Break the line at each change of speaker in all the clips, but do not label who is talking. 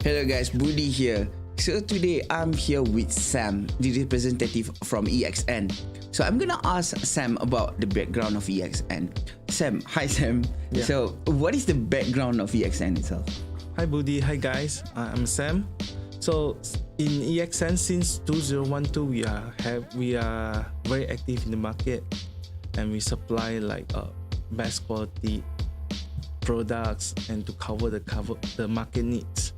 Hello guys, Budi here. So today I'm here with Sam, the representative from EXN. So I'm gonna ask Sam about the background of EXN. Sam, hi Sam.
Yeah.
So what is the background of EXN itself?
Hi Budi, hi guys. I'm Sam. So in EXN since 2012, we are very active in the market, and we supply like best quality products and to cover the market needs.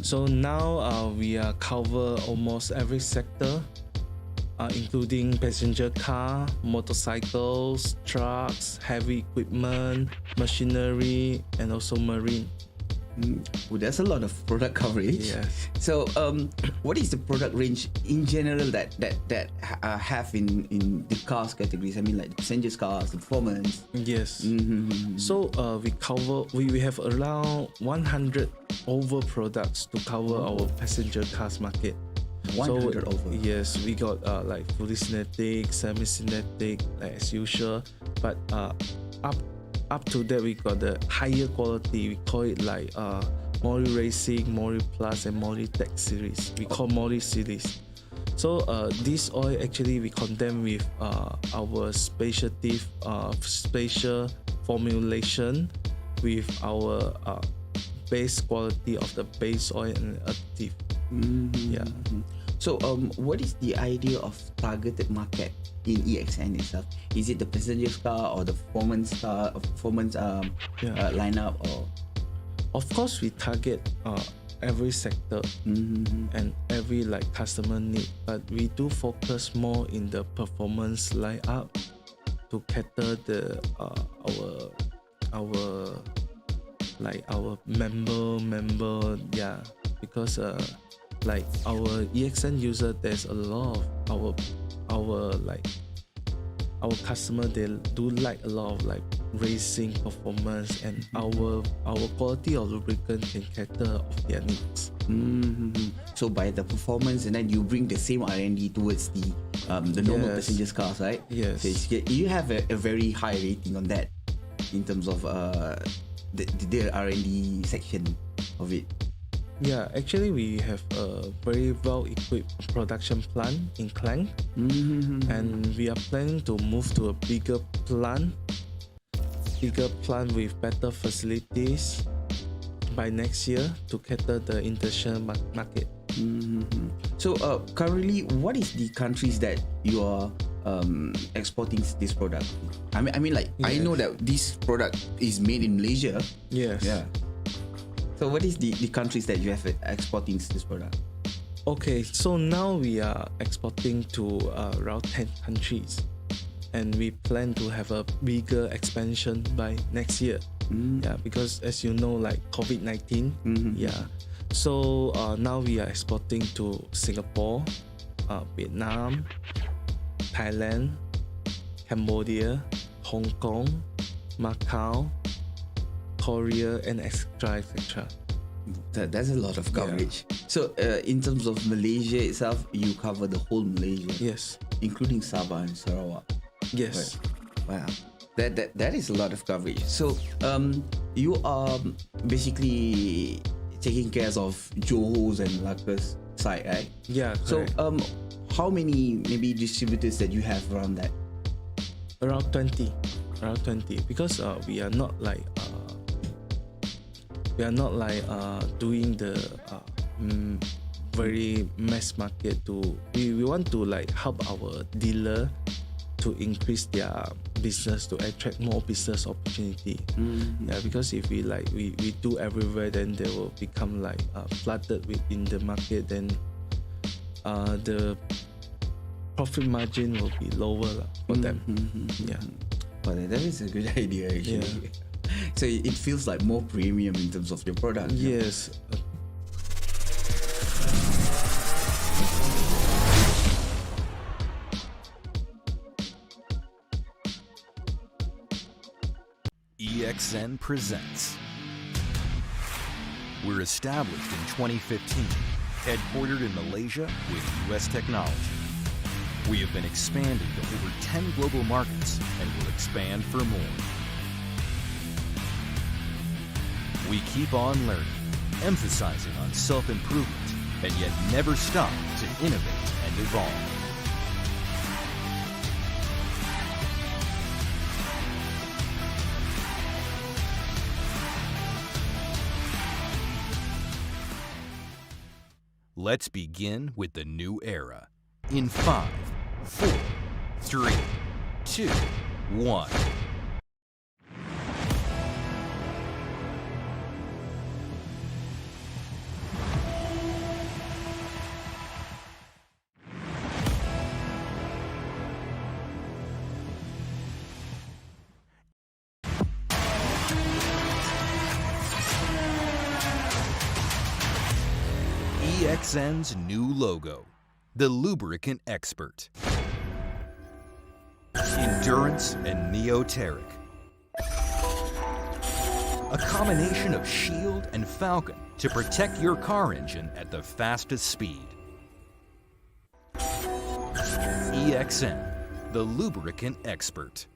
So now we are cover almost every sector, including passenger car, motorcycles, trucks, heavy equipment, machinery, and also marine.
Well, there's a lot of product coverage.
Yes.
So what is the product range in general that have in the cars categories? I mean, like the passengers cars, the performance.
Yes. So we have around 100 over products to cover our passenger cars market.
100 over.
Yes, we got like fully synthetic, semi-synthetic, like as usual. But up to that, we got the higher quality. We call it like Mori Racing, Mori Plus, and Mori Tech series. We call Mori series. So this oil actually we condemn with our special formulation with our base quality of the base oil and additive. Yeah.
So what is the idea of targeted market in EXN itself? Is it the passenger car or the performance car, lineup, or?
Of course, we target every sector and every like customer need, but we do focus more in the performance lineup to cater the our member because like our EXN user, there's a lot of our customer, they do like a lot of like racing performance, and our quality of lubricant can cater of their needs.
So by the performance, and then you bring the same R&D towards the normal passengers cars, right?
Yes.
So you have a very high rating on that in terms of the R&D section of it.
Yeah, actually we have a very well equipped production plant in Klang, and we are planning to move to a bigger plant with better facilities by next year to cater the international market.
So currently, what is the countries that you are exporting this product? I mean, like I know that this product is made in Malaysia.
Yes.
Yeah. So what is the countries that you have exporting this product?
Okay, so now we are exporting to around 10 countries, and we plan to have a bigger expansion by next year. Yeah, because as you know, like COVID-19. So now we are exporting to Singapore, Vietnam, Thailand, Cambodia, Hong Kong, Macau, Korea, and etc.
That's a lot of coverage. So in terms of Malaysia itself, you cover the whole Malaysia.
Yes.
Including Sabah and Sarawak.
Yes.
Right. Wow. That is a lot of coverage. So you are basically taking care of Johor's and Malacca's side, right?
Yeah.
So
Correct.
how many maybe distributors that you have around that?
Around 20, because we are not like doing the very mass market. We want to like help our dealer to increase their business, to attract more business opportunity. Yeah, because if we do everywhere, then they will become like flooded within the market, then the profit margin will be lower for them. Yeah.
But that is a good idea actually.
Yeah.
So it feels like more premium in terms of your product.
Yes.
EXN presents. We're established in 2015, headquartered in Malaysia with US technology. We have been expanding to over 10 global markets and will expand for more. We keep on learning, emphasizing on self-improvement and yet never stop to innovate and evolve. Let's begin with the new era. In 5, 4, 3, 2, 1. EXN's new logo, the Lubricant Expert. Endurance and Neoteric. A combination of shield and falcon to protect your car engine at the fastest speed. EXN, the Lubricant Expert.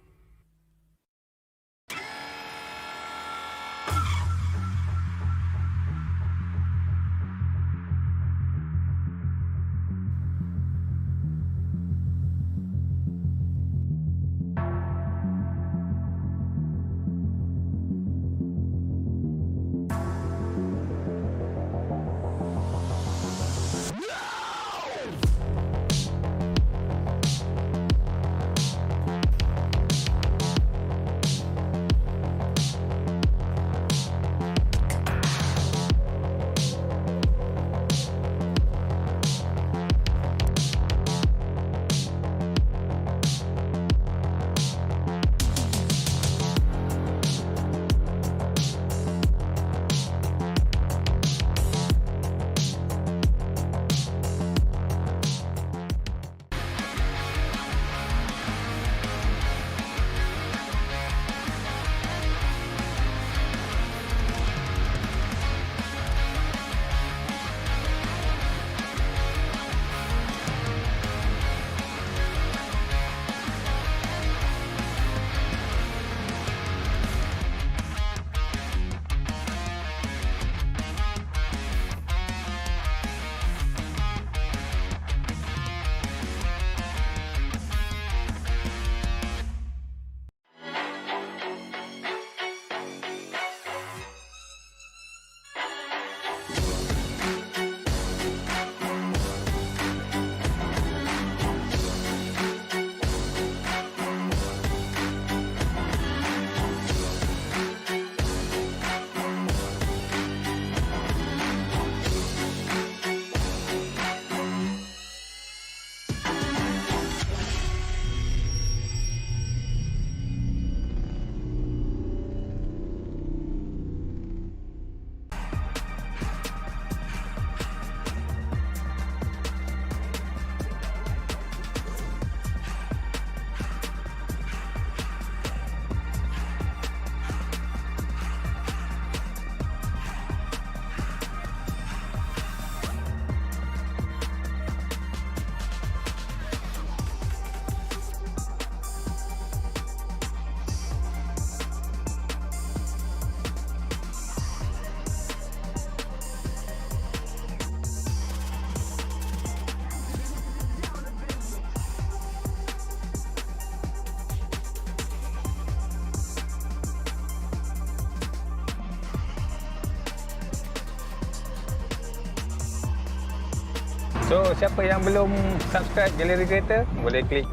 So, siapa yang belum subscribe Galeri Kereta, boleh klik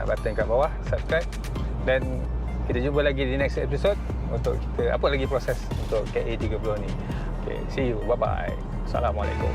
button kat bawah, subscribe. Dan kita jumpa lagi di next episode untuk kita apa lagi proses untuk KA30 ni. Okay, see you. Bye-bye. Assalamualaikum.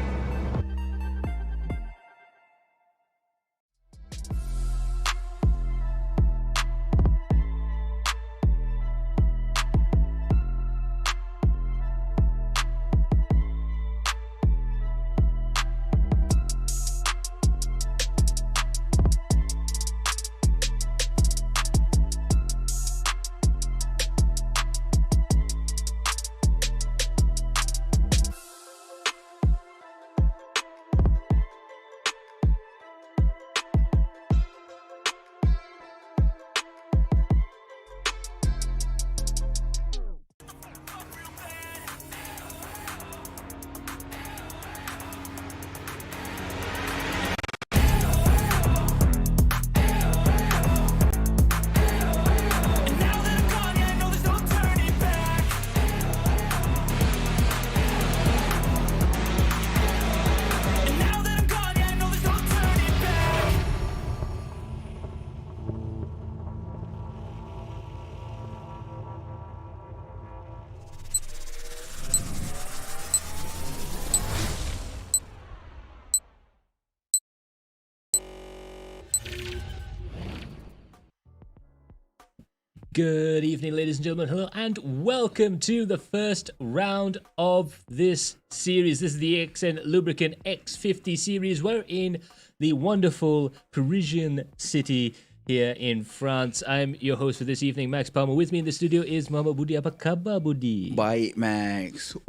Good evening, ladies and gentlemen. Hello, and welcome to the first round of this series. This is the EXN Lubricant X50 series. We're in the wonderful Parisian city here in France. I'm your host for this evening, Max Palmer. With me in the studio is Muhammad Budi. Apa khabar, Budi?
Baik, Max.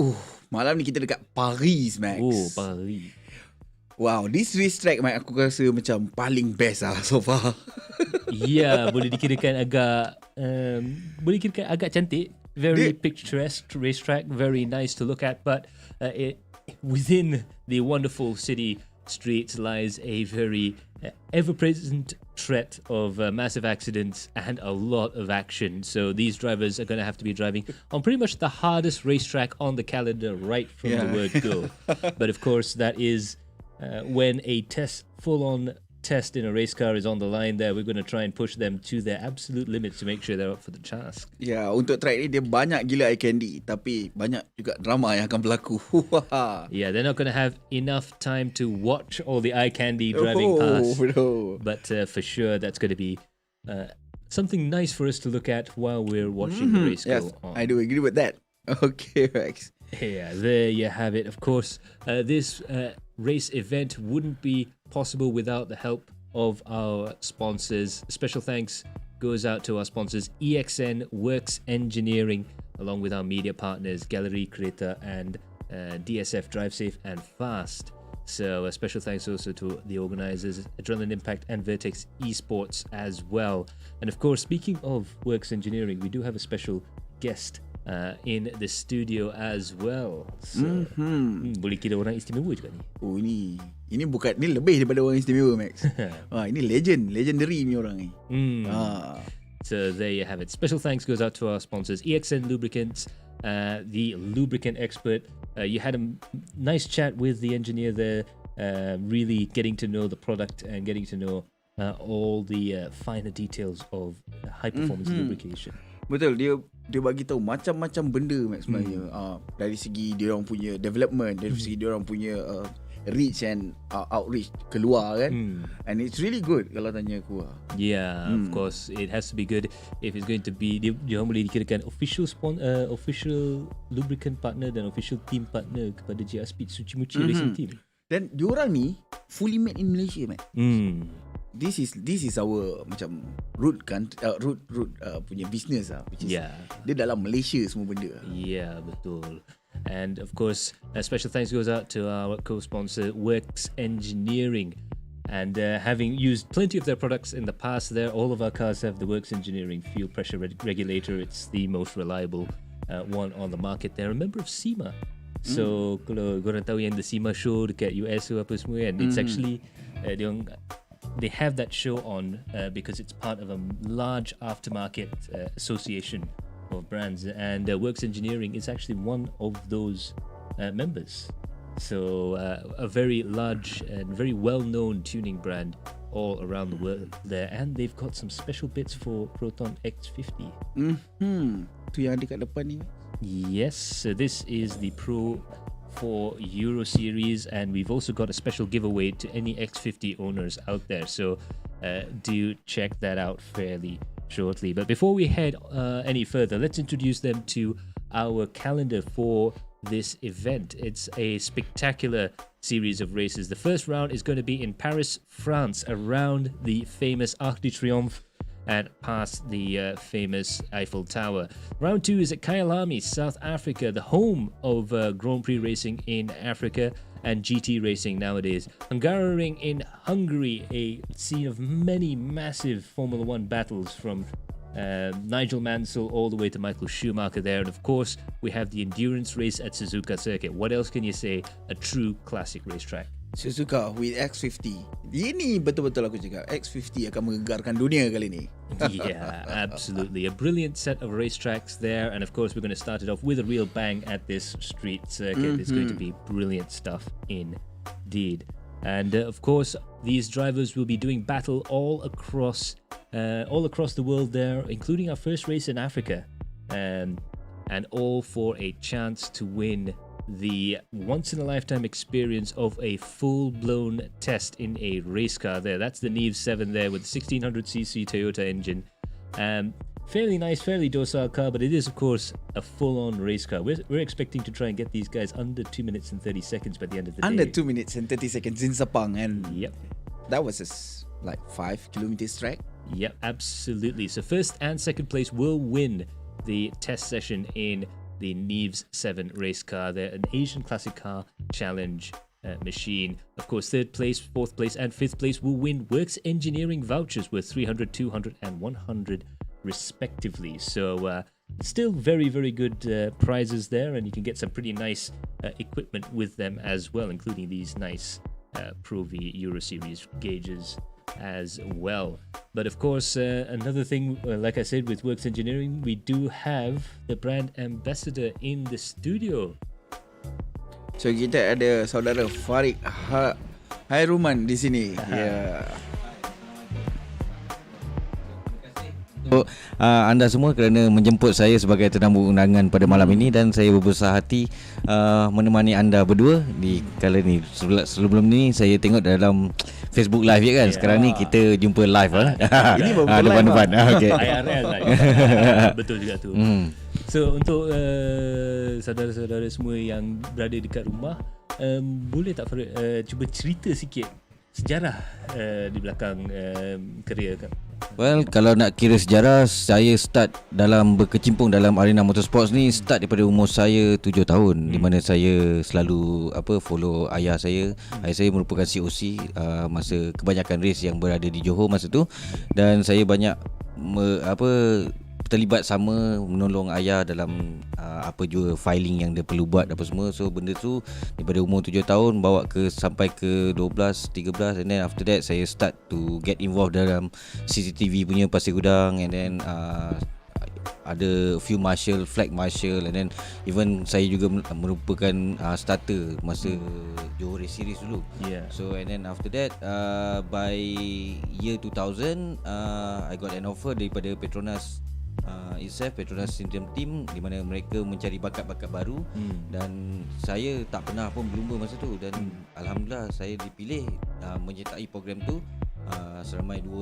Malam ni kita dekat Paris, Max.
Oh, Paris.
Wow, this racetrack, Max, aku rasa macam paling best lah so far.
Ya, boleh dikirakan agak cantik. Very picturesque racetrack, very nice to look at. But within the wonderful city streets lies a very ever-present threat of massive accidents and a lot of action. So these drivers are going to have to be driving on pretty much the hardest racetrack on the calendar right from the word go. But of course, that is when a full-on test in a race car is on the line there. We're going to try and push them to their absolute limits to make sure they're up for the task.
Ya, untuk track ni dia banyak gila eye candy, tapi banyak juga drama yang akan berlaku.
Yeah, they're not going to have enough time to watch all the eye candy driving past. But for sure, that's going to be something nice for us to look at while we're watching the race go on.
I do agree with that. Okay, Rex.
Yeah, there you have it. Of course, this race event wouldn't be possible without the help of our sponsors. Special thanks goes out to our sponsors, EXN, Works Engineering, along with our media partners, Galeri Kereta and DSF Drive Safe and Fast. So a special thanks also to the organizers, Adrenaline Impact and Vertex Esports as well. And of course, speaking of Works Engineering, we do have a special guest in the studio as well. So, boleh kira orang istimewa juga ni.
Oh, ini bukan, ni lebih daripada orang istimewa, Max. Ini legendary ni orang ni.
So there you have it. Special thanks goes out to our sponsors, EXN Lubricants, the lubricant expert. You had a nice chat with the engineer there, really getting to know the product and getting to know all the finer details of high performance lubrication.
Betul, dia bagi tahu macam-macam benda, Max, sebenarnya. Dari segi dia orang punya development, dari segi dia orang punya reach and outreach keluar kan. And it's really good kalau tanya aku.
Yeah, of course it has to be good if it's going to be dia orang boleh dikirakan official lubricant partner dan official team partner kepada JR Speed Suci Muci Racing Team. Dan
dia orang ni fully made in Malaysia, Max. This is our macam root punya business which is dia dalam Malaysia semua benda.
Yeah, betul. And of course, a special thanks goes out to our co-sponsor Works Engineering. And having used plenty of their products in the past, all of our cars have the Works Engineering fuel pressure regulator. It's the most reliable one on the market. They're a member of SEMA. So kalau korang tahu yang the SEMA show dekat US tu apa semua kan, it's actually they have that show on because it's part of a large aftermarket association of brands, and Works Engineering is actually one of those members. So a very large and very well-known tuning brand all around the world there, and they've got some special bits for Proton X50.
Tu yang ada kat depan ni.
Yes, so this is the Pro for Euro Series, and we've also got a special giveaway to any X50 owners out there, so do check that out fairly shortly. But before we head any further, let's introduce them to our calendar for this event. It's a spectacular series of races. The first round is going to be in Paris, France, around the famous Arc de Triomphe and past the famous Eiffel Tower. Round 2 is at Kyalami, South Africa, the home of Grand Prix racing in Africa and GT racing nowadays. Hungaroring in Hungary, a scene of many massive Formula One battles from Nigel Mansell all the way to Michael Schumacher there. And of course, we have the endurance race at Suzuka Circuit. What else can you say? A true classic racetrack.
Suzuka with X50. Ini betul-betul aku cakap, X50 akan menggegarkan dunia kali ni.
Yeah, absolutely. A brilliant set of racetracks there. And of course, we're going to start it off with a real bang at this street circuit. It's going to be brilliant stuff indeed. And of course, these drivers will be doing battle all across the world there, including our first race in Africa. And all for a chance to win the once-in-a-lifetime experience of a full-blown test in a race car there. That's the Neve 7 there with the 1600cc Toyota engine. fairly nice, fairly docile car, but it is of course a full-on race car. We're expecting to try and get these guys under 2 minutes and 30 seconds by the end of the
Under
day.
2 minutes and 30 seconds in Sepang, and
Yep.
that was like 5 kilometers track.
Yep, absolutely. So first and second place will win the test session in the Neves 7 race car. They're an Asian Classic Car Challenge machine. Of course, third place, fourth place, and fifth place will win Works Engineering vouchers worth 300, 200, and 100 respectively. So still very, very good prizes there, and you can get some pretty nice equipment with them as well, including these nice Pro V Euro Series gauges as well. But of course, another thing, like I said, with Works Engineering, we do have the brand ambassador in the studio.
So kita ada saudara Fariqe Hairuman di sini.
Anda semua kerana menjemput saya sebagai tetamu undangan pada malam ini, dan saya berbesar hati menemani anda berdua di kala ni. Sebelum ni saya tengok dalam Facebook Live kan. Sekarang ni kita jumpa live
Ini baru
depan-depan. Okey.
IRL lah. Betul juga tu. So untuk saudara-saudara semua yang berada dekat rumah, boleh tak Farid cuba cerita sikit sejarah di belakang kerja kan?
Well, kalau nak kira sejarah, saya start dalam berkecimpung dalam arena motorsports ni start daripada umur saya 7 tahun, di mana saya selalu follow ayah saya. Ayah saya merupakan COC masa kebanyakan race yang berada di Johor masa tu, dan saya banyak terlibat sama menolong ayah dalam apa jua filing yang dia perlu buat apa semua. So benda tu daripada umur 7 tahun bawa ke sampai ke 12, 13, and then after that saya start to get involved dalam CCTV punya pasir gudang, and then ada few marshal, flag marshal, and then even saya juga merupakan starter masa Johor Race Series dulu. So and then after that by year 2000 I got an offer daripada Petronas itself, Petronas Syndrome Team, di mana mereka mencari bakat-bakat baru, dan saya tak pernah pun berlumba masa tu, dan alhamdulillah saya dipilih menyertai program tu. Seramai 3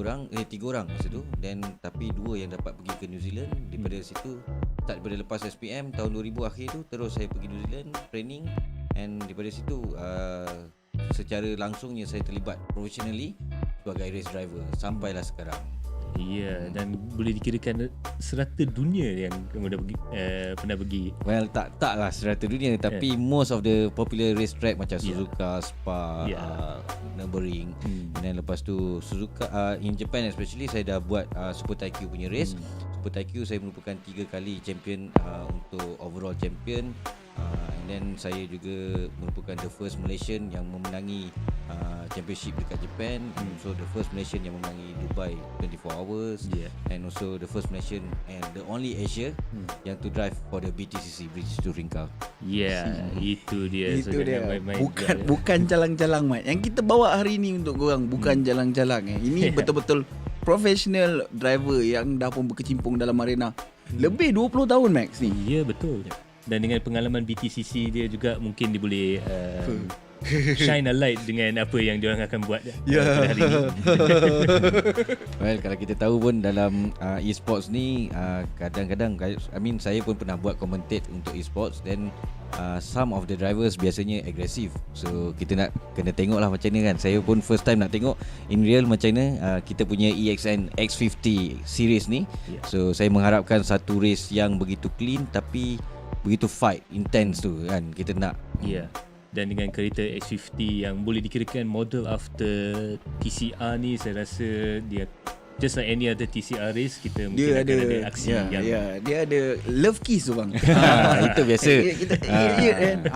orang masa tu, dan tapi 2 yang dapat pergi ke New Zealand. Daripada situ, daripada lepas SPM tahun 2000 akhir tu, terus saya pergi New Zealand training, and daripada situ secara langsungnya saya terlibat professionally sebagai race driver sampailah sekarang.
Dan boleh dikirakan serata dunia yang kamu dah pernah pergi.
Well, taklah serata dunia, tapi most of the popular race track macam Suzuka, Spa, Nürburgring, dan lepas tu Suzuka in Japan especially, saya dah buat Super Taikyu punya race. Super Taikyu saya merupakan 3 kali champion untuk overall champion. And then saya juga merupakan the first Malaysian yang memenangi championship dekat Japan, and also the first Malaysian yang memenangi Dubai 24 hours, and also the first Malaysian and the only Asia yang to drive for the BTCC, British Touring Car.
Itu dia.
Itu dia. Bukan jalang-jalang, Mat. Yang kita bawa hari ni untuk korang bukan jalang-jalang. Ini betul-betul professional driver yang dah pun berkecimpung dalam arena lebih 20 tahun Max ni.
Ya, betul. Dan dengan pengalaman BTCC dia juga, mungkin dia boleh shine a light dengan apa yang diorang akan buat pada hari ni.
Well, kalau kita tahu pun dalam esports ni kadang-kadang, saya pun pernah buat commentate untuk esports, dan some of the drivers biasanya agresif. So kita nak kena tengok lah macam mana kan. Saya pun first time nak tengok in real macam mana kita punya EXN X50 series ni. So saya mengharapkan satu race yang begitu clean tapi begitu fight, intense tu kan kita nak.
Dan dengan kereta X50 yang boleh dikirakan model after TCR ni, saya rasa dia just like any other TCR race, kita mungkin akan ada aksi yang
dia ada love kiss tu bang.
Itu biasa.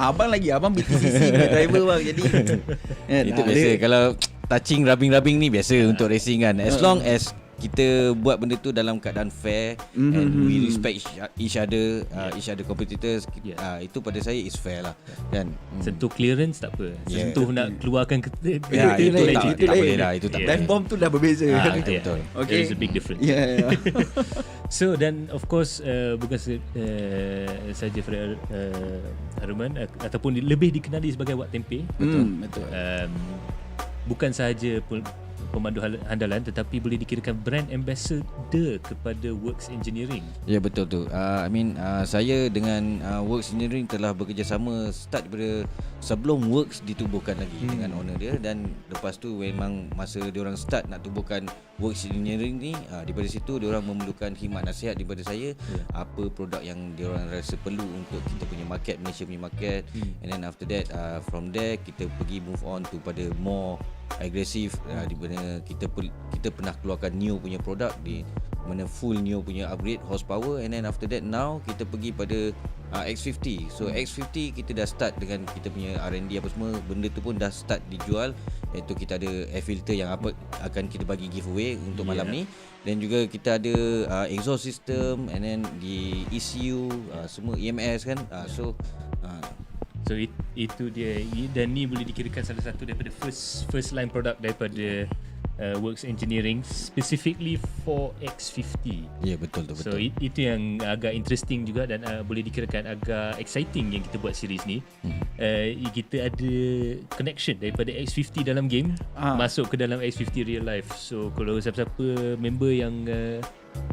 Abang BTCC driver bang, jadi
itu biasa. Kalau touching, rubbing ni biasa untuk racing kan. As long as kita buat benda tu dalam keadaan fair, and we respect each other competitors, itu pada saya is fair lah kan.
Sentuh clearance tak apa, sentuh nak keluarkan
itu tak boleh lah. Itu tak boleh.
Dive bomb tu dah berbeza.
Itu betul.
Okay. There is a big difference. So dan of course bukan saja Fariqe Hairuman ataupun lebih dikenali sebagai Wak Tempe.
Betul.
Bukan sahaja pemandu handalan tetapi boleh dikirakan brand ambassador kepada Works Engineering.
Ya, betul tu. Saya dengan Works Engineering telah bekerjasama start daripada sebelum Works ditubuhkan lagi dengan owner dia, dan lepas tu memang masa diorang start nak tubuhkan Works Engineering ni, daripada situ diorang memerlukan khidmat nasihat daripada saya, apa produk yang diorang rasa perlu untuk kita punya market, Malaysia punya market. And then after that, from there kita pergi move on to pada more agresif, di mana kita pernah keluarkan new punya produk, di mana full new punya upgrade horsepower. And then after that now kita pergi pada X50. So X50 kita dah start dengan kita punya R&D apa semua, benda tu pun dah start dijual, iaitu kita ada air filter yang akan kita bagi giveaway untuk malam ni, dan juga kita ada exhaust system, and then di ECU semua EMS kan.
So itu dia, dan ni boleh dikirakan salah satu daripada first line product daripada Works Engineering specifically for X50.
Ya, betul tu, betul.
So itu yang agak interesting juga, dan boleh dikirakan agak exciting yang kita buat series ni. Kita ada connection daripada X50 dalam game masuk ke dalam X50 real life. So kalau siapa-siapa member yang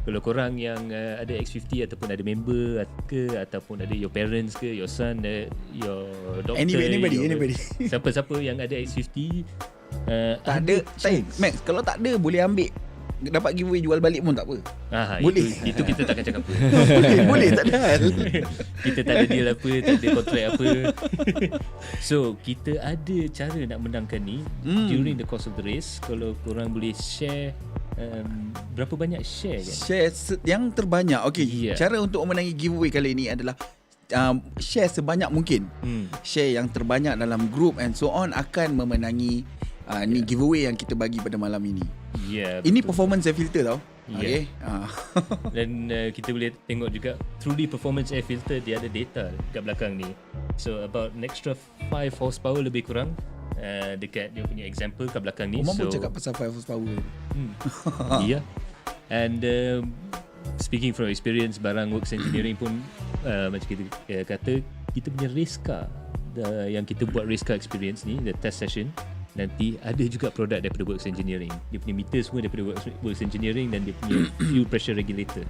kalau korang yang ada X50 ataupun ada member ke, ataupun ada your parents ke, your son, your doctor,
Anybody.
siapa-siapa yang ada X50,
Tak ada Max, kalau tak ada boleh ambil, dapat giveaway jual balik pun tak apa. Boleh.
Itu kita takkan cakap apa.
boleh tak ada hal.
Kita tak ada deal apa, tak ada kontrak apa. So kita ada cara nak menangkan ni during the course of the race. Kalau korang boleh share berapa banyak share kan?
Share yang terbanyak. Okay, cara untuk memenangi giveaway kali ini adalah share sebanyak mungkin. Share yang terbanyak dalam group and so on akan memenangi ni giveaway yang kita bagi pada malam ini. Ini performance air filter tau. Okay.
Dan kita boleh tengok juga truly performance air filter, dia ada data kat belakang ni. So about an extra 5 horsepower lebih kurang dekat dia punya example kat belakang ni.
Mampu cakap pasal 5 horsepower.
And speaking from experience, barang Works Engineering pun macam kita kata, kita punya race car yang kita buat race car experience ni, the test session, nanti ada juga produk daripada Works Engineering. Dia punya meter semua daripada Works Engineering, dan dia punya fuel pressure regulator.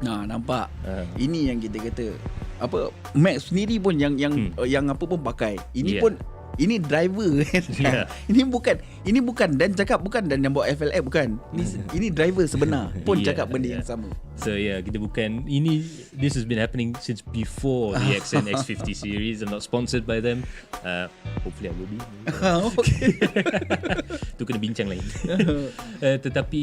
Nampak. Ini yang kita kata apa, Max sendiri pun yang apa pun pakai. Ini pun ini driver kan. Ini bukan dan cakap bukan dan yang bawa FLF bukan. Ini driver sebenar pun cakap benda yang sama.
So kita bukan this has been happening since before the EXN X50 series. I'm not sponsored by them. Hopefully I will be. Tu kena bincang lain. Tetapi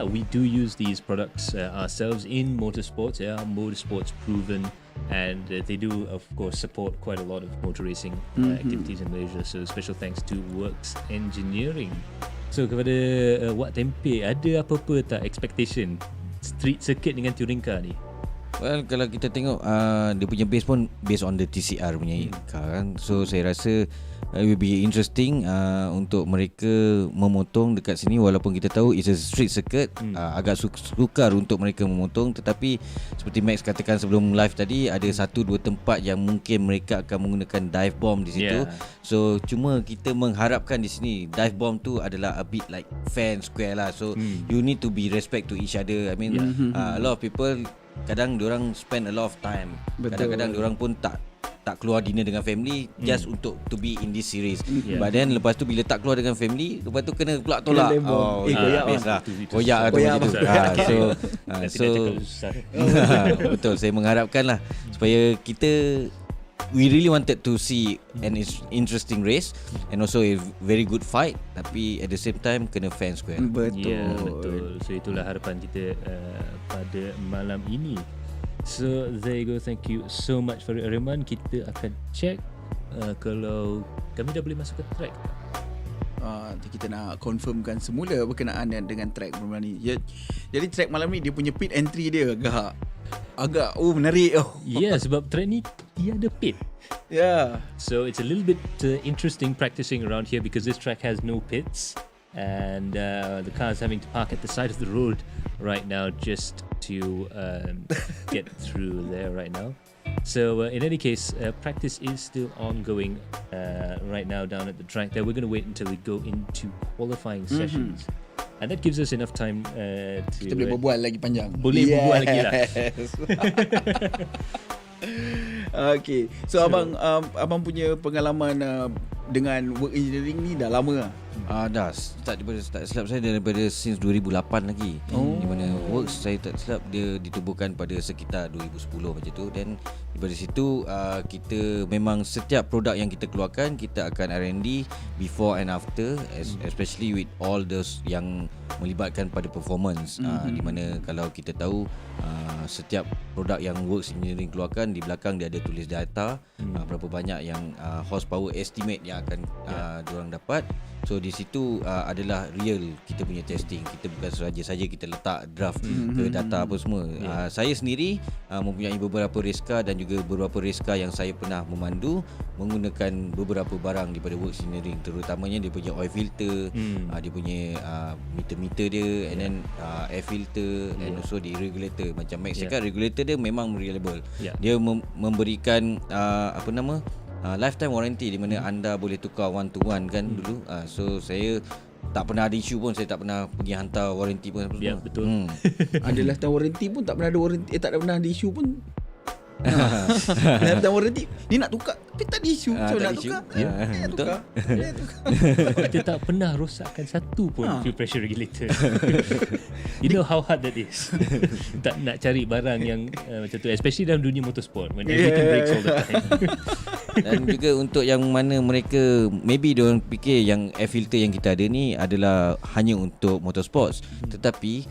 we do use these products ourselves in motorsports. Motorsports proven, and they do of course support quite a lot of motor racing activities in Malaysia. So special thanks to Works Engineering. So kepada Wak Tempe, ada apa-apa tak expectation street circuit dengan touring car ni?
Well, kalau kita tengok dia punya base pun based on the TCR punya car kan. So saya rasa it will be interesting untuk mereka memotong dekat sini, walaupun kita tahu it's a street circuit. Agak sukar untuk mereka memotong, tetapi seperti Max katakan sebelum live tadi, ada 1-2 tempat yang mungkin mereka akan menggunakan dive bomb di situ. So cuma kita mengharapkan di sini dive bomb tu adalah a bit like fan square lah. So you need to be respect to each other. I mean a lot of people kadang diorang spend a lot of time. Kadang-kadang diorang pun tak keluar dinner dengan family just untuk to be in this series. But then lepas tu bila tak keluar dengan family, lepas tu kena pula tolak. Koyak tu. Betul, saya mengharapkan lah supaya kita, we really wanted to see an interesting race and also a very good fight, tapi at the same time kena fair square.
Betul. So itulah harapan kita pada malam ini. So there you go. Thank you so much Fariqe Hairuman. Kita akan check kalau kami dah boleh masuk ke track.
Kita nak confirmkan semula berkenaan dengan track malam ni. Jadi track malam ni dia punya pit entry dia agak menarik.
Sebab track ni dia ada pit. So it's a little bit interesting practicing around here because this track has no pits, and the cars having to park at the side of the road right now just to get through there right now. So in any case, practice is still ongoing right now down at the track. There, we're going to wait until we go into qualifying sessions, and that gives us enough time to.
Kita boleh berbual lagi panjang.
Boleh berbual lagi lah.
Okay, so abang punya pengalaman dengan work engineering ni dah lama lah.
Dah start silap saya daripada since 2008 lagi. Di mana Works saya tak silap dia ditubuhkan pada sekitar 2010 macam tu. Dan daripada situ kita memang setiap produk yang kita keluarkan kita akan R&D before and after, especially with all those yang melibatkan pada performance. Di mana kalau kita tahu setiap produk yang Works Engineering keluarkan, di belakang dia ada tulis data berapa banyak yang horsepower estimate yang akan diorang dapat. So di situ adalah real kita punya testing. Kita bukan saja kita letak draft ke data apa semua. Saya sendiri mempunyai beberapa race car dan juga beberapa race car yang saya pernah memandu menggunakan beberapa barang daripada Works Engineering, terutamanya dia punya oil filter, dia punya meter-meter dia, and then air filter, and also the regulator. Macam Max cakap, regulator dia memang reliable. Dia memberikan lifetime warranty, di mana anda boleh tukar one to one kan dulu. So saya tak pernah ada isu pun, saya tak pernah pergi hantar warranty pun.
Ya, betul.
Ada lifetime warranty pun tak pernah ada warranty, tak pernah ada isu pun. Lifetime warranty dia nak tukar tapi tak ada isu. Macam nak tukar, tukar.
Kita tak pernah rosakkan satu pun fuel pressure regulator. You know how hard that is. Tak nak cari barang yang macam tu, especially dalam dunia motorsport when everything breaks all the time.
Dan juga untuk yang mana mereka maybe diorang fikir yang air filter yang kita ada ni adalah hanya untuk motorsports, tetapi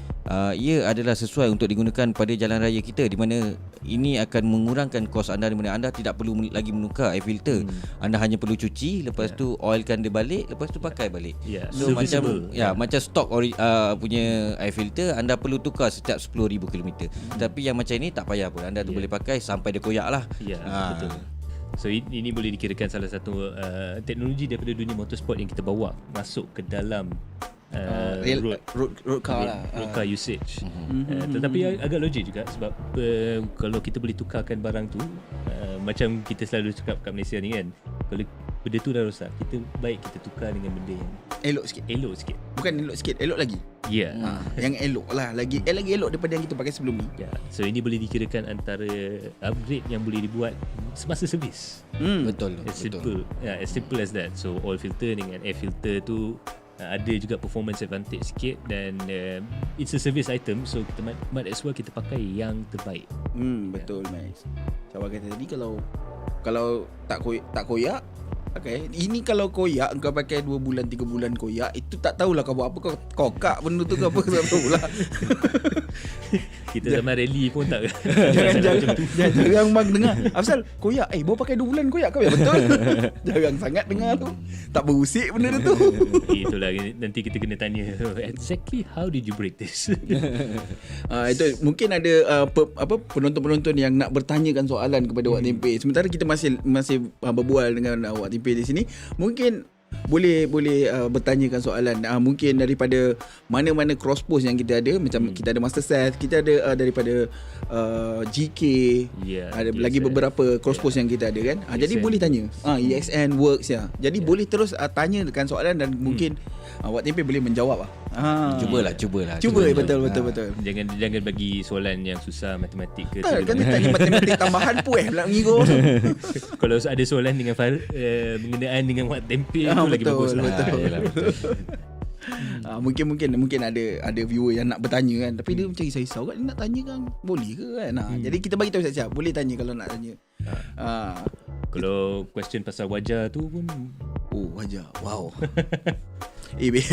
ia adalah sesuai untuk digunakan pada jalan raya kita, di mana ini akan mengurangkan kos anda, di mana anda tidak perlu lagi menukar air filter. Anda hanya perlu cuci, lepas tu oilkan dia balik, lepas tu pakai balik. So macam macam stok punya air filter anda perlu tukar setiap 10,000 km. Tapi yang macam ini tak payah pun, anda tu boleh pakai sampai dia koyak lah.
Betul. So ini boleh dikirakan salah satu teknologi daripada dunia motorsport yang kita bawa masuk ke dalam
road car lah,
road car usage. Tetapi agak logik juga, sebab kalau kita boleh tukarkan barang tu, macam kita selalu cakap kat Malaysia ni kan, kalau benda tu dah rosak, kita tukar dengan benda yang elok sikit. Bukan elok sikit, elok lagi.
Yang elok lah, lagi elok daripada yang kita pakai sebelum ni.
So ini boleh dikirakan antara upgrade yang boleh dibuat semasa servis.
Betul.
As simple as that. So oil filter dengan air filter tu ada juga performance advantage sikit, dan it's a service item, so kita might as well kita pakai yang terbaik.
Betul, Max. Macam kata tadi, kalau tak koyak pakai. Ini kalau koyak, kau pakai 2 bulan 3 bulan koyak, itu tak tahulah kau buat apa, kau kokak benda tu ke apa, tak tahulah.
Kita zaman rally pun tak.
Jangan bang dengar Afsal koyak, baru pakai 2 bulan koyak kau ya, betul. Jarang sangat dengar tu. Tak berusik benda tu.
Itulah, nanti kita kena tanya exactly how did you break this.
Itu mungkin ada penonton-penonton yang nak bertanyakan soalan kepada Wak Tempe. Sementara kita masih berbual dengan Wak Tempe di sini, mungkin boleh bertanyakan soalan, mungkin daripada mana-mana cross post yang kita ada. Macam kita ada Master Seth, kita ada daripada GK, ada lagi beberapa cross post yang kita ada kan. Jadi boleh tanya EXN Works jadi boleh terus tanyakan soalan, dan mungkin Wak Tempe boleh menjawab lah.
Cuba. Betul.
Jangan bagi soalan yang susah, matematik ke.
Kan tanya matematik tambahan pula mengigo.
Kalau ada soalan dengan mengenaan dengan Wak Tempe, itu lagi bagus lah.
Mungkin ada viewer yang nak bertanya kan, tapi dia macam risau kan, dia nak tanya kan, boleh ke kan. Jadi kita bagi tahu siap-siap, boleh tanya kalau nak tanya.
Kalau question pasal wajah tu pun,
wajah, wow. Babe,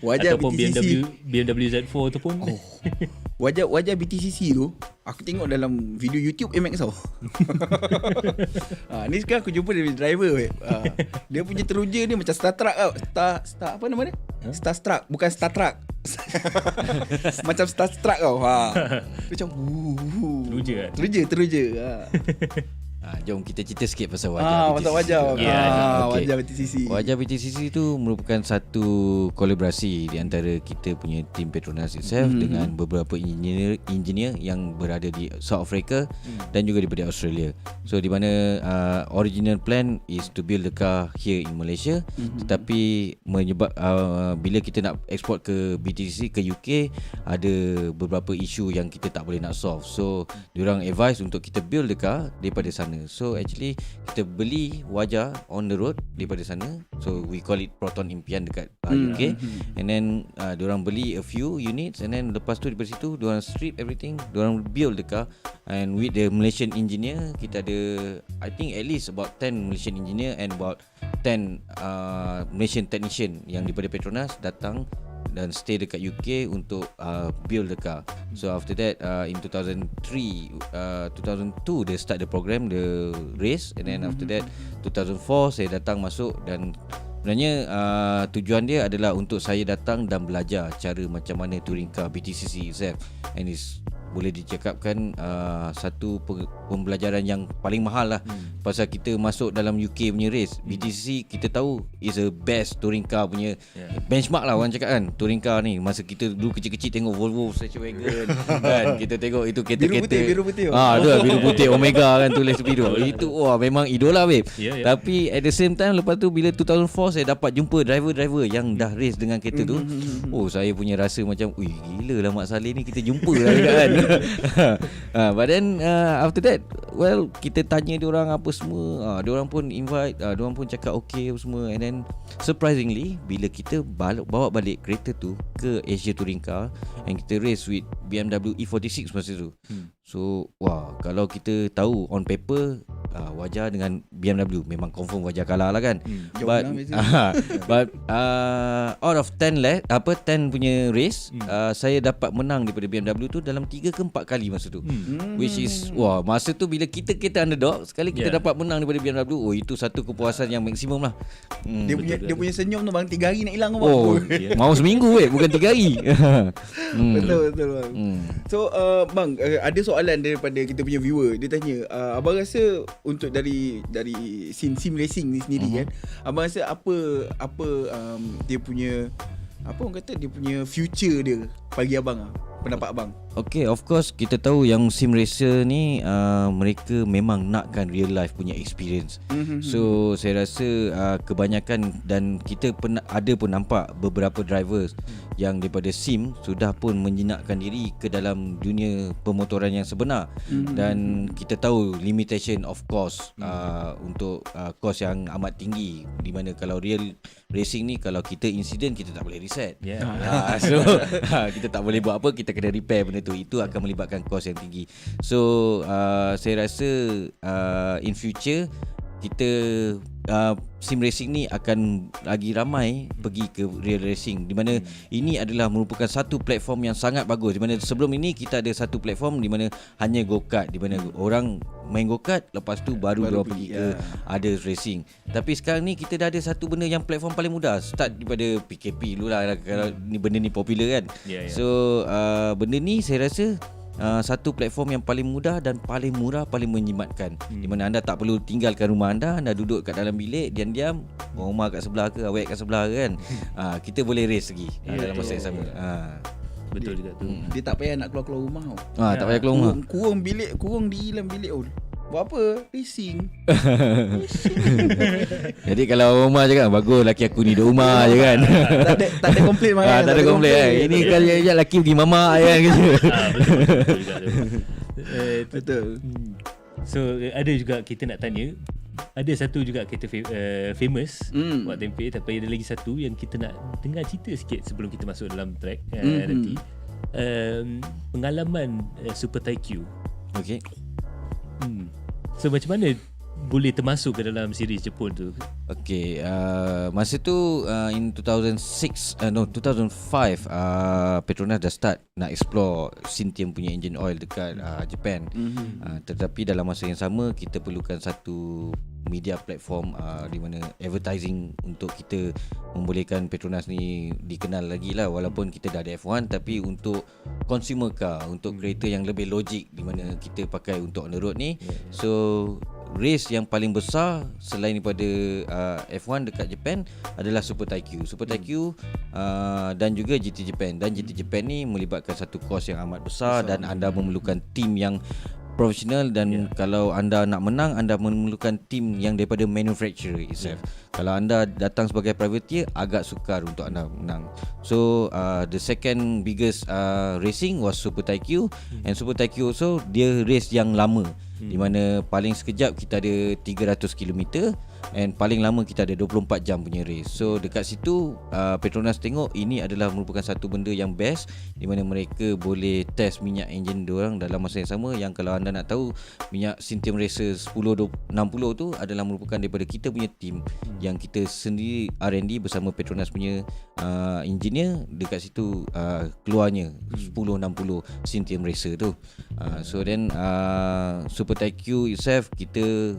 wajah
ataupun
BTCC
BMW Z4 tu pun.
Wajah BTCC tu aku tengok dalam video YouTube MX tau. Ni sekarang aku jumpa dia driver dia punya teruja ni macam Star Trek tau. Star apa nama dia? Star Trek, bukan Star Trek. Macam Star Trek tau. Macam
teruja.
Jom kita cerita sikit pasal wajah
Pasal wajah.
Okay.
Wajah BTCC.
Wajah BTCC tu merupakan satu kolaborasi di antara kita punya tim Petronas itself dengan beberapa engineer yang berada di South Africa dan juga daripada Australia. So di mana original plan is to build the car here in Malaysia, tetapi bila kita nak export ke BTCC ke UK, ada beberapa isu yang kita tak boleh nak solve. So diorang advise untuk kita build the car daripada sana. So actually kita beli wajah on the road daripada sana. So we call it Proton Impian dekat UK. And then diorang beli a few units, and then lepas tu daripada situ diorang strip everything, diorang build the car. And with the Malaysian engineer, kita ada I think at least about 10 Malaysian engineer and about 10 Malaysian technician yang daripada Petronas datang dan stay dekat UK untuk build the car. So after that in 2002 they start the program, the race, and then after that 2004 saya datang masuk, dan sebenarnya tujuan dia adalah untuk saya datang dan belajar cara macam mana touring car BTCC itself, and it's boleh dicakapkan satu pembelajaran yang paling mahal lah. Pasal kita masuk dalam UK punya race, BTCC kita tahu is a best touring car punya benchmark lah orang cakap kan. Touring car ni masa kita dulu kecil-kecil tengok Volvo Station Wagon kan, kita tengok itu kereta-kereta
biru putih
tu biru putih Omega kan, tulis biru. Itu memang idola babe. Tapi at the same time lepas tu bila 2004 saya dapat jumpa driver-driver yang dah race dengan kereta tu, saya punya rasa macam gila lah Mak Saleh ni kita jumpa lah kan. But then after that, well, kita tanya diorang apa semua, diorang pun invite, diorang pun cakap okay apa semua. And then surprisingly bila kita bawa balik kereta tu ke Asia Touring Car, and kita race with BMW E46 masa tu. So kalau kita tahu on paper wajah dengan BMW memang confirm wajah kalah lah kan. But out of 10 punya race, saya dapat menang daripada BMW tu dalam 3 ke 4 kali masa tu. Which is masa tu bila kita underdog, sekali kita dapat menang daripada BMW, itu satu kepuasan yang maksimum lah.
Dia punya senyum tu bang 3 hari nak hilang bang.
Mau seminggu bukan 3 hari.
Betul bang. So bang, ada soalan daripada kita punya viewer. Dia tanya, abang rasa untuk dari sim racing ni sendiri kan, abang rasa apa dia punya orang kata dia punya future dia bagi abang pendapat abang?
Okay, of course kita tahu yang sim racer ni mereka memang nakkan real life punya experience. So saya rasa kebanyakan, dan kita ada pun nampak beberapa drivers yang daripada sim sudah pun menjinakkan diri ke dalam dunia pemotoran yang sebenar. Dan kita tahu limitation of cost untuk cost yang amat tinggi, di mana kalau real racing ni kalau kita insiden kita tak boleh reset. So kita tak boleh buat apa, kita kena repair benda tu. Itu akan melibatkan kos yang tinggi. So saya rasa in future kita sim racing ni akan lagi ramai pergi ke real racing, di mana ini adalah merupakan satu platform yang sangat bagus. Di mana sebelum ini kita ada satu platform di mana hanya go-kart, di mana orang main go-kart, lepas tu baru pergi ke ada racing. Tapi sekarang ni kita dah ada satu benda yang platform paling mudah. Start daripada PKP dulu lah, kalau ni benda ni popular kan. So benda ni saya rasa satu platform yang paling mudah dan paling murah, paling menjimatkan. Di mana anda tak perlu tinggalkan rumah anda duduk kat dalam bilik diam-diam, rumah kat sebelah ke, awek kat sebelah kan. Kita boleh race lagi dalam masa yang sama.
Betul juga tu.
Dia tak payah nak keluar rumah tau.
Tak payah keluar rumah.
Kurang di dalam bilik buat apa? Racing.
Jadi kalau rumah je kan, bagus laki aku ni duduk rumah je kan.
Tak ada komplain mana.
Tak ada komplain. Ini kalau laki pergi mamak kan gitu.
Betul.
So ada juga kita nak tanya, ada satu juga kereta famous buat tempe, tapi ada lagi satu yang kita nak dengar cerita sikit sebelum kita masuk dalam track nanti. Pengalaman Super Taikyu.
Okay.
So macam mana boleh termasuk ke dalam series Jepun tu?
Okay, masa tu in 2005 Petronas dah start nak explore Syntium punya engine oil dekat Japan. Tetapi dalam masa yang sama kita perlukan satu media platform di mana advertising untuk kita membolehkan Petronas ni dikenal lagi lah. Walaupun kita dah ada F1, tapi untuk consumer car, untuk kereta yang lebih logik di mana kita pakai untuk on the road ni. So race yang paling besar selain daripada F1 dekat Japan adalah Super Taikyu. Super Taikyu dan juga GT Japan. Dan GT Japan ni melibatkan satu kos yang amat besar dan anda memerlukan tim yang profesional dan kalau anda nak menang, anda memerlukan tim yang daripada manufacturer itself. Kalau anda datang sebagai privateer, agak sukar untuk anda menang. So the second biggest racing was Super Taikyu, and Super Taikyu also dia race yang lama, di mana paling sekejap kita ada 300 km and paling lama kita ada 24 jam punya race. So dekat situ Petronas tengok ini adalah merupakan satu benda yang best, di mana mereka boleh test minyak enjin diorang dalam masa yang sama. Yang kalau anda nak tahu, minyak Syntium Racer 1060 tu adalah merupakan daripada kita punya team yang kita sendiri R&D bersama Petronas punya engineer. Dekat situ keluarnya 1060 Syntium Racer tu. So then Super Taikyu itself, kita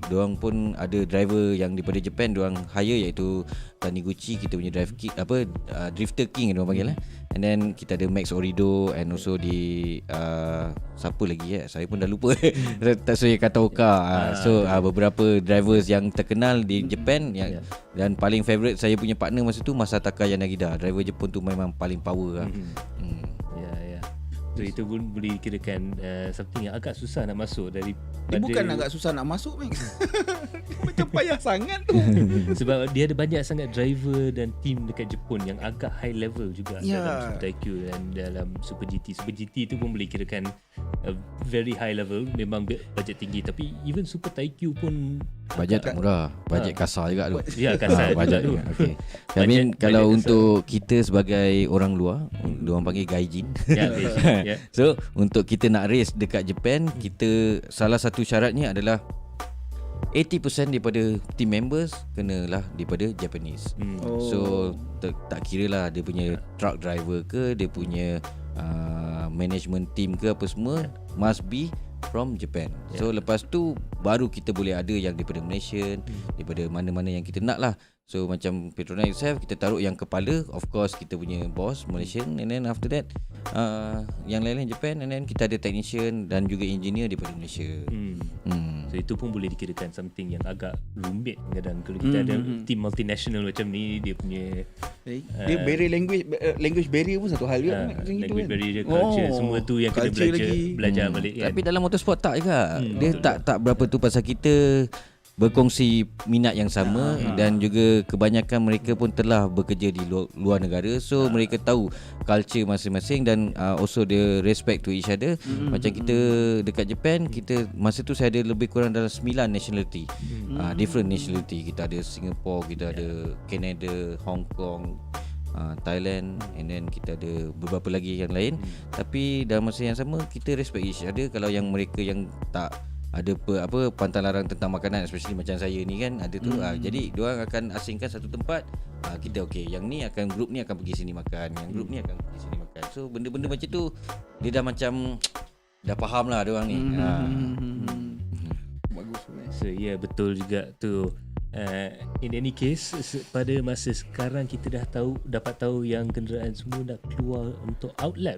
diorang pun ada driver yang daripada Japan diorang hire, iaitu Taniguchi, kita punya Drifter King diorang panggil and then kita ada Max Orido, and also di siapa lagi saya pun dah lupa Tatsuya Kataoka. So beberapa drivers yang terkenal di Japan yang, dan paling favourite saya punya partner masa tu Masataka Yanagida. Driver Jepun tu memang paling power
So itu pun boleh kirakan something yang agak susah nak masuk dari.
Dia bukan agak susah nak masuk, Max. Macam payah sangat tu.
Sebab dia ada banyak sangat driver dan team dekat Jepun yang agak high level juga dalam Super Taikyu dan dalam Super GT. Super GT tu pun boleh kirakan very high level, memang budget tinggi. Tapi even Super Taikyu pun
bajet tak murah, bajet kasar juga tu.
Ya, kasar juga tu.
Okay. I mean kalau untuk kita sebagai orang luar, diorang panggil gaijin.
Gaijin.
So untuk kita nak race dekat Japan, kita salah satu syaratnya adalah 80% daripada team members kenalah daripada Japanese. So tak kira lah dia punya truck driver ke, dia punya management team ke, apa semua must be from Japan. So lepas tu baru kita boleh ada yang daripada Malaysia, daripada mana-mana yang kita nak lah. So macam Petronas itself, kita taruh yang kepala, of course kita punya boss Malaysian, and then after that yang lain-lain Japan, and then kita ada technician dan juga engineer daripada Malaysia.
So itu pun boleh dikirakan something yang agak rumit kadang kalau kita ada team multinational macam ni. Dia punya
dia barrier language barrier pun satu hal juga.
Language barrier, culture, semua tu yang kena belajar balik kan.
Tapi dalam motorsport tak juga. Dia tak berapa tu, pasal kita berkongsi minat yang sama dan juga kebanyakan mereka pun telah bekerja di luar negara. So mereka tahu culture masing-masing dan also the respect to each other. Macam kita dekat Japan, kita masa tu saya ada lebih kurang dalam 9 nationality, different nationality. Kita ada Singapore, kita ada Canada, Hong Kong, Thailand, and then kita ada beberapa lagi yang lain. Tapi dalam masa yang sama kita respect each other. Kalau yang mereka yang tak ada pantang larang tentang makanan, especially macam saya ni kan, ada tu jadi diorang akan asingkan satu tempat, kita yang ni akan, group ni akan pergi sini makan, yang group ni akan pergi sini makan. So benda-benda macam tu dia dah macam dah faham lah diorang ni.
Bagus.
So betul juga tu. In any case, pada masa sekarang kita dapat tahu yang kenderaan semua dah keluar untuk outlap.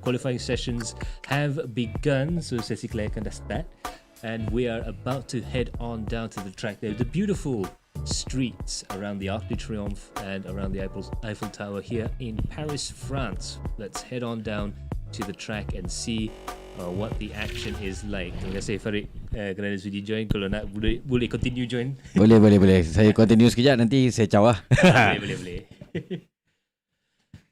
Qualifying sessions have begun, so sesi kelayakan dah start, and we are about to head on down to the track. There, the beautiful streets around the Arc de Triomphe and around the Eiffel Tower here in Paris, France. Let's head on down to the track and see what the action is like. Terima kasih Fariqe kerana sudi join. Kalau nak boleh continue join.
Boleh. Saya continue sekejap, nanti saya caw lah.
Boleh.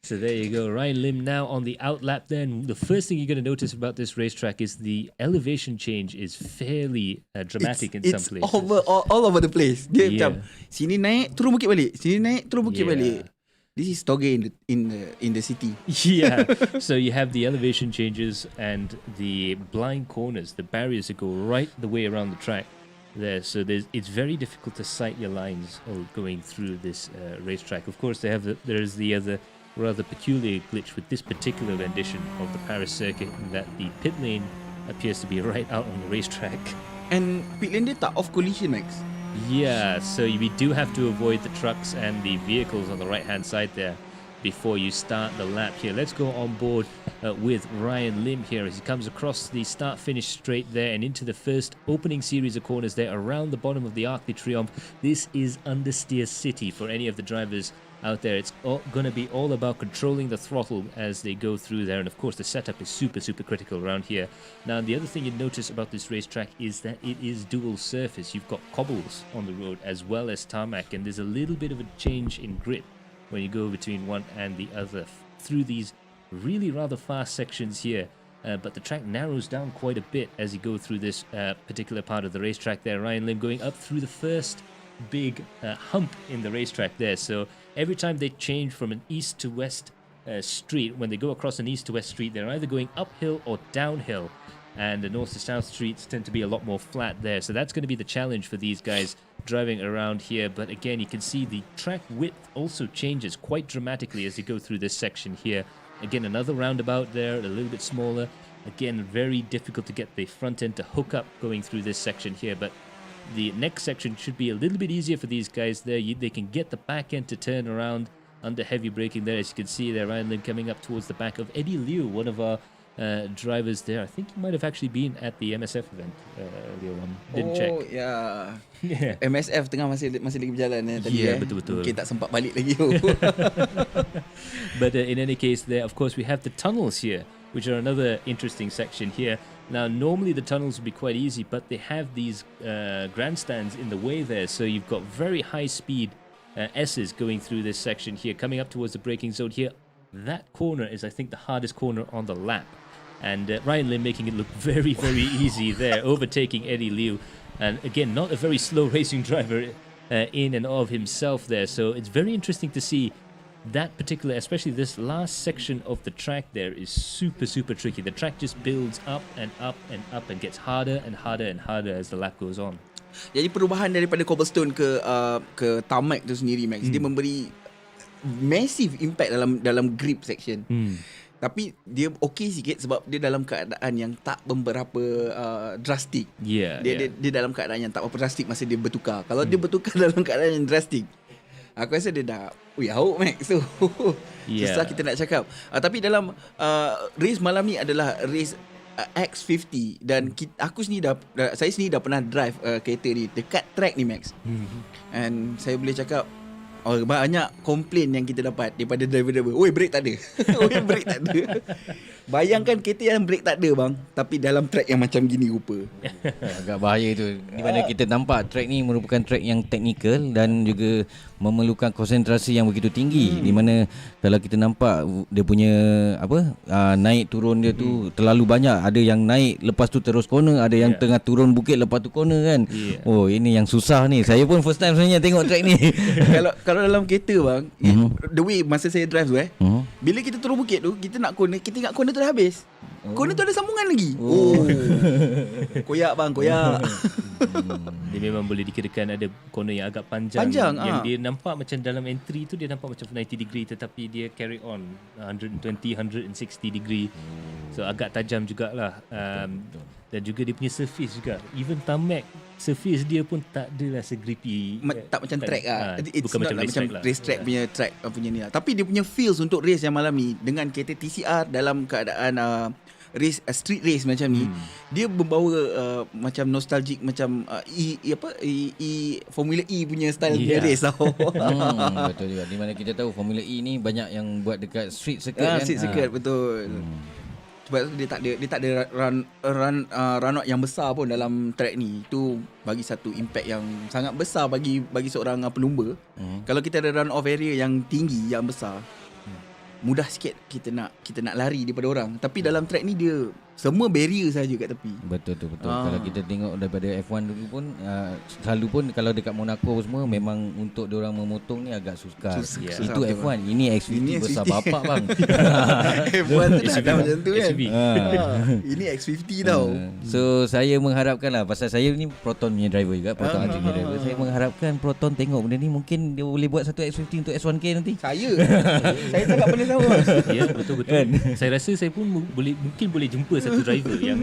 So there you go, Ryan Lim now on the outlap. Then the first thing you're going to notice about this racetrack is the elevation change is fairly dramatic in some places.
It's all over the place. Dia macam sini naik turun bukit balik, sini naik turun bukit balik. This is toge in the city.
Yeah. So you have the elevation changes and the blind corners, the barriers that go right the way around the track there. So it's very difficult to sight your lines going through this racetrack. Of course, there's the other rather peculiar glitch with this particular rendition of the Paris circuit, in that the pit lane appears to be right out on the racetrack.
And pit lane dia tak off collision, Max.
Yeah, so we do have to avoid the trucks and the vehicles on the right hand side there. before you start the lap here. Let's go on board with Ryan Lim here as he comes across the start-finish straight there and into the first opening series of corners there around the bottom of the Arc de Triomphe. This is understeer city for any of the drivers out there. It's going to be all about controlling the throttle as they go through there, and of course the setup is super critical around here. Now the other thing you notice about this racetrack is that it is dual surface. You've got cobbles on the road as well as tarmac, and there's a little bit of a change in grip when you go between one and the other through these really rather fast sections here. But the track narrows down quite a bit as you go through this particular part of the racetrack there. Ryan Lim going up through the first big hump in the racetrack there. So every time they change from an east to west street, when they go across an east to west street, they're either going uphill or downhill, and the north to south streets tend to be a lot more flat there. So that's going to be the challenge for these guys driving around here. But again, you can see the track width also changes quite dramatically as you go through this section here. Again, another roundabout there, a little bit smaller. Again, very difficult to get the front end to hook up going through this section here, but the next section should be a little bit easier for these guys there. They can get the back end to turn around under heavy braking there. As you can see there, Ryan Lim coming up towards the back of Eddie Liu, one of our drivers there. I think he might have actually been at the MSF event earlier on. Didn't check.
Oh, yeah.
Yeah.
MSF tengah masih lagi berjalan tadi.
Yeah, betul-betul.
Mungkin tak sempat balik lagi.
But in any case there, of course, we have the tunnels here, which are another interesting section here. Now, normally the tunnels would be quite easy, but they have these grandstands in the way there. So you've got very high-speed S's going through this section here, coming up towards the braking zone here. That corner is, I think, the hardest corner on the lap. And Ryan Lim making it look very easy there, overtaking Eddie Liu. And again, not a very slow racing driver in and of himself there. So it's very interesting to see that particular, especially this last section of the track there is super tricky. The track just builds up and up and up and gets harder and harder as the lap goes on.
Jadi perubahan daripada cobblestone ke tarmac tu sendiri, Max, dia memberi massive impact dalam grip section. Tapi dia okey sikit sebab dia dalam keadaan yang tak berapa drastik. Dia dalam keadaan yang tak berapa drastik masa dia bertukar. Kalau dia bertukar dalam keadaan yang drastik, aku rasa dia dah hauk, Max. So susah kita nak cakap. Tapi dalam race malam ni adalah race X50 dan saya sendiri dah pernah drive kereta ni dekat track ni, Max. And saya boleh cakap banyak komplain yang kita dapat daripada driver-driver. Oi, brake tak ada. Oi, brake tak ada. Bayangkan kereta yang brake tak ada, bang, tapi dalam track yang macam gini rupa.
Agak bahaya tu. Di mana kita nampak track ni merupakan track yang teknikal dan juga memerlukan konsentrasi yang begitu tinggi. Di mana kalau kita nampak dia punya naik turun dia tu terlalu banyak. Ada yang naik lepas tu terus corner, ada yang tengah turun bukit lepas tu corner kan. Oh, ini yang susah ni. Saya pun first time sebenarnya tengok track ni.
Kalau dalam kereta, bang, the way masa saya drive tu bila kita turun bukit tu, kita nak corner, kita ingat corner tu dah habis. Corner tu ada sambungan lagi. Koyak, bang, koyak.
Dia memang boleh dikirakan ada corner yang agak panjang yang dia nampak macam dalam entry tu dia nampak macam 90 degree, tetapi dia carry on 120-160 degree. So agak tajam jugalah. Dan juga dia punya surface juga, even tarmac surface dia pun tak adalah segrippy,
tak macam track
bukan macam
race track punya track punya ni lah. Tapi dia punya feels untuk race yang malam ni dengan kereta TCR dalam keadaan race street race macam ni, dia membawa macam nostalgic macam Formula E punya style punya race tau.
Betul juga. Di mana kita tahu Formula E ni banyak yang buat dekat street circuit kan.
Street circuit, betul. Sebab dia tak ada run out yang besar pun dalam track ni. Itu bagi satu impact yang sangat besar bagi seorang pelumba. Kalau kita ada run off area yang tinggi, yang besar, mudah sikit kita nak lari daripada orang. Tapi dalam track ni dia semua barrier saja kat tepi. Betul.
Kalau kita tengok daripada F1 dulu pun selalu pun kalau dekat Monaco semua memang untuk diorang memotong ni agak sukar. Itu F1, ini X50 besar bapak bang.
F1 tu dah macam tu kan. Ini X50 tau.
So saya mengharapkan lah, pasal saya ni Proton punya driver juga, Proton Arctic punya driver. Saya mengharapkan Proton tengok benda ni, mungkin dia boleh buat satu X50 untuk S1K nanti.
Saya sangat benda sama.
Ya, betul. Saya rasa saya pun mungkin boleh jumpa satu driver yang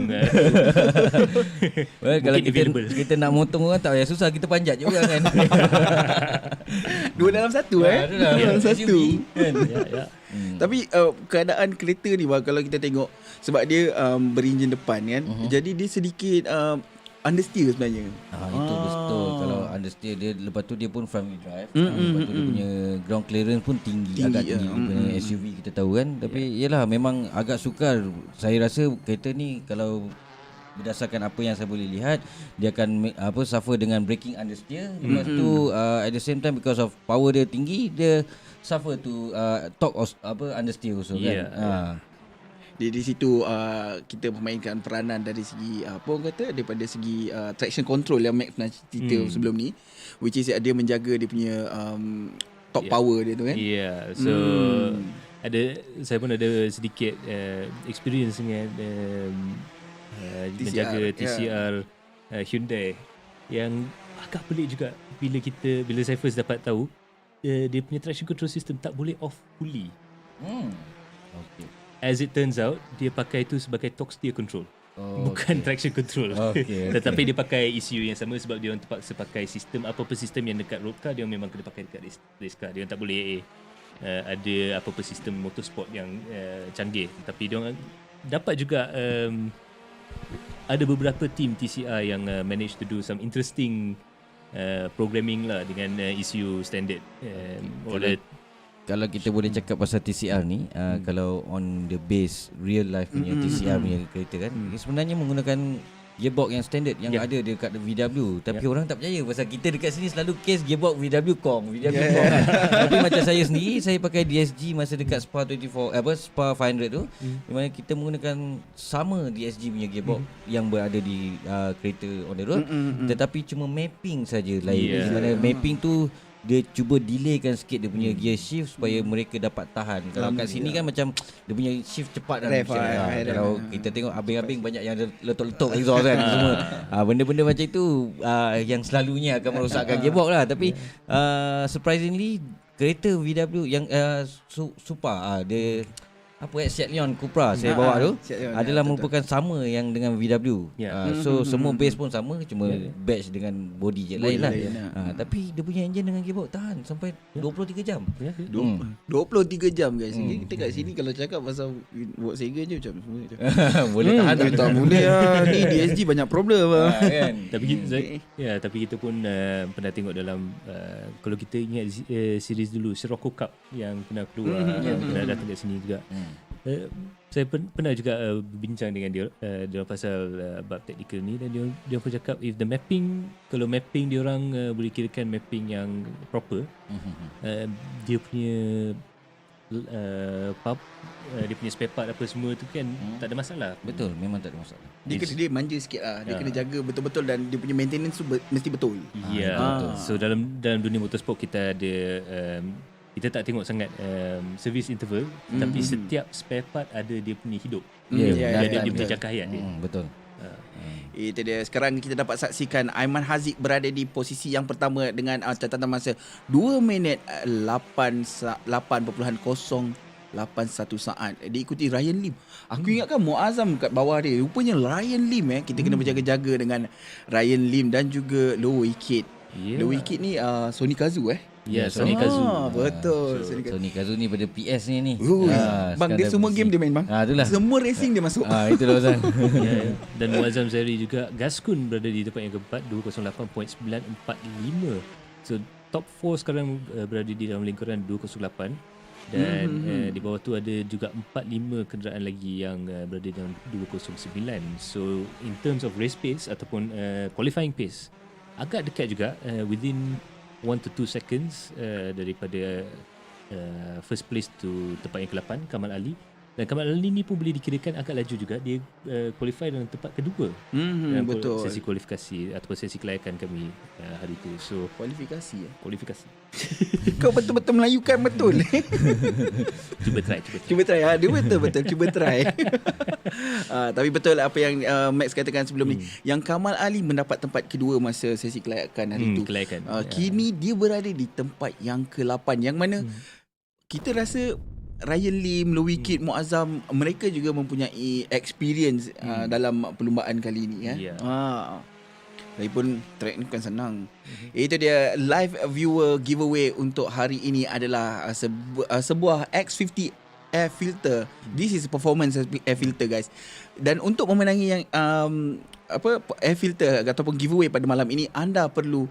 Well, kalau
mungkin available.
kita nak motong orang tak payah susah, kita panjat je orang kan.
Dua dalam satu Dua dalam satu.
Ya.
Tapi keadaan kereta ni bang, kalau kita tengok sebab dia berenjin depan kan, jadi dia sedikit understeer sebenarnya.
Itu betul. Kalau understeer dia, lepas tu dia pun front wheel drive. Lepas tu dia punya ground clearance pun tinggi agak tinggi daripada SUV kita tahu kan. Tapi yalah, memang agak sukar. Saya rasa kereta ni kalau berdasarkan apa yang saya boleh lihat, dia akan suffer dengan braking understeer. Lepas tu at the same time, because of power dia tinggi, dia suffer to torque understeer also kan.
Di situ kita memainkan peranan dari segi apa orang kata, daripada segi traction control yang Max pernah cerita sebelum ni, which is dia menjaga dia punya top power dia tu kan.
So saya pun ada sedikit experience dengan menjaga TCR Hyundai yang agak pelik juga bila saya first dapat tahu dia punya traction control system tak boleh off fully.
Okay.
As it turns out, dia pakai itu sebagai torque steer control. Bukan traction control. Tetapi dia pakai ECU yang sama sebab dia orang terpaksa pakai sistem, apa-apa sistem yang dekat road car dia memang kena pakai dekat race car. Dia tak boleh ada apa-apa sistem motorsport yang canggih. Tapi dia orang dapat juga ada beberapa team TCR yang manage to do some interesting programming lah dengan ECU standard.
Kalau kita boleh cakap pasal TCR ni, kalau on the base real life punya TCR punya kereta kan, sebenarnya menggunakan gearbox yang standard yang ada dekat VW. Tapi orang tak percaya pasal kita dekat sini selalu case gearbox VW Kong kan. Tapi macam saya sendiri, saya pakai DSG masa dekat Spa 500 tu, di mana kita menggunakan sama DSG punya gearbox yang berada di kereta on the road, tetapi cuma mapping saja lain. Di mana mapping tu dia cuba delaykan sikit dia punya gear shift supaya mereka dapat tahan. Kalau kat sini kan macam dia punya shift cepat dan kalau kita tengok abing-abing banyak yang letup-letup exhaust kan semua. Benda-benda macam itu yang selalunya akan merosakkan gearbox lah. Tapi surprisingly kereta VW yang Supra dia Seat Leon Cupra saya bawa tu adalah merupakan sama yang dengan VW. So semua base pun sama, cuma badge dengan body je lain lah. Tapi dia punya engine dengan gearbox tahan sampai 23 jam.
23 jam guys. Kita kat sini kalau cakap pasal buat Sega je macam semua je.
Boleh tahan
tak boleh ni DSG banyak problem
kan.
Tapi kita pun pernah tengok dalam kalau kita ingat series dulu Scirocco Cup yang pernah keluar, pernah datang kat sini juga. Saya pernah juga berbincang dengan dia pasal bab teknikal ni, dan dia pun cakap kalau mapping dia orang boleh kirakan mapping yang proper, dia punya dia punya spare part apa semua tu kan tak ada masalah.
Betul, memang tak ada masalah.
Dia manja sikit lah. Dia kena jaga betul-betul dan dia punya maintenance tu mesti betul.
Betul. So dalam dunia motorsport kita ada kita tak tengok sangat service interval, tapi setiap spare part ada dia punya hidup. Dia punya jangka hayat dia.
Betul.
Itu dia. Sekarang kita dapat saksikan Aiman Haziq berada di posisi yang pertama dengan catatan masa 2 minit 8.081 saat. Diikuti Ryan Lim. Aku ingatkan Muazzam kat bawah dia. Rupanya Ryan Lim kita kena berjaga-jaga dengan Ryan Lim dan juga Low Wicked. Low Wicked ni Sony Kazu
Sony Kazu.
Betul.
Sony Kazu ni pada PS ni.
Bang, dia semua game dia main bang.
Itulah.
Semua racing dia masuk.
Itulah Azan.
Dan Muazzam Zairi juga Gaskun berada di tempat yang keempat 208.945. So top 4 sekarang berada di dalam lingkaran 208. Dan di bawah tu ada juga 45 kenderaan lagi yang berada dalam 209. So in terms of race pace ataupun qualifying pace, agak dekat juga, within 1 to 2 seconds daripada first place to tempat yang ke-8 Kamal Ali. Dan Kamal Ali ni pun boleh dikirakan agak laju juga. Dia qualify dalam tempat kedua
betul.
Sesi kualifikasi ataupun sesi kelayakan kami hari tu. So
kualifikasi
Kau
betul-betul melayukan betul.
Cuba try.
Dia betul cuba try. Tapi betul apa yang Max katakan sebelum ni, yang Kamal Ali mendapat tempat kedua masa sesi kelayakan hari tu. Kini dia berada di tempat yang ke-8, yang mana kita rasa Ryan Lim, Louis Kid, Muazzam, mereka juga mempunyai experience dalam perlumbaan kali ni
Yeah.
Lagipun track ni bukan senang. Itu dia live viewer giveaway untuk hari ini adalah sebuah X50 Air Filter. This is performance air filter, guys. Dan untuk memenangi yang air filter ataupun giveaway pada malam ini, anda perlu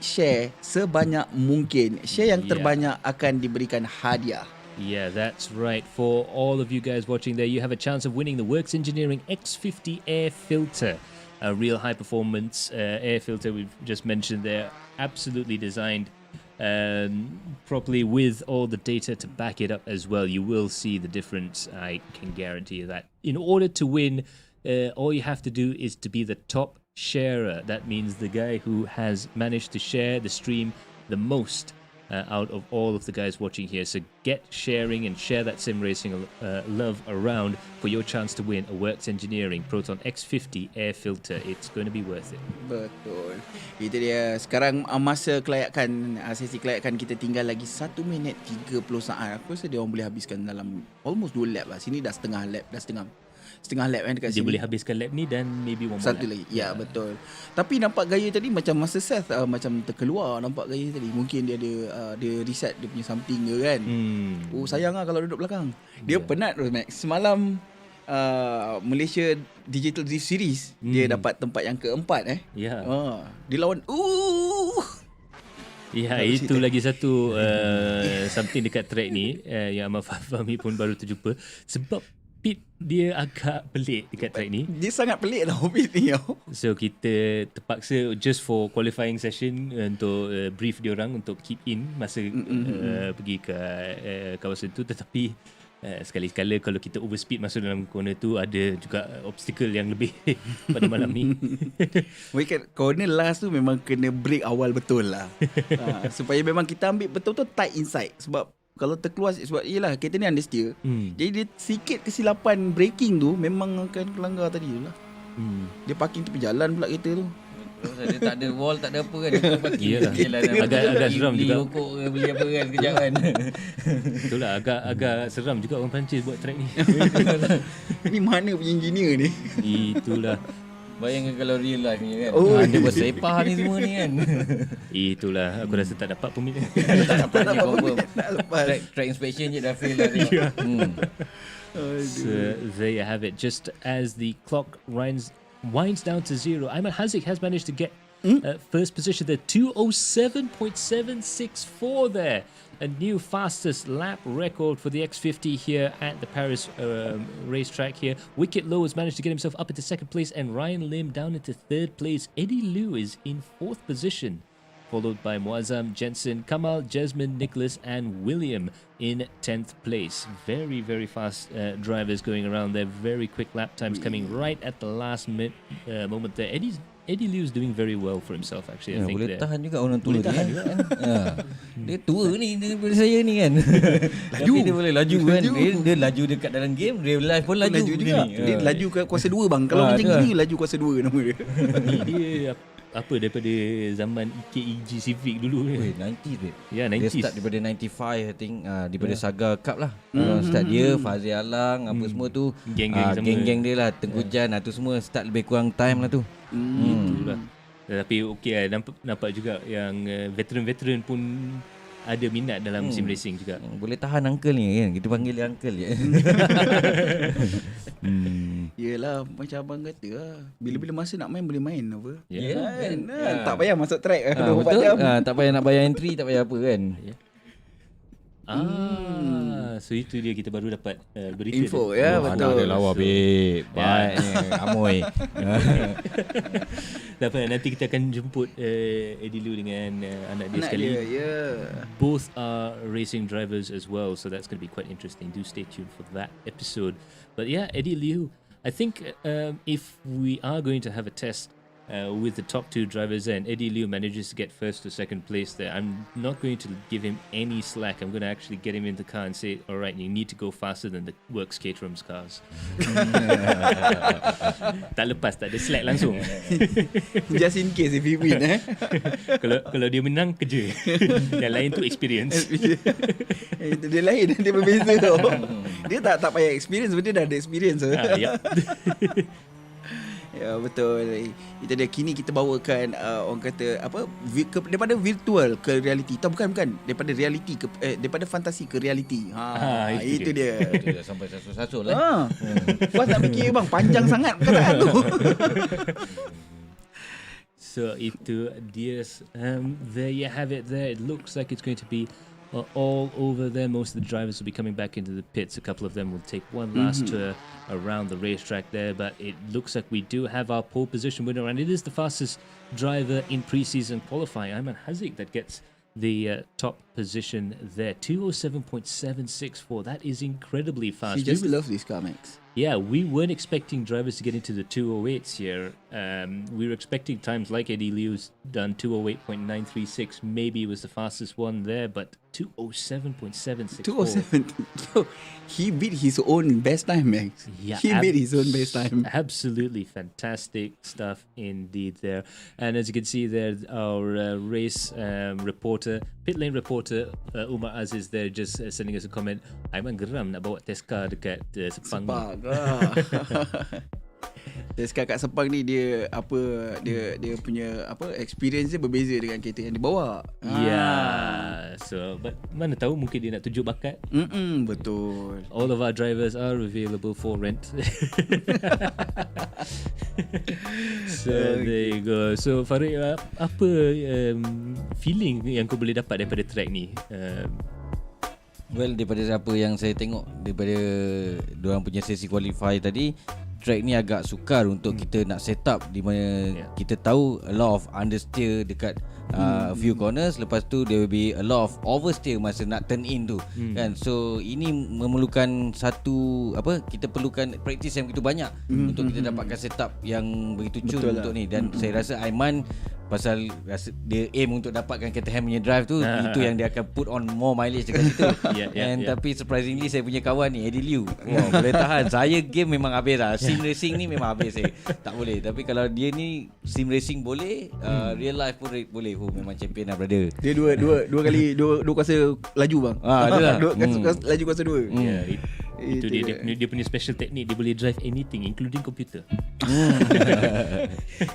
share sebanyak mungkin. Share yang terbanyak akan diberikan hadiah.
Yeah, that's right. For all of you guys watching there, you have a chance of winning the Works Engineering X50 Air Filter. A real high performance air filter we've just mentioned there. Absolutely designed properly with all the data to back it up as well. You will see the difference. I can guarantee you that. In order to win, all you have to do is to be the top sharer. That means the guy who has managed to share the stream the most out of all of the guys watching here. So get sharing and share that sim racing love around for your chance to win a Works Engineering Proton X50 Air Filter. It's going to be worth it.
Betul. Itu dia. Sekarang masa kelayakan, sesi kelayakan kita tinggal lagi 1 minit 30 saat. Aku rasa dia orang boleh habiskan dalam almost 2 lap lah. Sini dah setengah lap, setengah lap kan dekat
Dia
sini.
boleh habiskan lap ni dan maybe one more
Satu
lap.
lagi. Ya, betul. Tapi nampak gaya tadi macam masa Seth macam terkeluar nampak gaya tadi. Mungkin dia ada reset dia punya something ke kan. Oh, sayang lah kalau duduk belakang. Dia penat tu, Max. Semalam Malaysia Digital Drift Series dia dapat tempat yang keempat
Ya.
Dia lawan
Ya, itu lagi satu something dekat track ni yang Ahmad Fahmi pun baru terjumpa. Sebab pit dia agak pelik dekat track ni.
Dia sangat pelik tau pit ni.
So kita terpaksa just for qualifying session untuk brief dia orang untuk keep in masa pergi ke kawasan tu. Tetapi sekali-sekala kalau kita overspeed masuk dalam corner tu, ada juga obstacle yang lebih pada malam ni.
Wicket corner last tu memang kena break awal betul lah. Supaya memang kita ambil betul-betul tight inside. Sebab kalau terkeluar, sebab yelah kereta ni understeer. Jadi dia sikit kesilapan braking tu memang akan kelanggar tadi tu lah. Dia parking tepi jalan pula kereta tu.
Dia tak ada wall, tak ada apa kan. Dia parking.
Iyalah. Agak seram juga.
Beli rokok ke, beli apa kan sekejap kan.
Itulah agak seram juga orang Perancis buat track ni.
Ni mana punya engineer ni?
Itulah.
Bayangkan kalau real life ni kan.
Dia
bersepah ni semua ni kan.
Itulah, aku rasa tak dapat permit.
Tak dapat track inspection je dah fail lah.
So there you have it. Just as the clock winds down to zero, Ayman Haziq has managed to get first position there. 2:07.764 there. A new fastest lap record for the X50 here at the Paris racetrack here. Wicket Low has managed to get himself up into second place, and Ryan Lim down into third place. Eddie Liu is in fourth position, followed by Muazzam, Jensen, Kamal, Jasmine, Nicholas, and William in 10th place. Very, very fast drivers going around there. Very quick lap times coming right at the last moment there. Eddie Liu is doing very well for himself actually. I think
boleh
there.
tahan juga orang tua ni kan. Dia tua ni daripada saya ni kan.
Laju.
Tapi dia boleh laju kan. Dia laju dekat dalam game, real life pun laju
juga.
ni.
Dia laju ke kuasa 2 bang. Kalau macam gini laju kuasa 2 nama dia.
Dia apa daripada zaman KEG Civic dulu ni.
90s babe.
Ya,
Dia
90s.
start daripada 95 I think, daripada Saga Cup lah. Start dia, Fazil Alang apa semua tu.
Geng-geng sama.
Geng-geng dia lah, Tengku Jan tu semua start lebih kurang time lah tu.
Itulah. Tapi okey lah, nampak juga yang veteran-veteran pun ada minat dalam sim racing juga.
Boleh tahan uncle ni kan. Kita panggil dia uncle je.
Yelah macam abang kata lah. Bila-bila masa nak main boleh main apa.
Ya.
Kan? Tak payah masuk track 24
Betul.
jam.
Tak payah nak bayar entry, tak payah apa kan.
So itu dia, kita baru dapat berita
Info
dia.
ya, betul.
Anak dia lawa babe. Baik ni Amoy.
Tak apa, nanti kita akan jemput Eddie Liu dengan anak dia sekali.
Ya.
Both are racing drivers as well, so that's going to be quite interesting. Do stay tuned for that episode. But yeah, Eddie Liu, I think if we are going to have a test with the top two drivers there, and Eddie Liu manages to get first or second place there. I'm not going to give him any slack. I'm going to actually get him in the car and say, all right, you need to go faster than the Works Caterham's cars. Tak lepas, tak ada slack langsung.
Just in case if he win
Kalau dia menang, kerja. Yang lain tu experience.
Dia lain, dia berbeza tau. Dia tak payah experience, dia dah ada experience.
Yep.
Ya, betul. Itu dia, kini kita bawakan orang kata apa, daripada virtual ke reality. Bukan daripada reality ke daripada fantasi ke reality. Itu dia.
Itu dah sampai sasul-sasul lah.
Kau tak fikir bang, panjang sangat kataan tu.
So itu dia. There you have it there. It looks like it's going to be all over there. Most of the drivers will be coming back into the pits. A couple of them will take one last tour around the racetrack there, but it looks like we do have our pole position winner, and it is the fastest driver in pre-season qualifying, Ayman Haziq, that gets the top position there. 207.764. That is incredibly fast.
She just loves this car, Max.
Yeah, we weren't expecting drivers to get into the 208s here. We were expecting times like Eddie Liu's done 208.936. Maybe it was the fastest one there, but 207.764.
207. He beat his own best time, Max.
Yeah,
he beat his own best time.
Absolutely fantastic stuff indeed there. And as you can see there, our race reporter, pit lane reporter, Umar Aziz there, just sending us a comment. Aiman geram nak bawa test car dekat Sepang.
Test car kat Sepang ni dia punya experience dia berbeza dengan kereta yang dia bawa.
Yeah. So but mana tahu, mungkin dia nak tunjuk bakat.
Betul.
All of our drivers are available for rent. So there you go. So Fariq, apa feeling yang kau boleh dapat daripada track ni?
Well, daripada apa yang saya tengok daripada diorang punya sesi qualify tadi, track ni agak sukar untuk kita nak set up, di mana kita tahu a lot of understeer dekat a few corners. Lepas tu there will be a lot of oversteer masa nak turn in tu, kan. So ini memerlukan satu kita perlukan practice yang begitu banyak untuk kita dapatkan setup yang begitu cun untuk ni. Dan saya rasa Aiman, pasal rasa dia aim untuk dapatkan Caterham punya drive tu, itu yang dia akan put on more mileage dekat situ. Tapi surprisingly saya punya kawan ni Eddie Liu, boleh tahan. Saya game memang habis lah. Sim racing ni memang habis saya. Tak boleh. Tapi kalau dia ni sim racing boleh, real life pun boleh. Memang champion lah brother.
Dia dua kali kuasa laju bang.
Adalah.
Laju kuasa 2.
Itu dia punya special teknik. Dia boleh drive anything including komputer.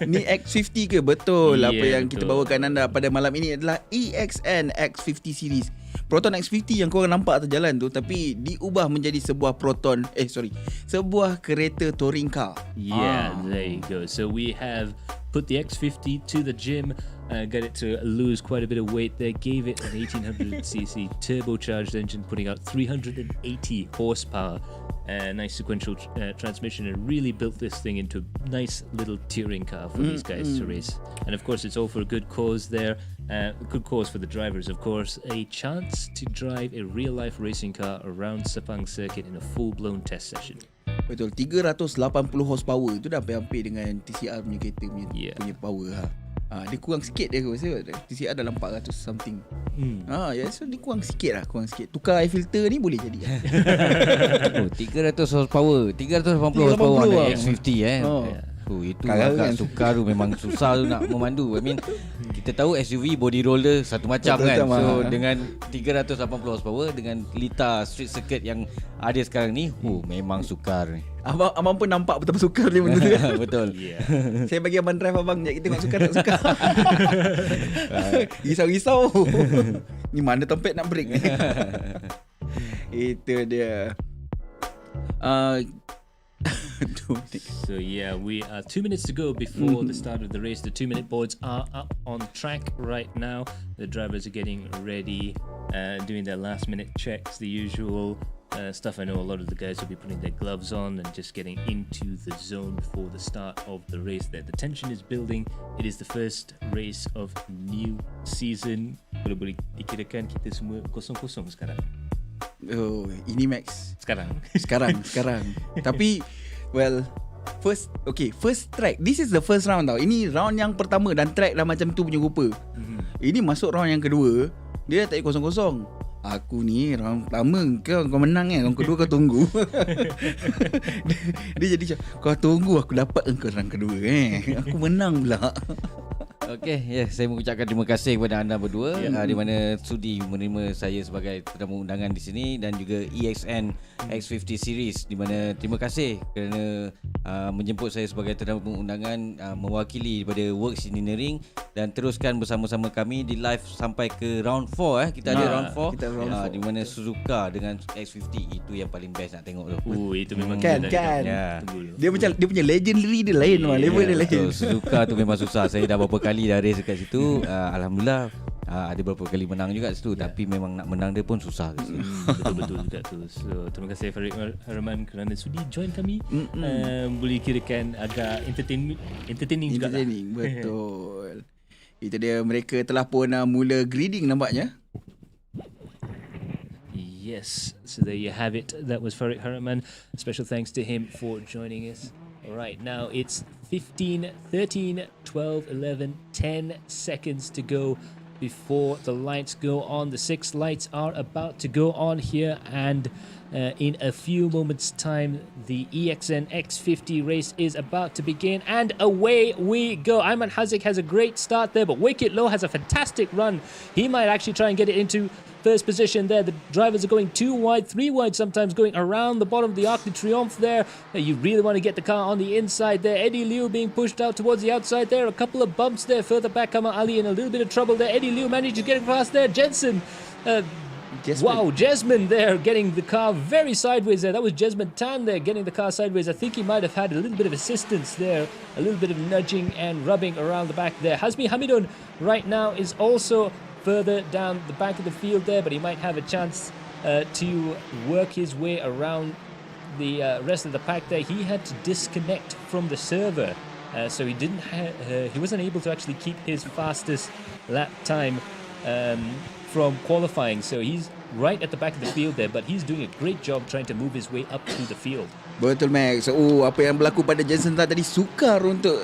Ni X50 ke? Betul. Apa yang
betul.
kita bawakan anda pada malam ini adalah EXN X50 series. Proton X50 yang korang nampak atas jalan tu, tapi diubah menjadi sebuah sebuah kereta touring car.
There you go. So we have put the X50 to the gym, got it to lose quite a bit of weight there, gave it an 1800cc turbocharged engine, putting out 380 horsepower, nice sequential transmission, and really built this thing into a nice little touring car for these guys to race. And of course it's all for a good cause there. Good cause for the drivers, of course. A chance to drive a real-life racing car around Sepang Circuit in a full-blown test session.
Betul. 380 horsepower tu dah hampir dengan TCR punya kereta punya power. Dia kurang sikit dia, aku rasa TCR dalam 400 something. So dia kurang sikit. Tukar air filter ni boleh jadi.
300 horsepower, 380 horsepower on X50 itu agak sukar tu, memang susah tu nak memandu. I mean, kita tahu SUV body roller satu macam kan. So dengan 380 horsepower dengan lita street circuit yang ada sekarang ni, memang sukar ni.
Abang pun nampak betapa sukar dia benda tu.
Betul.
Saya bagi abang drive abang, kita tengok sukar tak sukar. Risau-risau. Ni mana tempat nak break ni. Itu dia.
So we are 2 minutes to go before the start of the race. The 2-minute boards are up on track right now. The drivers are getting ready, doing their last minute checks, the usual stuff. I know a lot of the guys will be putting their gloves on and just getting into the zone before the start of the race there. The tension is building. It is the first race of new season. Kalau boleh dikirakan kita semua kosong-kosong sekarang.
Ini Max.
Sekarang.
Tapi well, First track. This is the first round tau. Ini round yang pertama dan track dah macam tu punya rupa. Ini masuk round yang kedua, dia dah tak kosong-kosong. Aku ni round pertama kau menang kan, round kedua kau tunggu. dia jadi macam, kau tunggu aku dapat engkau round kedua aku menang pula.
Okay, saya mengucapkan terima kasih kepada anda berdua di mana sudi menerima saya sebagai tetamu undangan di sini, dan juga EXN X50 series di mana terima kasih kerana menjemput saya sebagai tetamu undangan mewakili daripada Works Engineering, dan teruskan bersama-sama kami di live sampai ke round 4 kita ada round 4 di mana Suzuka dengan X50 itu yang paling best nak tengok tu.
Itu memang
kan.
Ya.
Dia macam dia punya legendary dia lain level dia lain.
Suzuka tu memang susah. Saya dah berapa kali dah race dekat situ. Alhamdulillah ada beberapa kali menang juga kat situ, tapi memang nak menang dia pun susah.
Betul-betul juga tu. So terima kasih Fariqe Hairuman kerana sudi join kami. Boleh kirakan agak entertaining juga lah.
Betul. Itu dia, mereka telah pun mula grading nampaknya.
Yes, so there you have it. That was Fariqe Hairuman. Special thanks to him for joining us. All right, now it's 15, 13, 12, 11, 10 seconds to go before the lights go on. The 6 lights are about to go on here, and in a few moments' time, the EXN X50 race is about to begin, and away we go. Ayman Haziq has a great start there, but Wicked Low has a fantastic run. He might actually try and get it into first position there. The drivers are going 2 wide, 3 wide, sometimes going around the bottom of the Arc de Triomphe there. You really want to get the car on the inside there. Eddie Liu being pushed out towards the outside there. A couple of bumps there. Further back, Kamal Ali in a little bit of trouble there. Eddie Liu managed to get it past there. Jensen. Jasmine there getting the car very sideways there. That was Jasmine Tan there getting the car sideways. I think he might have had a little bit of assistance there. A little bit of nudging and rubbing around the back there. Hazmi Hamidun right now is also further down the back of the field there, but he might have a chance to work his way around the rest of the pack there. He had to disconnect from the server, so he wasn't able to actually keep his fastest lap time from qualifying. So he's right at the back of the field there, but he's doing a great job trying to move his way up through the field.
Betul Max. Apa yang berlaku pada Jensen tadi sukar untuk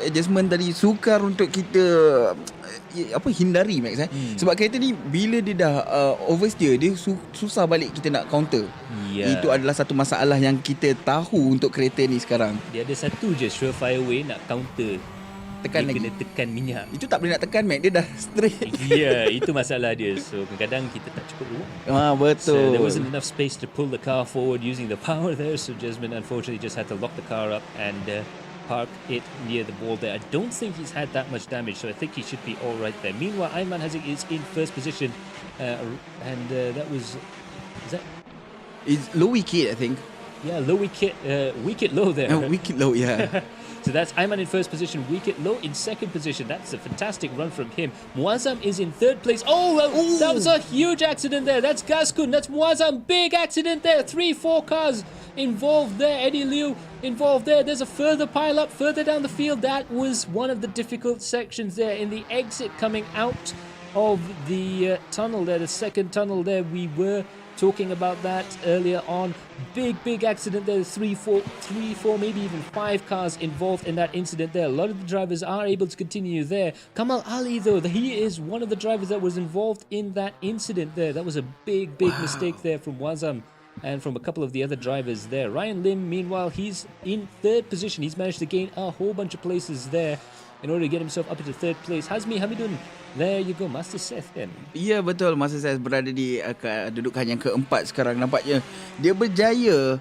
kita hindari Max Sebab kereta ni bila dia dah oversteer, dia susah balik kita nak counter. Itu adalah satu masalah yang kita tahu untuk kereta ni sekarang.
Dia ada satu je surefire way nak counter.
Tekan
dia
lagi.
Kena tekan minyak.
Itu tak boleh nak tekan Mac, dia dah straight.
Itu masalah dia. So kadang-kadang kita tak cukup ruang.
Betul.
So there wasn't enough space to pull the car forward using the power there. So Jasmine unfortunately just had to lock the car up and park it near the wall there. I don't think he's had that much damage, so I think he should be all right there. Meanwhile, Ayman Haziq is in first position, and that was... Is that...
It's low wicket, I think.
Yeah, low wicket. Wicket low there.
Wicket low, yeah.
So that's Ayman in first position, Wicket Low in second position. That's a fantastic run from him. Muazzam is in third place. That was a huge accident there. That's Gaskun. That's Muazzam. Big accident there. 3-4 cars involved there. Eddie Liu involved there. There's a further pile up further down the field. That was one of the difficult sections there in the exit coming out of the tunnel there, the second tunnel there. We were talking about that earlier on. Big accident there. 3, 4, maybe even 5 cars involved in that incident there. A lot of the drivers are able to continue there. Kamal Ali though, he is one of the drivers that was involved in that incident there. That was a big mistake there from Wazam and from a couple of the other drivers there. Ryan Lim, meanwhile, he's in third position. He's managed to gain a whole bunch of places there in order to get himself up into third place. Hazmi Hamidun, there you go, Master Seth kan?
Ya betul, Master Seth berada di kedudukan yang keempat sekarang. Nampaknya dia berjaya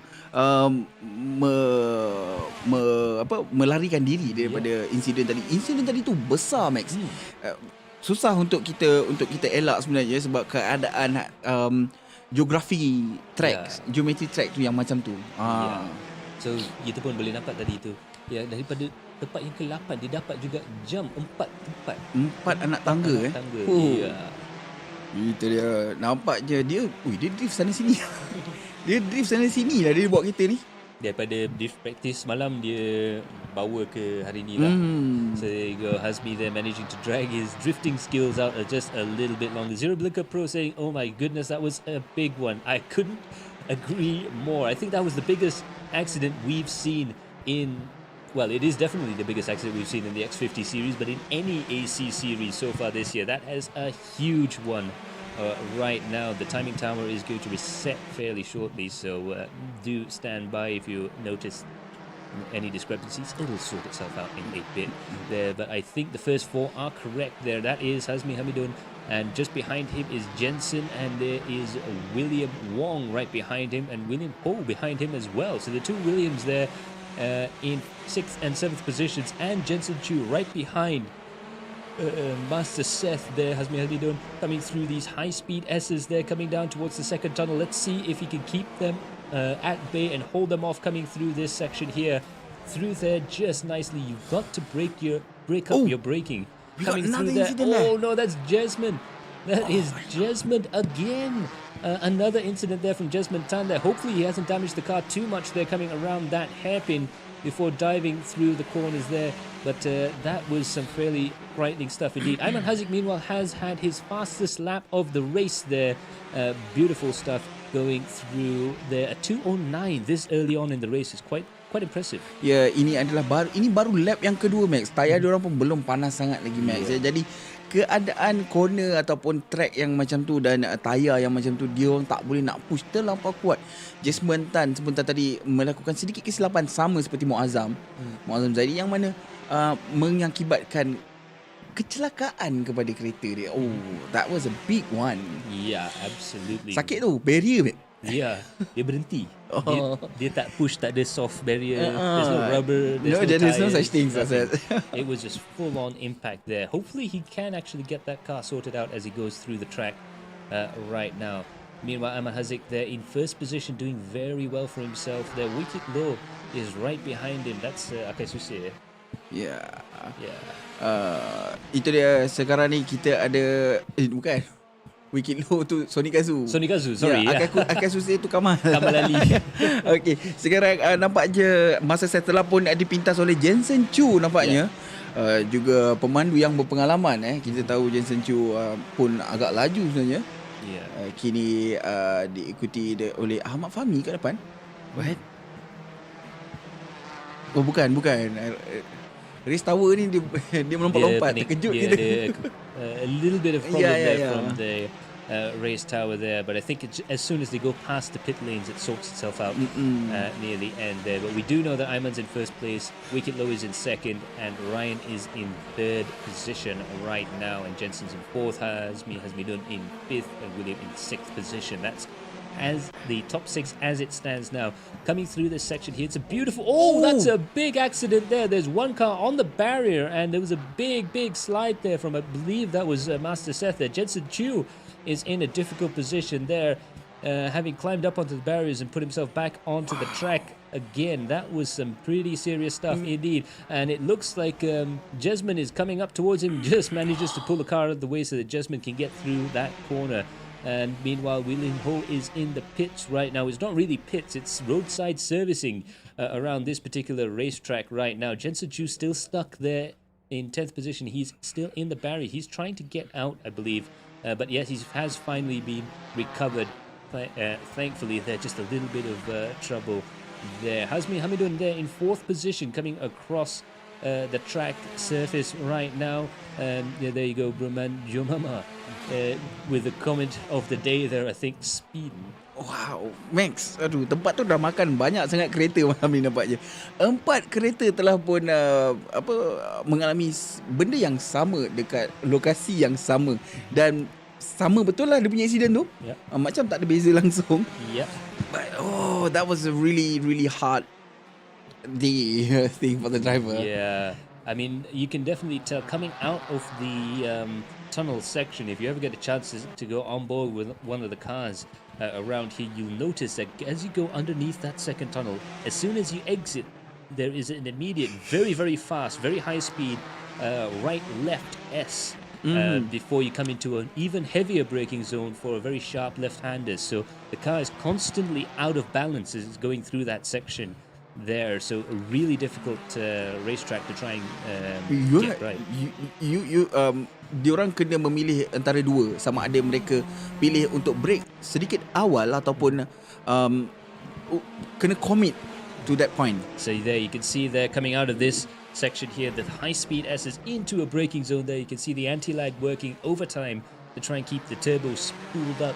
melarikan diri daripada insiden tadi. Insiden tadi tu besar Max. Susah untuk kita elak sebenarnya sebab keadaan geografi track, geometry track tu yang macam tu.
So kita pun boleh nampak tadi tu. Ya, daripada tempat yang ke-8 dia dapat juga jump 4 tempat.
4 anak tangga.
Ya.
Itu dia. Nampak je dia drift sana sini. Dia drift sana sini lah dia bawa kereta ni.
Daripada drift practice malam dia bawa ke hari ni lah. So there you go, Hazmi there managing to drag his drifting skills out just a little bit longer. Zero Blinker Pro saying, oh my goodness, that was a big one. I couldn't agree more. I think that was the biggest accident we've seen in well, it is definitely the biggest accident we've seen in the X50 series, but in any AC series so far this year, that is a huge one. Right now, the timing tower is going to reset fairly shortly, so do stand by if you notice any discrepancies. It'll sort itself out in 8-bit there, but I think the first 4 are correct there. That is Hazmi Hamidun, and just behind him is Jensen, and there is William Wong right behind him, and William Ho behind him as well. So the two Williams there in 6th and 7th positions, and Jensen Chu right behind Master Seth there. Hazmi Hamidun coming through these high-speed S's there, coming down towards the second tunnel. Let's see if he can keep them at bay and hold them off coming through this section here. Through there just nicely. You've got to break up your braking. Coming through there. Oh no, that's Jasmine. That is Jasmine again. Another incident there from Jasmine Tan there. Hopefully he hasn't damaged the car too much there, coming around that hairpin before diving through the corners there. But that was some fairly frightening stuff indeed. Ayman Haziq, meanwhile, has had his fastest lap of the race there. Beautiful stuff going through there. A 2:09 this early on in the race is quite impressive.
Ya, ini baru lap yang kedua, Max. Tayar diorang pun belum panas sangat lagi, Max. Jadi keadaan corner ataupun track yang macam tu dan tayar yang macam tu, dia orang tak boleh nak push terlampau kuat. Jasmine Tan sebentar tadi melakukan sedikit kesilapan sama seperti Muazzam Zaidi, yang mana mengakibatkan kecelakaan kepada kereta dia. Oh, that was a big one.
Yeah, absolutely.
Sakit tu, barrier, Max.
Yeah, dia berhenti. Dia tak push, tak ada soft barrier. There's no rubber.
There's no such thing.
It was just full-on impact there. Hopefully he can actually get that car sorted out as he goes through the track right now. Meanwhile, Ayman Haziq there in first position, doing very well for himself. Their wicket low is right behind him. That's Akai Susi.
Yeah. Itu dia. Sekarang ni kita ada bukan Wicket low tu Sony Kazu, sorry. Akan susah tu Kamal
Ali.
Okey, sekarang nampak je masa saya telah pun dipintas oleh Jensen Chu nampaknya. Juga pemandu yang berpengalaman. Kita tahu Jensen Chu pun agak laju sebenarnya. Kini diikuti oleh Ahmad Fahmi kat depan. What? Oh bukan. Race Tower ni dia melompat-lompat, terkejut kita.
A little bit of problem there from the race tower there, but I think as soon as they go past the pit lanes, it sorts itself out near the end there. But we do know that Ayman's in first place, Wicket Low is in second, and Ryan is in third position right now, and Jensen's in fourth, Hazmidun in fifth, and William in sixth position. That's as the top 6 as it stands now. Coming through this section here, it's a beautiful... Oh, that's a big accident there. There's one car on the barrier, and there was a big slide there from, I believe that was Master Seth there. Jensen Chu is in a difficult position there, having climbed up onto the barriers and put himself back onto the track again. That was some pretty serious stuff indeed. And it looks like Jasmine is coming up towards him, just manages to pull the car out of the way so that Jasmine can get through that corner. And meanwhile, William Ho is in the pits right now. It's not really pits, it's roadside servicing around this particular racetrack right now. Jensen Chu still stuck there in 10th position. He's still in the barrier. He's trying to get out, I believe. But yes, he has finally been recovered. Thankfully, there's just a little bit of trouble there. Hazmi Hamidun there in 4th position, coming across the track surface right now. There you go, Brahman Jomama. With the comment of the day there, I think, speed.
Wow, Max, aduh, tempat tu dah makan banyak sangat kereta malam ni nampaknya. 4 kereta telah pun mengalami benda yang sama dekat lokasi yang sama, dan sama betul lah dia punya insiden tu. Macam tak ada beza langsung. But that was a really hard thing for the driver.
Yeah, I mean, you can definitely tell coming out of the tunnel section, if you ever get a chance to go on board with one of the cars around here, you'll notice that as you go underneath that second tunnel, as soon as you exit, there is an immediate, very fast, very high speed right left S before you come into an even heavier braking zone for a very sharp left-hander. So the car is constantly out of balance as it's going through that section there. So a really difficult racetrack to try and get right.
Diorang kena memilih antara dua, sama ada mereka pilih untuk break sedikit awal ataupun kena commit to that point.
So there you can see there coming out of this section here, the high-speed S's into a braking zone there. You can see the anti-lag working overtime to try and keep the turbo spooled up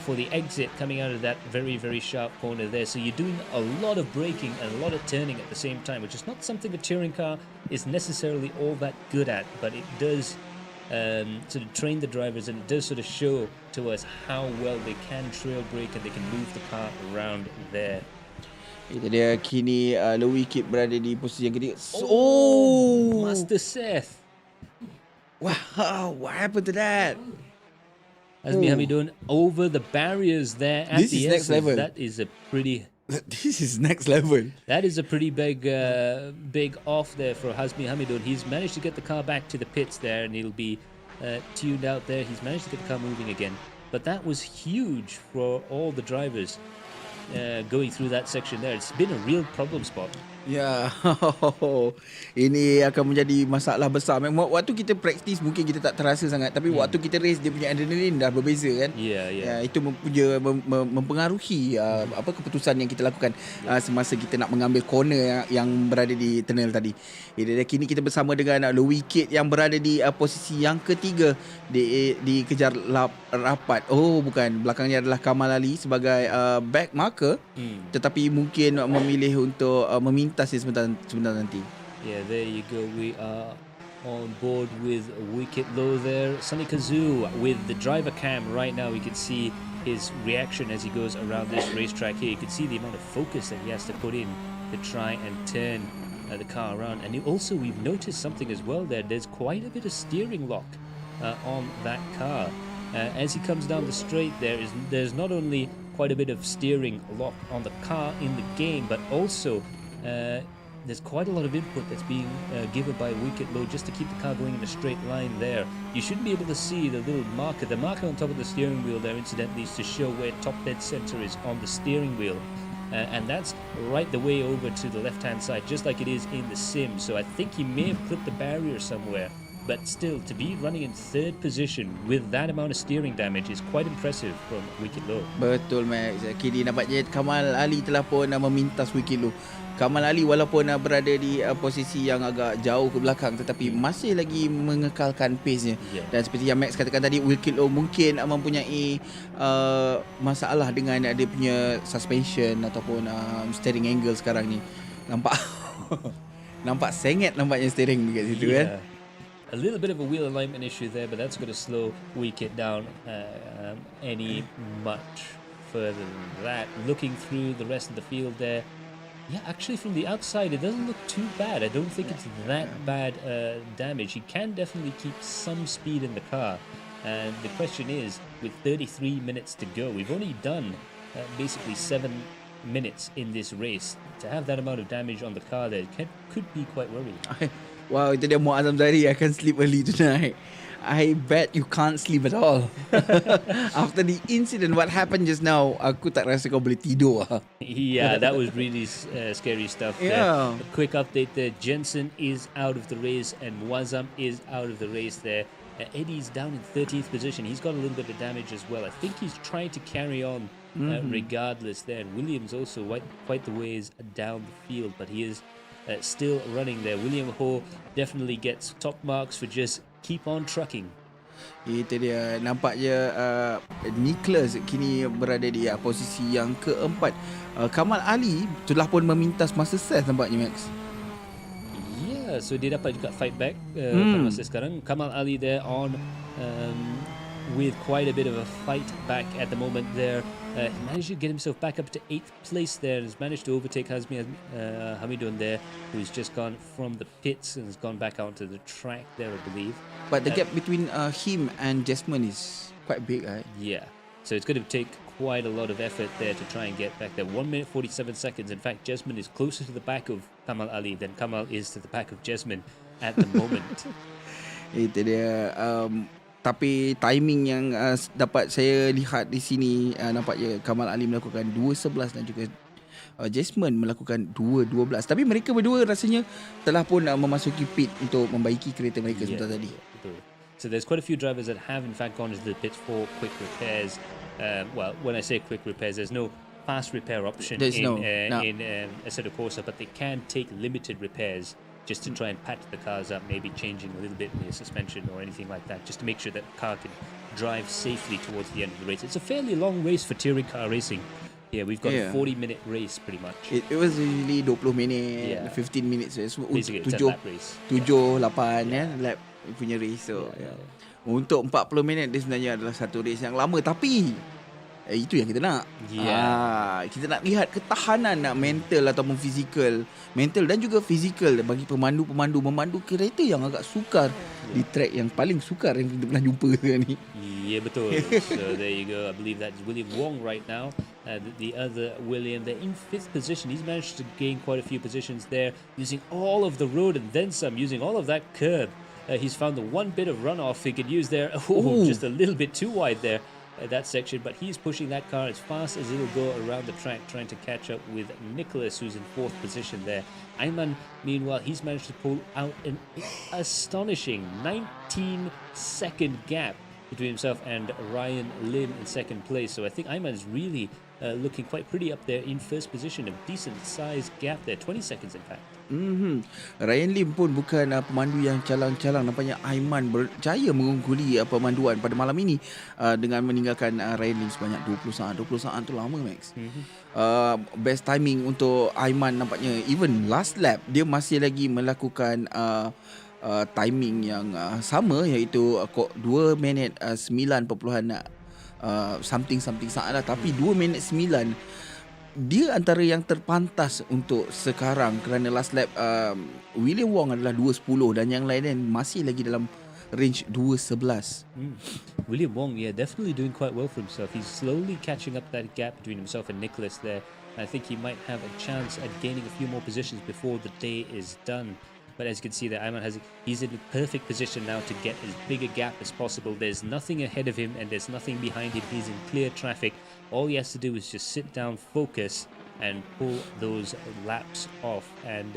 for the exit coming out of that very, very sharp corner there. So you're doing a lot of braking and a lot of turning at the same time, which is not something a touring car is necessarily all that good at, but it does sort of train the drivers, and it does sort of show to us how well they can trail brake and they can move the car around there.
Itu dia, kini Louis Kit berada di posisi yang ketiga.
Master Seth.
Wow, what happened to that?
Hazmi Hamidun over the barriers there at
This
the
is next
S's.
level.
That is a pretty...
This is next level.
That is a pretty big off there for Hazmi Hamidun. He's managed to get the car back to the pits there, and he'll be tuned out there. He's managed to get the car moving again. But that was huge for all the drivers going through that section there. It's been a real problem spot.
Ya, ini akan menjadi masalah besar. Memang waktu kita praktis mungkin kita tak terasa sangat, tapi waktu kita race dia punya adrenalin dah berbeza kan.
Ya.
Itu mempengaruhi apa keputusan yang kita lakukan semasa kita nak mengambil corner yang berada di tunnel tadi. Kini kita bersama dengan Louis Kit yang berada di posisi yang ketiga, dikejar rapat. Oh bukan, belakangnya adalah Kamal Ali sebagai back marker, tetapi mungkin memilih untuk memintas sebentar nanti.
Yeah, there you go. We are on board with Wicket Low there. Sunny Kazoo with the driver cam right now. We can see his reaction as he goes around this racetrack here. You can see the amount of focus that he has to put in to try and turn the car around. And we've noticed something as well there. There's quite a bit of steering lock on that car. As he comes down the straight there's not only quite a bit of steering lock on the car in the game, but also there's quite a lot of input that's being given by Wicket Low just to keep the car going in a straight line there. You should be able to see the little marker. The marker on top of the steering wheel there, incidentally, is to show where top dead center is on the steering wheel. And that's right the way over to the left-hand side, just like it is in the sim. So I think he may have clipped the barrier somewhere. But still, to be running in third position with that amount of steering damage is quite impressive from Wicket Low.
Betul Max. Kini nampaknya Kamal Ali telah pun memintas Wicket Low. Kamal Ali walaupun berada di posisi yang agak jauh ke belakang, tetapi masih lagi mengekalkan pace-nya. Dan seperti yang Max katakan tadi, Wicket Low mungkin mempunyai masalah dengan dia punya suspension ataupun steering angle sekarang ni. Nampak sengit nampaknya steering dekat situ kan.
A little bit of a wheel alignment issue there, but that's going to slow Wicket down any much further than that. Looking through the rest of the field there, yeah, actually from the outside it doesn't look too bad. I don't think it's that bad damage. He can definitely keep some speed in the car, and the question is, with 33 minutes to go, we've only done basically 7 minutes in this race. To have that amount of damage on the car there could be quite worrying.
Wow, itu dia Muazzam Zahri. I can sleep early tonight. I bet you can't sleep at all. After the incident, what happened just now, aku tak rasa kau boleh tidur.
Yeah, that was really scary stuff.
Yeah.
A quick update there. Jensen is out of the race and Muazzam is out of the race there. Eddie's down in 13th position. He's got a little bit of damage as well. I think he's trying to carry on regardless there. And Williams also quite the ways down the field, but he is still running there. William Ho definitely gets top marks for just keep on trucking.
Itu dia, nampaknya Nicholas kini berada di posisi yang keempat. Kamal Ali telah pun memintas masa Seth nampaknya Max.
Yeah, so dia dapat juga fight back pada masa sekarang. Kamal Ali there on with quite a bit of a fight back at the moment there. He managed to get himself back up to 8th place there. Has managed to overtake Hazmi Hamidun there, who's just gone from the pits and has gone back onto the track there, I believe.
But the gap between him and Jasmine is quite big, right?
Yeah, so it's going to take quite a lot of effort there to try and get back there. 1 minute 47 seconds. In fact, Jasmine is closer to the back of Kamal Ali than Kamal is to the back of Jasmine at the moment.
Itu dia. Tapi timing yang dapat saya lihat di sini, nampaknya Kamal Ali melakukan 2.11 dan juga Jasmine melakukan 2.12. Tapi mereka berdua rasanya telah pun memasuki pit untuk membaiki kereta mereka sebentar tadi.
So there's quite a few drivers that have in fact gone into the pits for quick repairs. Well, when I say quick repairs, there's no fast repair option
There's no.
in Assetto Corsa, but they can take limited repairs just to try and patch the cars up, maybe changing a little bit in the suspension or anything like that, just to make sure that the car can drive safely towards the end of the race. It's a fairly long race for touring car racing. Yeah, we've got a 40-minute race pretty much.
It was usually 20 minit, 15 minutes.
Basically, it's a lap race.
7-8 lap punya race. So, untuk 40 minit dia sebenarnya adalah satu race yang lama, tapi itu yang kita nak. Kita nak lihat ketahanan nak mental ataupun fizikal, mental dan juga fizikal bagi pemandu-pemandu memandu kereta yang agak sukar di track yang paling sukar yang kita pernah jumpa sekarang ni.
Yeah, betul. So there you go. I believe that's William Wong right now. The other William, they're in 5th position. He's managed to gain quite a few positions there, using all of the road and then some, using all of that curb. He's found the one bit of runoff he could use there. Just a little bit too wide there, that section. But he's pushing that car as fast as it'll go around the track, trying to catch up with Nicholas, who's in 4th position there. Ayman, meanwhile, he's managed to pull out an astonishing 19-second gap between himself and Ryan Lim in 2nd place. So I think Ayman is really looking quite pretty up there in 1st position. A decent-sized gap there, 20 seconds in fact.
Ryan Lim pun bukan pemandu yang calang-calang. Nampaknya Aiman berjaya mengungguli pemanduan pada malam ini dengan meninggalkan Ryan Lim sebanyak 20 saat. 20 saat tu lama, Max. Best timing untuk Aiman nampaknya. Even last lap dia masih lagi melakukan timing yang sama, iaitu 2 minit 9 something saat lah. Tapi 2 minit 9 dia antara yang terpantas untuk sekarang, kerana last lap William Wong adalah 2.10 dan yang lain masih lagi dalam range 2.11.
William Wong, definitely doing quite well for himself. He's slowly catching up that gap between himself and Nicholas there. I think he might have a chance at gaining a few more positions before the day is done. But as you can see there, Ayman he's in the perfect position now to get as big a gap as possible. There's nothing ahead of him and there's nothing behind him. He's in clear traffic. All he has to do is just sit down, focus, and pull those laps off. And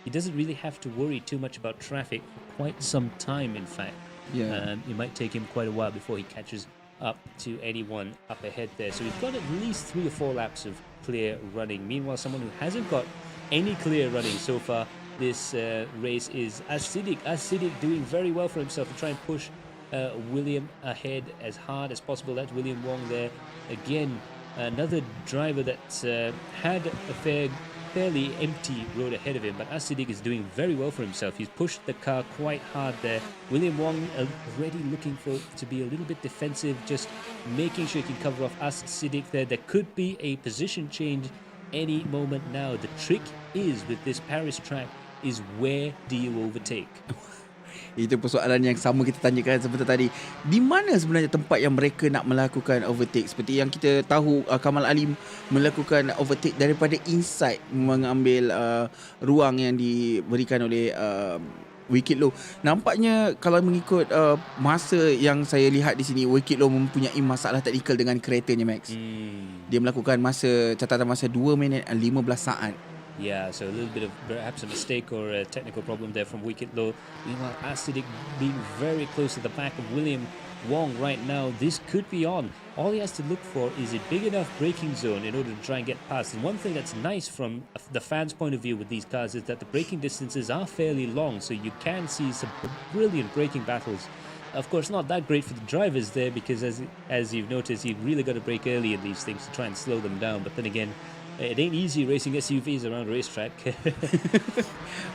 he doesn't really have to worry too much about traffic for quite some time, in fact. It might take him quite a while before he catches up to anyone up ahead there. So we've got at least 3 or 4 laps of clear running. Meanwhile, someone who hasn't got any clear running so far this race is As-Siddiq. As-Siddiq doing very well for himself to try and push William ahead as hard as possible. That's William Wong there. Again, another driver that's had a fairly empty road ahead of him, but As-Siddiq is doing very well for himself. He's pushed the car quite hard there. William Wong already looking to be a little bit defensive, just making sure he can cover off As-Siddiq there. There could be a position change any moment now. The trick is with this Paris track is where do you overtake?
Itu persoalan yang sama kita tanyakan sebentar tadi. Di mana sebenarnya tempat yang mereka nak melakukan overtake? Seperti yang kita tahu, Kamal Ali melakukan overtake daripada inside, mengambil ruang yang diberikan oleh Wicked Low. Nampaknya kalau mengikut masa yang saya lihat di sini, Wicked Low mempunyai masalah teknikal dengan keretanya, Max. Dia melakukan catatan masa 2 minit 15 saat.
Yeah, so a little bit of perhaps a mistake or a technical problem there from Wicked Low. Meanwhile, As-Siddiq being very close to the back of William Wong right now. This could be on. All he has to look for is a big enough braking zone in order to try and get past. And one thing that's nice from the fans' point of view with these cars is that the braking distances are fairly long, so you can see some brilliant braking battles. Of course, not that great for the drivers there, because as you've noticed, you've really got to brake early in these things to try and slow them down. But then again, it ain't easy racing SUVs around a racetrack.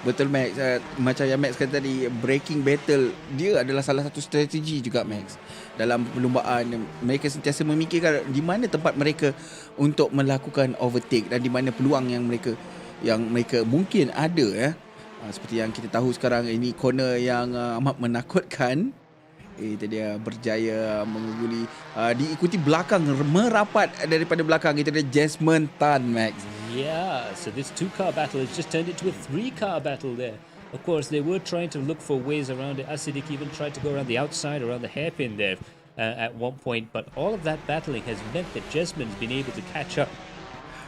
Betul, Max. Macam yang Max kata tadi, braking battle dia adalah salah satu strategi juga, Max. Dalam perlumbaan, mereka sentiasa memikirkan di mana tempat mereka untuk melakukan overtake dan di mana peluang yang mereka mungkin ada. Seperti yang kita tahu sekarang, ini corner yang amat menakutkan. Itu dia berjaya mengungguli, diikuti belakang, merapat daripada belakang. Itu dia Jasmine Tan, Max.
Yeah, so this 2-car battle has just turned into a 3-car battle there. Of course, they were trying to look for ways around it. As-Siddiq even tried to go around the outside, around the hairpin there at one point. But all of that battling has meant that Jasmine's been able to catch up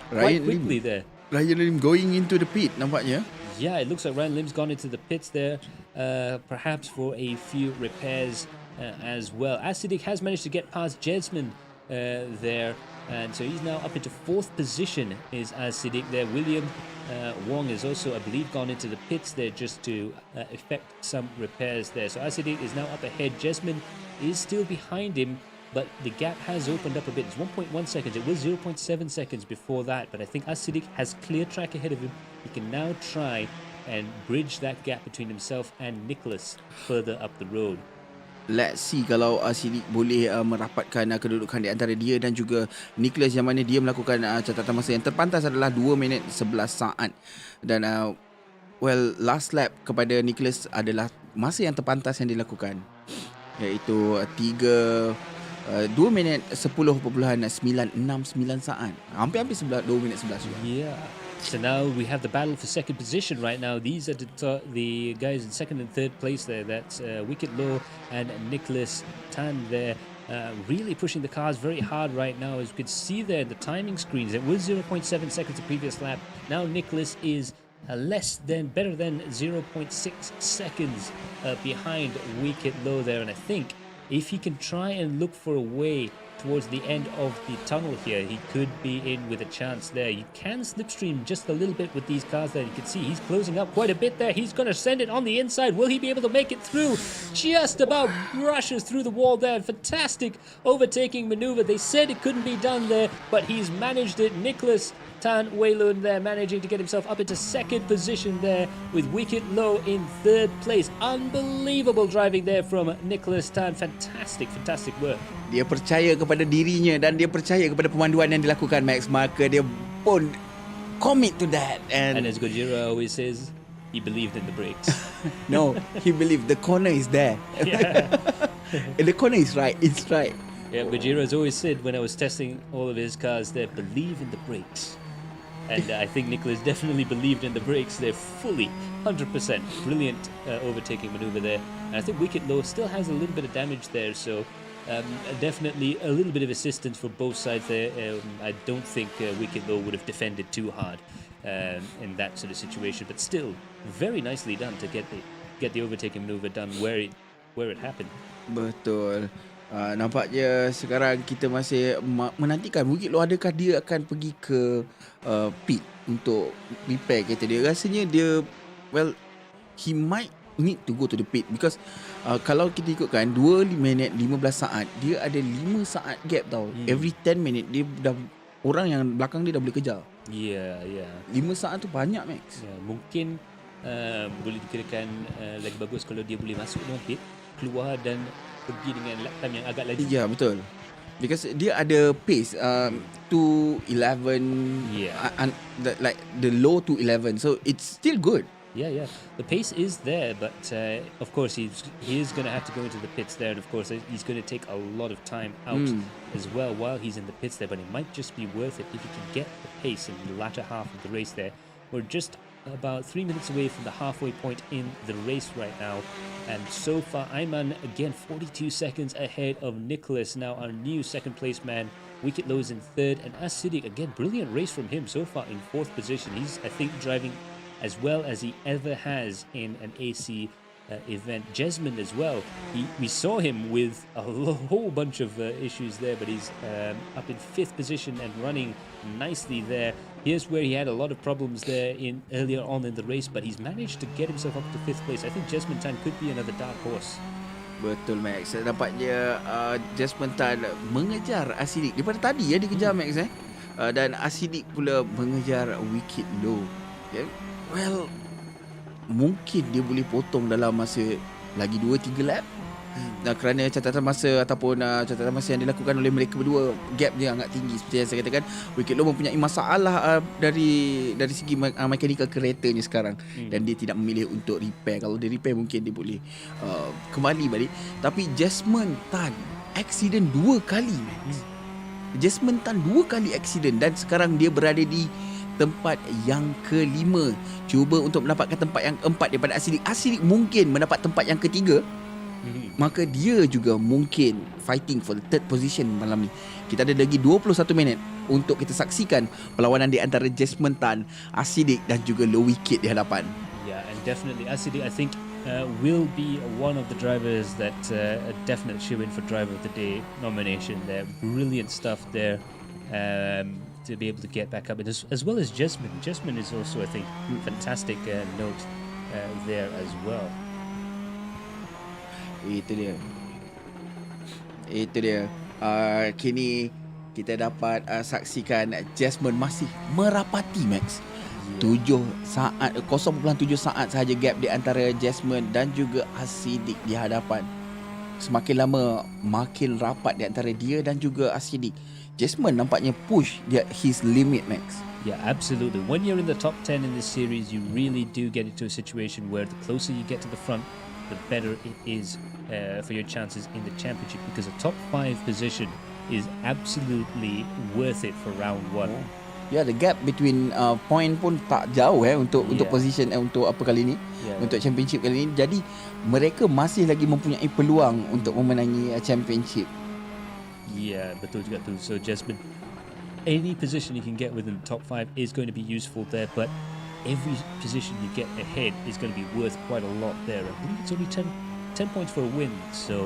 quite quickly there.
Ryan Lim going into the pit, nampaknya.
Yeah, it looks like Ryan Lim's gone into the pits there, perhaps for a few repairs as well. As-Siddiq has managed to get past Jasmine there. And so he's now up into 4th position is Siddiq there. William Wong is also, I believe, gone into the pits there just to effect some repairs there. So Siddiq is now up ahead. Jesman is still behind him, but the gap has opened up a bit. It's 1.1 seconds. It was 0.7 seconds before that, but I think Siddiq has clear track ahead of him. He can now try and bridge that gap between himself and Nicholas further up the road.
Let's see kalau Siddiq boleh merapatkan kedudukan di antara dia dan juga Nicholas, yang mana dia melakukan catatan masa yang terpantas adalah 2 minit 11 saat. Dan last lap kepada Nicholas adalah masa yang terpantas yang dilakukan, iaitu 2 minit 10.969 saat. Hampir-hampir 2 minit 11 juga.
Yeah. So now we have the battle for second position right now. These are the guys in second and third place there. That's Wicket Low and Nicholas Tan there. Really pushing the cars very hard right now. As you can see there, the timing screens, it was 0.7 seconds the previous lap. Now Nicholas is better than 0.6 seconds behind Wicket Low there. And I think if he can try and look for a way towards the end of the tunnel here, he could be in with a chance there. You can slipstream just a little bit with these cars there. You can see he's closing up quite a bit there. He's going to send it on the inside. Will he be able to make it through? Just about brushes through the wall there. Fantastic overtaking maneuver. They said it couldn't be done there, but he's managed it. Nicholas Tan Waylun there managing to get himself up into second position there with Wicket Low in third place. Unbelievable driving there from Nicholas Tan. Fantastic work.
Dia percaya kepada dirinya dan dia percaya kepada pemanduan yang dilakukan, Max. Maka dia pun commit to that. And
as Gojira always says, he believed in the brakes.
No, he believed the corner is there.
Yeah.
The corner is right. It's right.
Yeah, Gojira's always said when I was testing all of his cars there, believe in the brakes. And I think Nicholas definitely believed in the brakes there fully, 100%. Brilliant overtaking maneuver there. And I think Wicket Low still has a little bit of damage there, so definitely a little bit of assistance for both sides there. I don't think Wicket Low would have defended too hard in that sort of situation, but still very nicely done to get the overtaking maneuver done where it happened.
Betul. Nampaknya sekarang kita masih menantikan Wicket Low, adakah dia akan pergi ke pit untuk repair kereta dia. Rasanya dia, he might need to go to the pit because kalau kita ikutkan 2 minit 15 saat, dia ada 5 saat gap tau. Every 10 minit dia dah, orang yang belakang dia dah boleh kejar.
Yeah.
5 saat tu banyak, Max.
Yeah, mungkin boleh dikirakan lagi bagus kalau dia boleh masuk dalam pit, keluar dan pergi dengan lap time yang agak laju.
Ya, betul. Because dia ada pace 2:11, like the low 2:11, so it's still good.
Yeah. The pace is there, but of course he is going to have to go into the pits there, and of course he's going to take a lot of time out as well while he's in the pits there. But it might just be worth it if he can get the pace in the latter half of the race there. We're just about 3 minutes away from the halfway point in the race right now, and so far Ayman again 42 seconds ahead of Nicholas, now our new second place man. Wicket Low is in third, and Siddiq, again, brilliant race from him so far in fourth position. He's, I think, driving as well as he ever has in an AC event. Jesman as well, we saw him with a whole bunch of issues there, but he's up in fifth position and running nicely there. Here's where he had a lot of problems there earlier on in the race, but he's managed to get himself up to fifth place. I think Jesman Tan could be another dark horse.
Betul, Max. Nampaknya Jesman Tan mengejar Siddiq daripada tadi dia kejar Max dan Siddiq pula mengejar Wicket Low. Well, mungkin dia boleh potong dalam masa lagi 2-3 lap. Kerana catatan masa ataupun catatan masa yang dilakukan oleh mereka berdua, gap dia sangat tinggi. Seperti yang saya katakan, Wicket Low mempunyai masalah dari segi mekanikal keretanya sekarang, dan dia tidak memilih untuk repair. Kalau dia repair mungkin dia boleh kembali balik. Tapi Jesman Tan accident 2 kali, Max. Jesman Tan 2 kali accident dan sekarang dia berada di tempat yang ke-5. Cuba untuk mendapatkan tempat yang keempat daripada Siddiq. Siddiq mungkin mendapat tempat yang ketiga. Maka dia juga mungkin fighting for the third position malam ni. Kita ada lagi 21 minit untuk kita saksikan perlawanan di antara Jesman Tan, Siddiq dan juga Low Wicket di hadapan.
Yeah, and definitely Siddiq, I think will be one of the drivers that a definite shoe-in for Driver of the Day nomination there. Brilliant stuff there to be able to get back up, and as well as Jasmine. Jasmine is also, I think, fantastic note there as well.
Itu dia. Kini kita dapat saksikan Jasmine masih merapati Max. 0.7 saat sahaja gap di antara Jasmine dan juga Asidik di hadapan. Semakin lama makin rapat di antara dia dan juga Asidik. Jasmine nampaknya push his limit, Max.
Yeah, absolutely. When you're in the top 10 in this series, you really do get into a situation where the closer you get to the front, the better it is for your chances in the championship, because a top 5 position is absolutely worth it for round 1.
Ya, the gap between point pun tak jauh untuk position untuk apa kali ni, untuk championship kali ni. Jadi mereka masih lagi mempunyai peluang untuk memenangi championship.
Yeah, betul juga tu. So Jasmine, any position you can get within the top 5 is going to be useful there, but every position you get ahead is going to be worth quite a lot there. I believe it's only 10 points for a win, so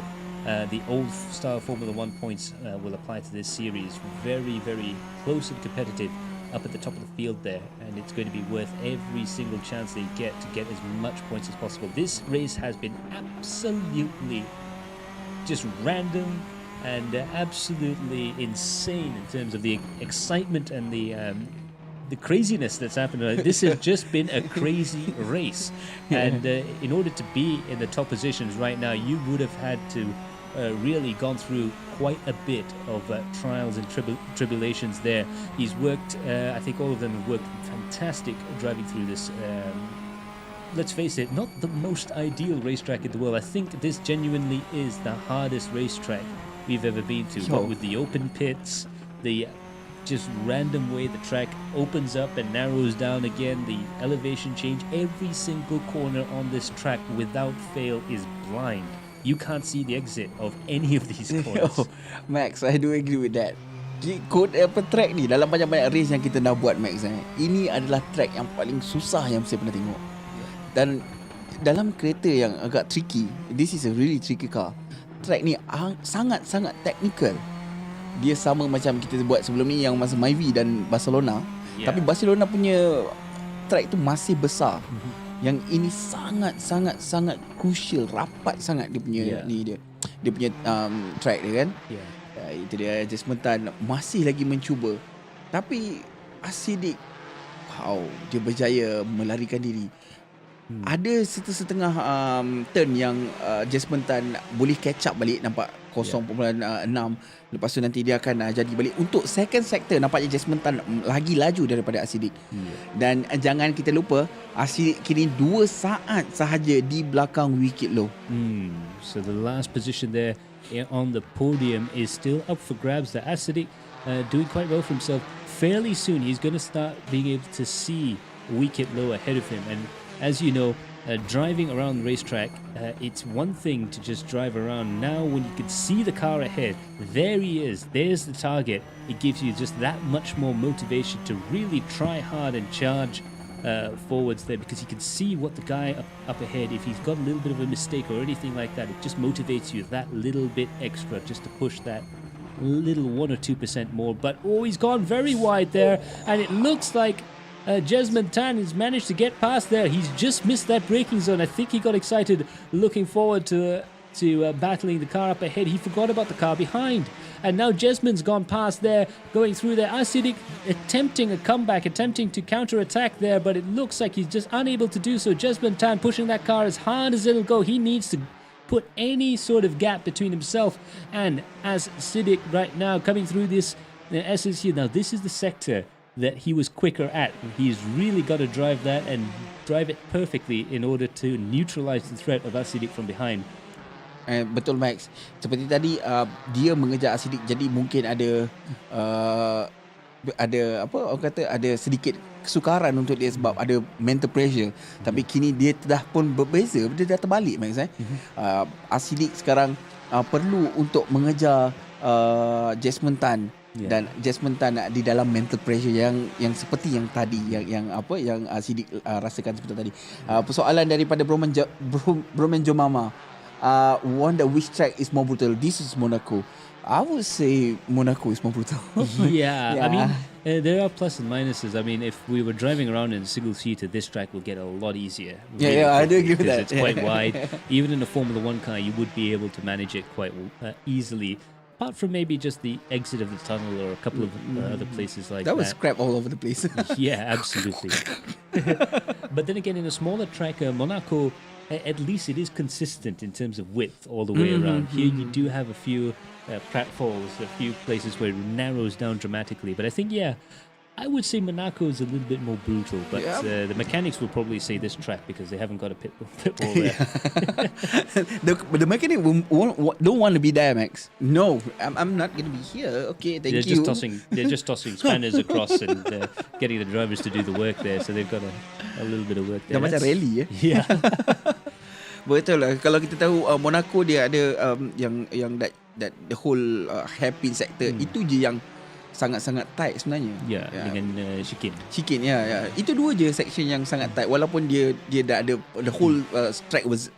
the old style Formula 1 points will apply to this series. Very, very close and competitive up at the top of the field there, and it's going to be worth every single chance they get to get as much points as possible. This race has been absolutely just random and absolutely insane in terms of the excitement and the craziness that's happened. This has just been a crazy race, and in order to be in the top positions right now, you would have had to really gone through quite a bit of trials and tribulations there. He's worked, I think all of them have worked fantastic driving through this. Let's face it, not the most ideal racetrack in the world. I think this genuinely is the hardest racetrack we've ever been to. What with the open pits, the just random way the track opens up and narrows down again, the elevation change, every single corner on this track without fail is blind. You can't see the exit of any of these corners.
Max, I do agree with that. Track ni dalam banyak-banyak race yang kita dah buat, Max, ini adalah track yang paling susah yang saya pernah tengok. Dan dalam kereta yang agak tricky, this is a really tricky car. Track ni sangat-sangat technical. Dia sama macam kita buat sebelum ni yang masa Myvi dan Barcelona. Tapi Barcelona punya track tu masih besar. Yang ini sangat crucial, rapat sangat dia punya dia punya track dia kan. Itu dia, Jasmine Tan masih lagi mencuba. Tapi Asidik, dia berjaya melarikan diri. Ada setengah turn yang Jasmine Tan boleh catch up balik, nampak 0.6. Lepas tu nanti dia akan jadi balik. Untuk second sector nampaknya Jasmine Tan lagi laju daripada Asidik. Dan jangan kita lupa, Asidik kini 2 saat sahaja di belakang Wicked Low.
So the last position there on the podium is still up for grabs. The Asidik doing quite well for himself. Fairly soon he's going to start being able to see Wicked Low ahead of him. And as you know, driving around the racetrack, it's one thing to just drive around. Now when you can see the car ahead, there he is, there's the target, it gives you just that much more motivation to really try hard and charge forwards there, because you can see what the guy up ahead, if he's got a little bit of a mistake or anything like that, it just motivates you that little bit extra just to push that little 1 or 2% more. But he's gone very wide there, and it looks like Jasmine Tan has managed to get past there. He's just missed that braking zone. I think he got excited looking forward to battling the car up ahead. He forgot about the car behind. And now Jasmine's gone past there, going through there. Asidik attempting a comeback, attempting to counter-attack there, but it looks like he's just unable to do so. Jasmine Tan pushing that car as hard as it'll go. He needs to put any sort of gap between himself and Asidik right now, coming through this essence here. Now this is the sector that he was quicker at. He's really got to drive that and drive it perfectly in order to neutralize the threat of Asidik from behind.
Betul, Max. Seperti tadi dia mengejar Asidik, jadi mungkin ada apa orang kata, ada sedikit kesukaran untuk dia sebab ada mental pressure. Tapi kini dia dah pun berbeza, dia dah terbalik, Max. Asidik sekarang perlu untuk mengejar Jasmine Tan Dan Jasmine Tan di dalam mental pressure yang seperti yang tadi yang Sidik rasakan seperti tadi. Persoalan daripada Broman Jomama, wonder which track is more brutal. This is Monaco. I would say Monaco is more brutal.
Yeah, I mean, there are plus and minuses. I mean, if we were driving around in a single seater, this track will get a lot easier.
Yeah, I do agree with that.
It's quite wide. Even in a Formula One car, you would be able to manage it quite easily. Apart from maybe just the exit of the tunnel or a couple of other places like that.
That was crap all over the place.
Yeah, absolutely. But then again, in a smaller track, Monaco, at least it is consistent in terms of width all the way around. Here you do have a few pratfalls, a few places where it narrows down dramatically. But I think, I would say Monaco is a little bit more brutal, but the mechanics will probably say this track because they haven't got a pit wall there.
The mechanic don't want to be there, Max. No, I'm not going to be here. Okay, thank you.
They're just tossing spanners across and getting the drivers to do the work there. So they've got a little bit of work there.
Dah macam rally
Yeah.
Betul lah. Kalau kita tahu Monaco dia ada yang that the whole hairpin sector itu je yang sangat-sangat tight sebenarnya.
Dengan
Chicane, itu dua je section yang sangat tight. Walaupun dia dah ada the whole track was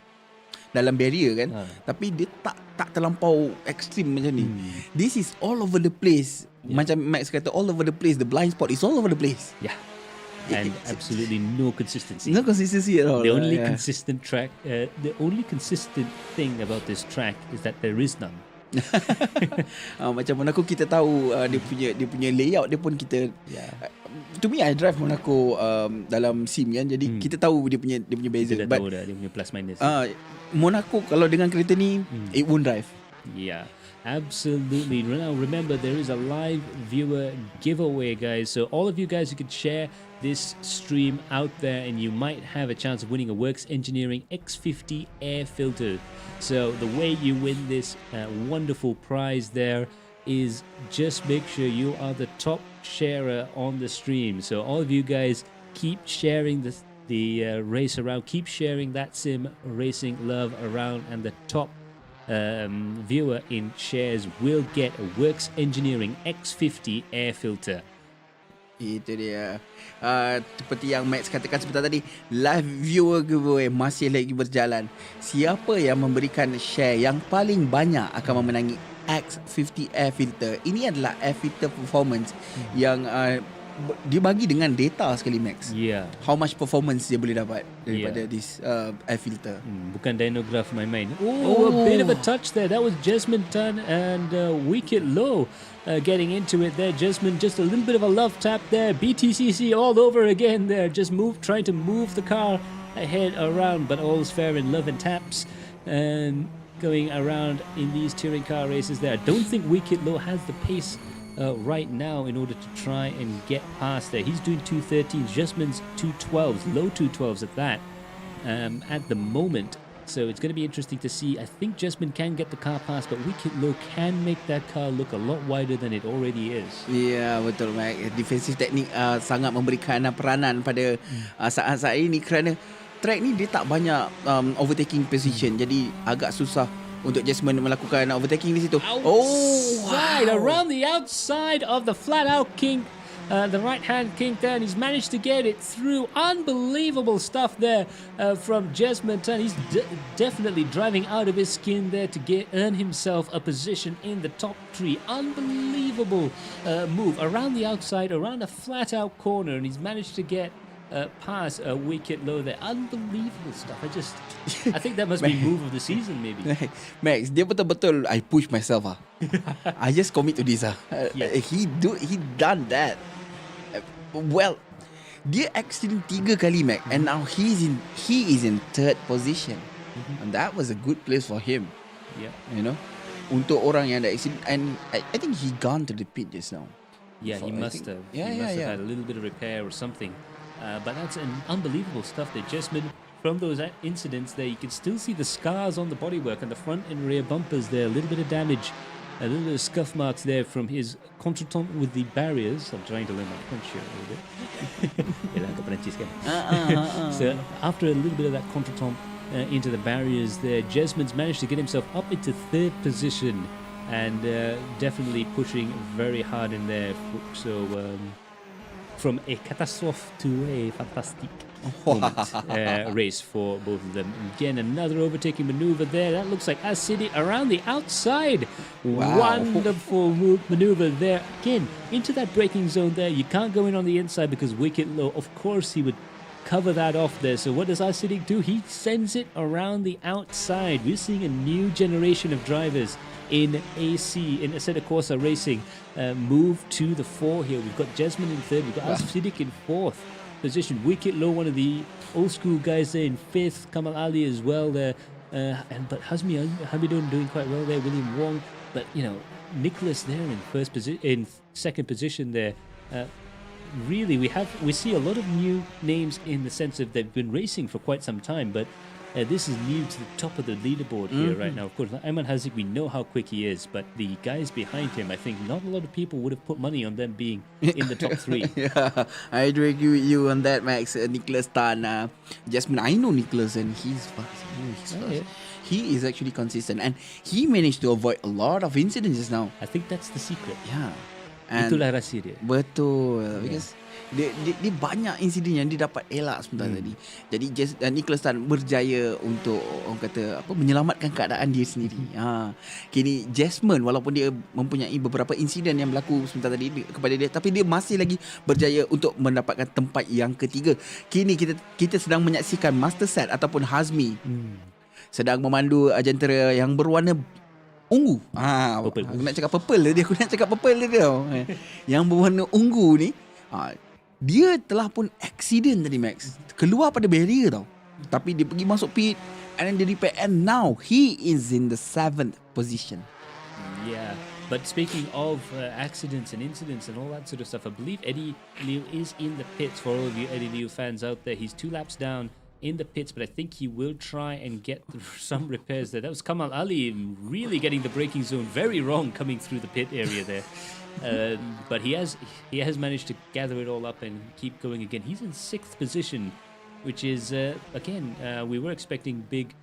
dalam barrier kan, tapi dia tak terlampau ekstrim macam ni. This is all over the place. Macam Max kata, all over the place. The blind spot is all over the place.
Yeah. And absolutely no consistency.
No consistency at all.
The only consistent track, the only consistent thing about this track is that there is none.
Macam Monaco kita tahu dia punya layout dia pun kita to me I drive Monaco dalam sim kan, jadi kita tahu dia punya beza.
Kita tahu dah dia punya plus minus.
Monaco kalau dengan kereta ni it won't drive.
Yeah, absolutely. Now remember, there is a live viewer giveaway, guys, so all of you guys who could share this stream out there and you might have a chance of winning a Works Engineering X50 Air Filter. So the way you win this wonderful prize there is just make sure you are the top sharer on the stream. So all of you guys keep sharing the race around, keep sharing that sim racing love around, and the top viewer in shares will get a Works Engineering X50 Air Filter.
Itu dia. Seperti yang Max katakan sebentar tadi, live viewer giveaway masih lagi berjalan. Siapa yang memberikan share yang paling banyak akan memenangi X50 Air Filter. Ini adalah air filter performance yang dia bagi dengan data sekali, Max. How much performance dia boleh dapat daripada this air filter.
Bukan dynograph main-main. A bit of a touch there. That was Jasmine Tan and Wicked Low getting into it there. Jasmine, just a little bit of a love tap there. BTCC all over again there. Just trying to move the car ahead around, but all's fair in love and taps. And going around in these touring car races there. I don't think Wicked Low has the pace right now in order to try and get past there. He's doing 213s, Jasmine's 212s, low 212s at that at the moment. So it's going to be interesting to see. I think Jasmine can get the car past, but Wicked Low can make that car look a lot wider than it already is.
Ya, betul, Mac. Defensive teknik sangat memberikan peranan pada saat-saat ini kerana track ni dia tak banyak overtaking position. Jadi agak susah untuk Jasmine melakukan overtaking di situ.
Around the outside of the flat out kink, the right hand kink there, and he's managed to get it through. Unbelievable stuff there from Jasmine Tan. He's definitely driving out of his skin there to earn himself a position in the top 3. Unbelievable move around the outside, around a flat out corner, and he's managed to get past a Wicked Low there. Unbelievable stuff. I think that must be move of the season maybe.
Max, dia betul-betul I push myself I just commit to this He done that. Well, dia accident 3 kali, Mac, and now he is in 3rd position. And that was a good place for him. You know, untuk orang yang ada accident, and I think he gone to the pit just now.
He must have. He must have had a little bit of repair or something. But that's an unbelievable stuff there. Jasmine, from those incidents there, you can still see the scars on the bodywork and the front and rear bumpers there. A little bit of damage, a little bit of scuff marks there from his contretemps with the barriers. I'm trying to learn my French here a little bit. So after a little bit of that contretemps into the barriers there, Jasmine's managed to get himself up into 3rd position. and definitely pushing very hard in there. So from a catastrophe to a fantastic moment, race for both of them. Again, another overtaking maneuver there. That looks like City around the outside.
Wow.
Wonderful maneuver there. Again, into that braking zone there. You can't go in on the inside because wicket low. Of course, he would cover that off there. So what does Siddiq do? He sends it around the outside. We're seeing a new generation of drivers in AC, in Assetto Corsa Racing, move to the 4 here. We've got Jasmine in 3rd. We've got Siddiq in 4th position. Wicket low, one of the old school guys there in 5th. Kamal Ali as well there. But Hamidun doing quite well there. William Wong. But, Nicholas there in 2nd position there. Really, we see a lot of new names in the sense of they've been racing for quite some time, but this is new to the top of the leaderboard here right now. Of course, Ayman Haziq, we know how quick he is, but the guys behind him, I think not a lot of people would have put money on them being in the top 3.
Yeah, I agree with you on that, Max. Nicholas Tan, Jasmine, I know Nicholas and he's fast.
Yeah.
He is actually consistent and he managed to avoid a lot of incidents just now.
I think that's the secret.
Yeah. And
Itulah rahsia dia.
Betul, because dia banyak insiden yang dia dapat elak sebentar tadi. Jadi Nicholas Tan berjaya untuk orang kata menyelamatkan keadaan dia sendiri. Kini Jasmine, walaupun dia mempunyai beberapa insiden yang berlaku sebentar tadi kepada dia, tapi dia masih lagi berjaya untuk mendapatkan tempat yang ketiga. Kini kita sedang menyaksikan Master Set ataupun Hazmi sedang memandu Argentera yang berwarna ungu.
Purple.
Aku nak cakap purple dia. Yang berwarna ungu ni, dia telah pun accident tadi, Max. Keluar pada barrier tau. Tapi dia pergi masuk pit and then dia repair, and now he is in the 7th position.
Yeah. But speaking of accidents and incidents and all that sort of stuff, I believe Eddie Liu is in the pits. For all of you Eddie Liu fans out there, he's 2 laps down in the pits, but I think he will try and get some repairs there. That was Kamal Ali really getting the braking zone very wrong coming through the pit area there. But he has managed to gather it all up and keep going again. He's in 6th position, which is again we were expecting big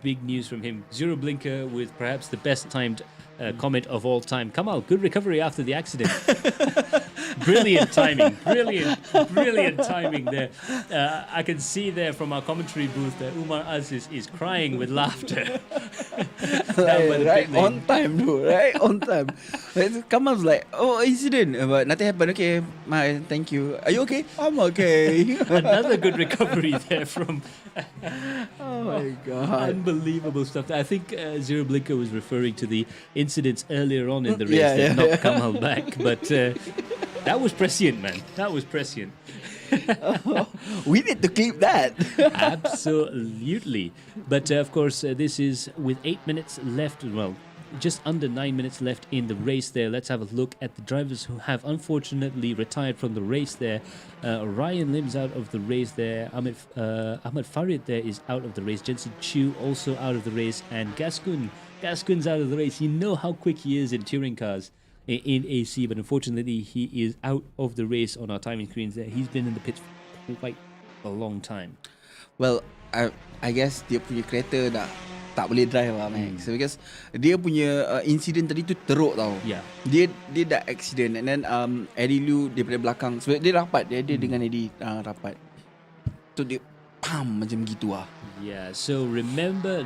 news from him. Zero Blinker with perhaps the best timed comment of all time. Kamal, good recovery after the accident. Brilliant timing there. I can see there from our commentary booth that Umar Aziz is crying with laughter.
Right on time though, right on time. Kamal's like, incident, but nothing happened. Okay, thank you. Are you okay? I'm okay.
Another good recovery there from
Oh my God.
Unbelievable stuff. I think Zero Blinker was referring to the incidents earlier on in the race that knocked Kamal back, but that was prescient, man. That was prescient.
We need to keep that.
Absolutely. But of course, this is with 8 minutes left. Well, just under 9 minutes left in the race there. Let's have a look at the drivers who have unfortunately retired from the race there. Ryan Lim's out of the race there. Ahmed Farid there is out of the race. Jensen Chu also out of the race. And Gaskun's out of the race. You know how quick he is in touring cars in AC, but unfortunately he is out of the race on our timing screens there. He's been in the pits for quite a long time.
Well, I guess dia punya kereta dah tak boleh drive lah, Max. Because dia punya insiden tadi tu teruk tau.
Yeah.
Dia dah accident, and then Eddie Liu daripada belakang. Sebab dia rapat, dia dengan Eddie rapat. So dia macam gitu lah.
Yeah, so remember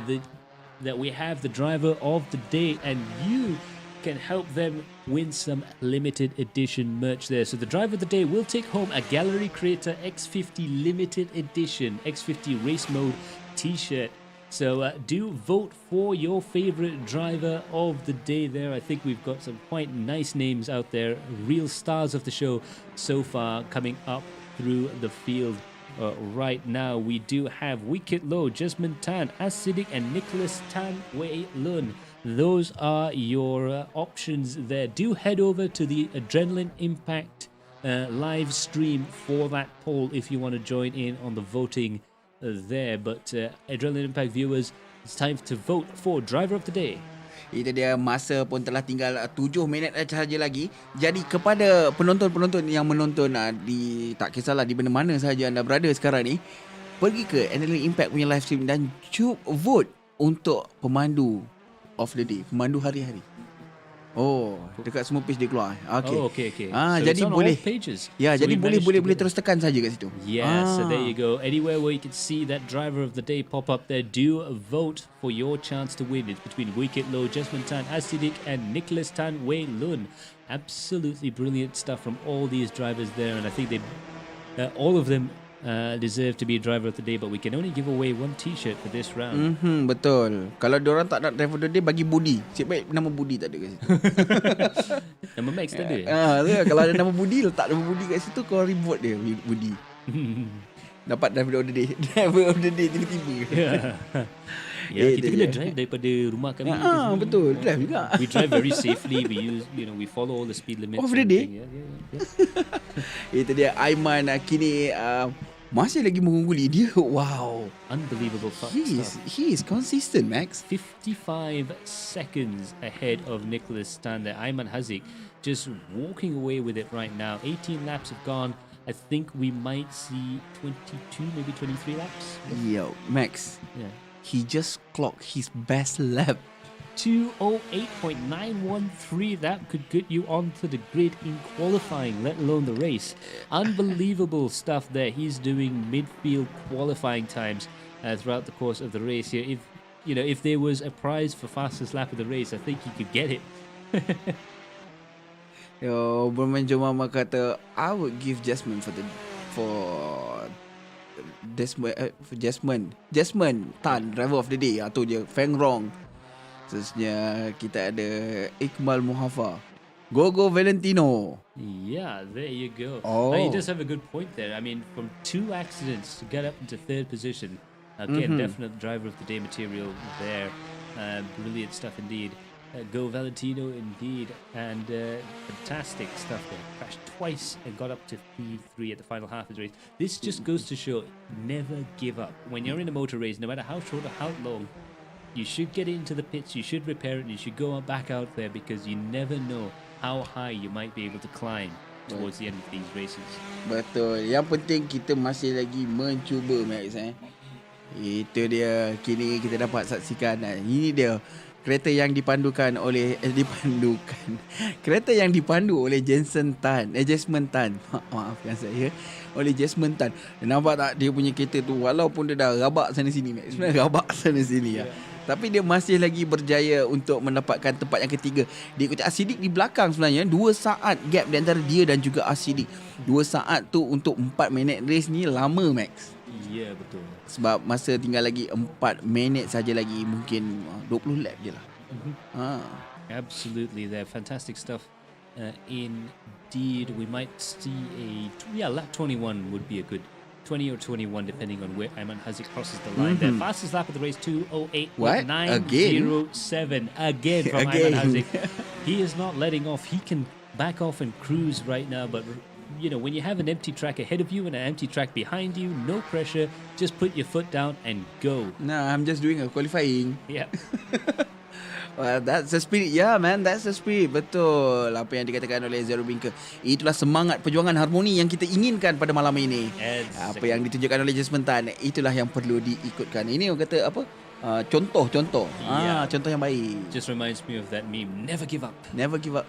that we have the driver of the day, and you can help them win some limited edition merch there. So the driver of the day will take home a Galeri Kereta X50 limited edition X50 race mode t-shirt. So do vote for your favorite driver of the day there. I think we've got some quite nice names out there, real stars of the show so far coming up through the field. Right now we do have Wicket Low, Jasmine Tan, Asidik and Nicholas Tan Wei Lun. Those are your options there. Do head over to the Adrenaline Impact live stream for that poll if you want to join in on the voting there. But Adrenaline Impact viewers, it's time to vote for Driver of the Day.
Itu dia, masa pun telah tinggal 7 minit sahaja lagi. Jadi kepada penonton-penonton yang menonton tak kisahlah di mana-mana sahaja anda berada sekarang ni, pergi ke Adrenaline Impact punya live stream dan vote untuk pemandu of the day, pemandu hari-hari. Oh, dekat semua page dia keluar. Okay.
Oh, okay. So
jadi
it's on
boleh.
all pages.
Ya,
So
jadi
we managed to
boleh
get it.
terus tekan saja kat situ.
Yeah, so there you go. Anywhere where you can see that driver of the day pop up there, do vote for your chance to win. It's between Wicked Low, Jasmine Tan, Asidik, and Nicholas Tan Wei Lun. Absolutely brilliant stuff from all these drivers there, and I think they all of them deserve to be driver of the day, but we can only give away one t-shirt for this round.
Betul. Kalau diorang tak nak driver of the day, bagi Budi. Cik baik nama Budi tak ada kat situ.
Nama Max tak ada.
Kalau ada nama Budi, letak nama Budi kat situ, kau reward dia Budi. Dapat driver of the day. Driver of the day tiba-tiba.
Ya, kita kena drive daripada rumah kami.
Betul. Drive juga.
We drive very safely. We use, we follow all the speed limits.
Of the day?
Yeah.
Itu dia Aiman kini masih lagi mengungguli dia. Wow.
Unbelievable stuff.
He is consistent, Max.
55 seconds ahead of Nicholas Tan there. Ayman Haziq just walking away with it right now. 18 laps have gone. I think we might see 22, maybe 23 laps.
Yo, Max.
Yeah.
He just clocked his best lap.
208.913. That could get you onto the grid in qualifying, let alone the race. Unbelievable stuff there. He's doing midfield qualifying times throughout the course of the race here. If there was a prize for fastest lap of the race, I think he could get it.
Yo, Bermain Jomama kata, I would give Jasmine for Jasmine Tan, driver of the day. Atau je Feng Rong. Seterusnya kita ada Iqbal Muhafa, Gogo Valentino.
Yeah, there you go.
Oh.
He does have a good point there. I mean, from 2 accidents to get up into 3rd position. Again, definite driver of the day material there. Brilliant stuff indeed. Go Valentino indeed. And fantastic stuff there. Crashed twice and got up to P3 at the final half of the race. This just goes to show, never give up. When you're in a motor race, no matter how short or how long, you should get into the pits, you should repair it, and you should go back out there, because you never know how high you might be able to climb towards the end of these races.
Betul. Yang penting kita masih lagi mencuba, Max. Itu dia. Kini kita dapat saksikan. Ini dia kereta yang dipandukan oleh kereta yang dipandu oleh Jasmine Tan. Maafkan saya. Oleh Jasmine Tan. Nampak tak dia punya kereta tu, walaupun dia dah rabak sana sini, Max. Sebenarnya rabak sana sini. Tapi dia masih lagi berjaya untuk mendapatkan tempat yang ketiga. Dia ikuti Asidik di belakang sebenarnya. 2 saat gap di antara dia dan juga Asidik. 2 saat tu untuk 4 minit race ni lama, Max.
Ya, betul.
Sebab masa tinggal lagi 4 minit saja lagi, mungkin 20 lap je lah.
Absolutely, they're fantastic stuff. Indeed, we might see lap 21 would be a good 20 or 21 depending on where Ayman Haziq crosses the line there. Fastest lap of the race, 2:08.907 again from Ayman Haziq. He is not letting off. He can back off and cruise right now, but when you have an empty track ahead of you and an empty track behind you, no pressure, just put your foot down and go.
Nah, I'm just doing a qualifying.
Yeah.
Well, that's the spirit. Yeah, man, that's the spirit. Betul. Apa yang dikatakan oleh Zero Binker. Itulah semangat perjuangan harmoni yang kita inginkan pada malam ini. Apa yang ditunjukkan oleh Jasmine Tan, itulah yang perlu diikutkan. Ini orang kata apa? Contoh. Contoh yang baik.
Just reminds me of that meme. Never give up.
Never give up.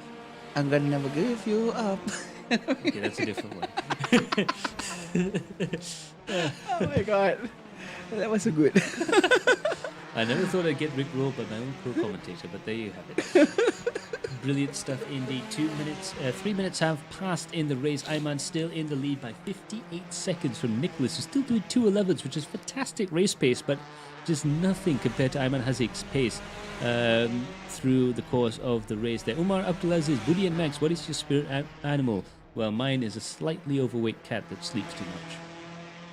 I'm gonna never give you up.
Okay, that's a different one.
Oh my god. That was so good.
I never thought I'd get Rick rolled by my own co-commentator, but there you have it. Brilliant stuff indeed. 3 minutes have passed in the race. Ayman still in the lead by 58 seconds from Nicholas, who's still doing 2:11s, which is fantastic race pace, but just nothing compared to Ayman Haziq's pace through the course of the race there. Umar Abdulaziz, Budi and Max, what is your spirit animal? Well, mine is a slightly overweight cat that sleeps too much.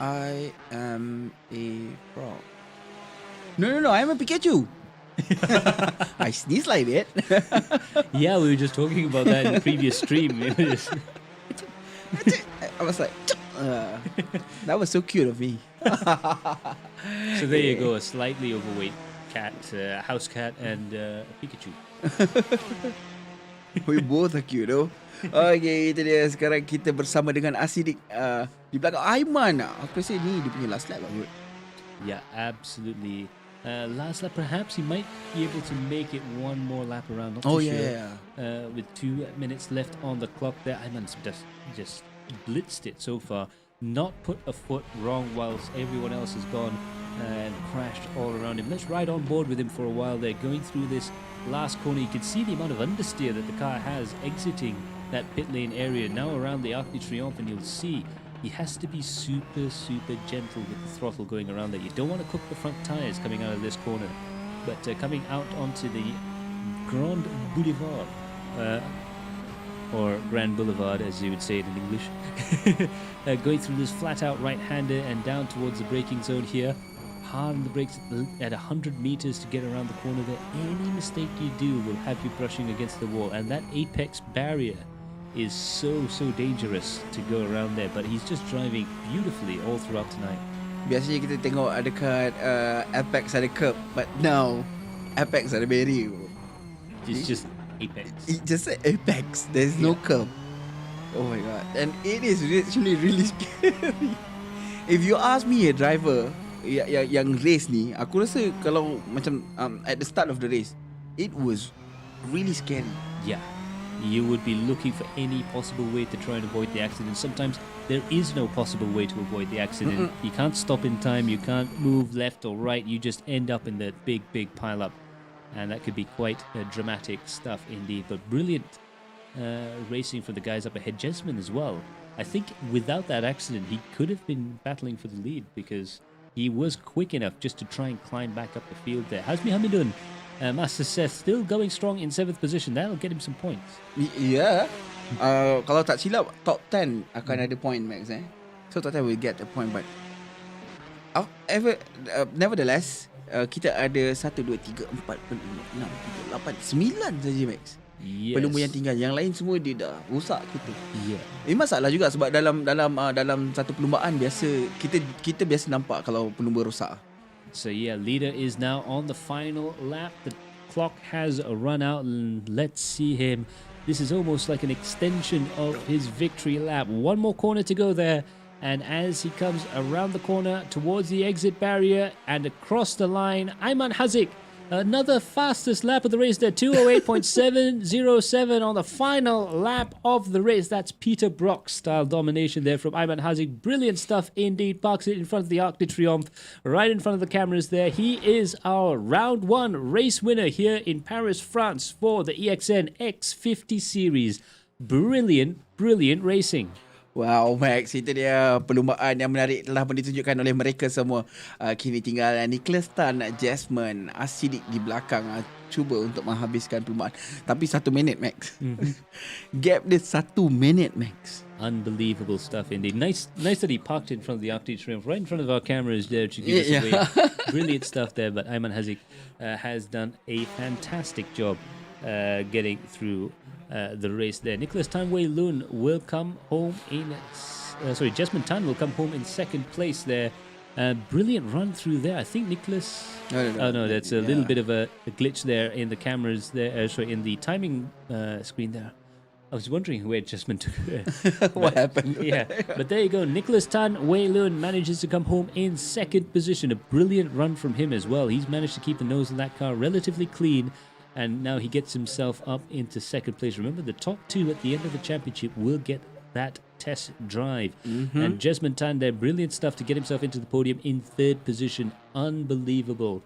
I am a frog. No, I'm a Pikachu. I sneeze like that.
Yeah, we were just talking about that in the previous stream.
I was like, that was so cute of me.
So there you go, a slightly overweight cat, house cat, and a Pikachu.
We both are cute, though. Okay, itu dia. Sekarang kita bersama dengan Asidik di belakang Aiman. Aku rasa ni dia punya last lap lah.
Yeah, absolutely Last lap, perhaps he might be able to make it one more lap around. Not
Oh
too
yeah.
sure. With 2 minutes left on the clock there, Ayman's just blitzed it so far. Not put a foot wrong whilst everyone else has gone and crashed all around him. Let's ride on board with him for a while there. Going through this last corner, you can see the amount of understeer that the car has exiting that pit lane area. Now around the Arc de Triomphe, and you'll see he has to be super gentle with the throttle going around there. You don't want to cook the front tires coming out of this corner. But coming out onto the Grand Boulevard, or Grand Boulevard as you would say it in English, going through this flat out right-hander and down towards the braking zone here. Hard on the brakes at 100 meters to get around the corner there. Any mistake you do will have you brushing against the wall, and that apex barrier is so dangerous to go around there. But he's just driving beautifully all throughout tonight.
Biasanya kita tengok dekat Apex ada curb, but now Apex ada barrier.
It's just apex.
It just said Apex. There's no curb. Oh my god. And it is actually really scary. If you ask me, a driver yang race ni, aku rasa kalau macam at the start of the race, it was really scary.
Yeah. You would be looking for any possible way to try and avoid the accident. Sometimes there is no possible way to avoid the accident. You can't stop in time, you can't move left or right, you just end up in that big pile up. And that could be quite dramatic stuff indeed. But brilliant racing for the guys up ahead. Jesman as well. I think without that accident, he could have been battling for the lead because he was quick enough just to try and climb back up the field there. Hazmi Hamidun, Master Seth still going strong in 7th position. That'll get him some points.
Yeah. Kalau tak silap, top 10 akan ada point, Max. So top 10 will get the point. But nevertheless, kita ada 1, 2, 3, 4, 5, 6, 7, 8, 9 saja, Max.
Yes.
Pelumbu yang tinggal. Yang lain semua dia dah rosak kita.
Yeah.
Ini masalah juga sebab dalam satu perlumbaan biasa kita biasa nampak kalau pelumbu rosak.
So yeah, leader is now on the final lap. The clock has run out, and let's see him. This is almost like an extension of his victory lap. One more corner to go there. And as he comes around the corner towards the exit barrier and across the line, Ayman Hazik, another fastest lap of the race there, 208.707 on the final lap of the race. That's Peter Brock style domination there from Ayman Hazik. Brilliant stuff indeed. Parks it in front of the Arc de Triomphe, right in front of the cameras there. He is our round 1 race winner here in Paris, France for the EXN X50 series. Brilliant racing.
Wow, Max, itu dia perlumbaan yang menarik telah pun ditunjukkan oleh mereka semua. Kini tinggal Nicholas Tan, Jasmine, Asidik di belakang cuba untuk menghabiskan perlumbaan. Tapi 1 minit, Max. Gap dia 1 minit, Max.
Unbelievable stuff indeed. Nice that he parked in front of the Arc de Triomphe, right in front of our cameras there to give us away. Brilliant stuff there, but Ayman Hazik has done a fantastic job getting through the race there. Nicholas Tan Wei Lun will come home in Jasmine Tan will come home in 2nd place there. Brilliant run through there. I think Nicholas no, that's a little bit of a glitch there in the cameras there, in the timing screen there. I was wondering where Jasmine took it.
What happened?
Yeah, but there you go. Nicholas Tan Wei Lun manages to come home in 2nd position. A brilliant run from him as well. He's managed to keep the nose of that car relatively clean, and now he gets himself up into 2nd place. Remember, the top 2 at the end of the championship will get that test drive. And Jasmine Tan there, brilliant stuff to get himself into the podium in 3rd position. Unbelievable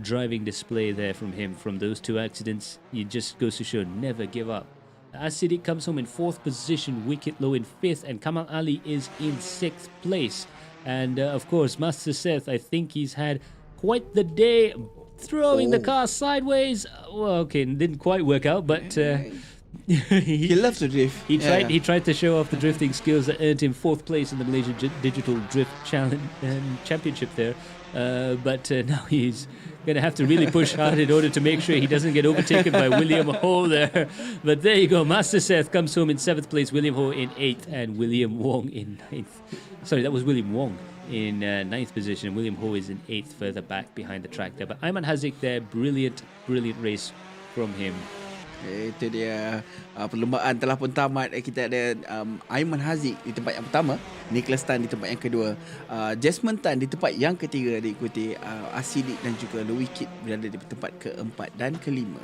driving display there from him. From those 2 accidents, it just goes to show, never give up. Asidik comes home in 4th position, Wicket Low in 5th, and Kamal Ali is in 6th place. And of course, Master Seth, I think he's had quite the day throwing the car sideways. Well, okay, didn't quite work out, but
he loves to drift.
He tried to show off the drifting skills that earned him 4th place in the Malaysia Digital Drift Challenge Championship there. But now he's going to have to really push hard in order to make sure he doesn't get overtaken by William Ho there. But there you go. Master Seth comes home in 7th place, William Ho in 8th, and William Wong in 9th. Sorry, that was William Wong in 9th position. William Ho is in 8th, further back behind the track there. But Ayman Hazik there, brilliant race from him.
Itu dia perlombaan telah pun tamat. Kita ada Aiman Haziq di tempat yang pertama, Nicholas Tan di tempat yang kedua, Jasmine Tan di tempat yang ketiga, diikuti Asidik dan juga Louis Kit berada di tempat keempat dan kelima.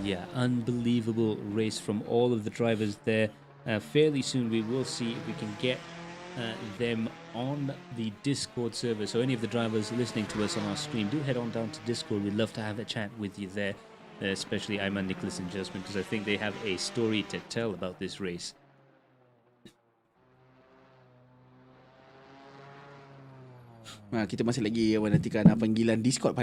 Yeah, unbelievable race from all of the drivers there. Fairly soon we will see if we can get them on the Discord server. So any of the drivers listening to us on our stream, do head on down to Discord. We'd love to have a chat with you there, especially Aiman, Nicholas and Jasmine, because I think they have a story to tell about this race.
Kita masih lagi menantikan panggilan Discord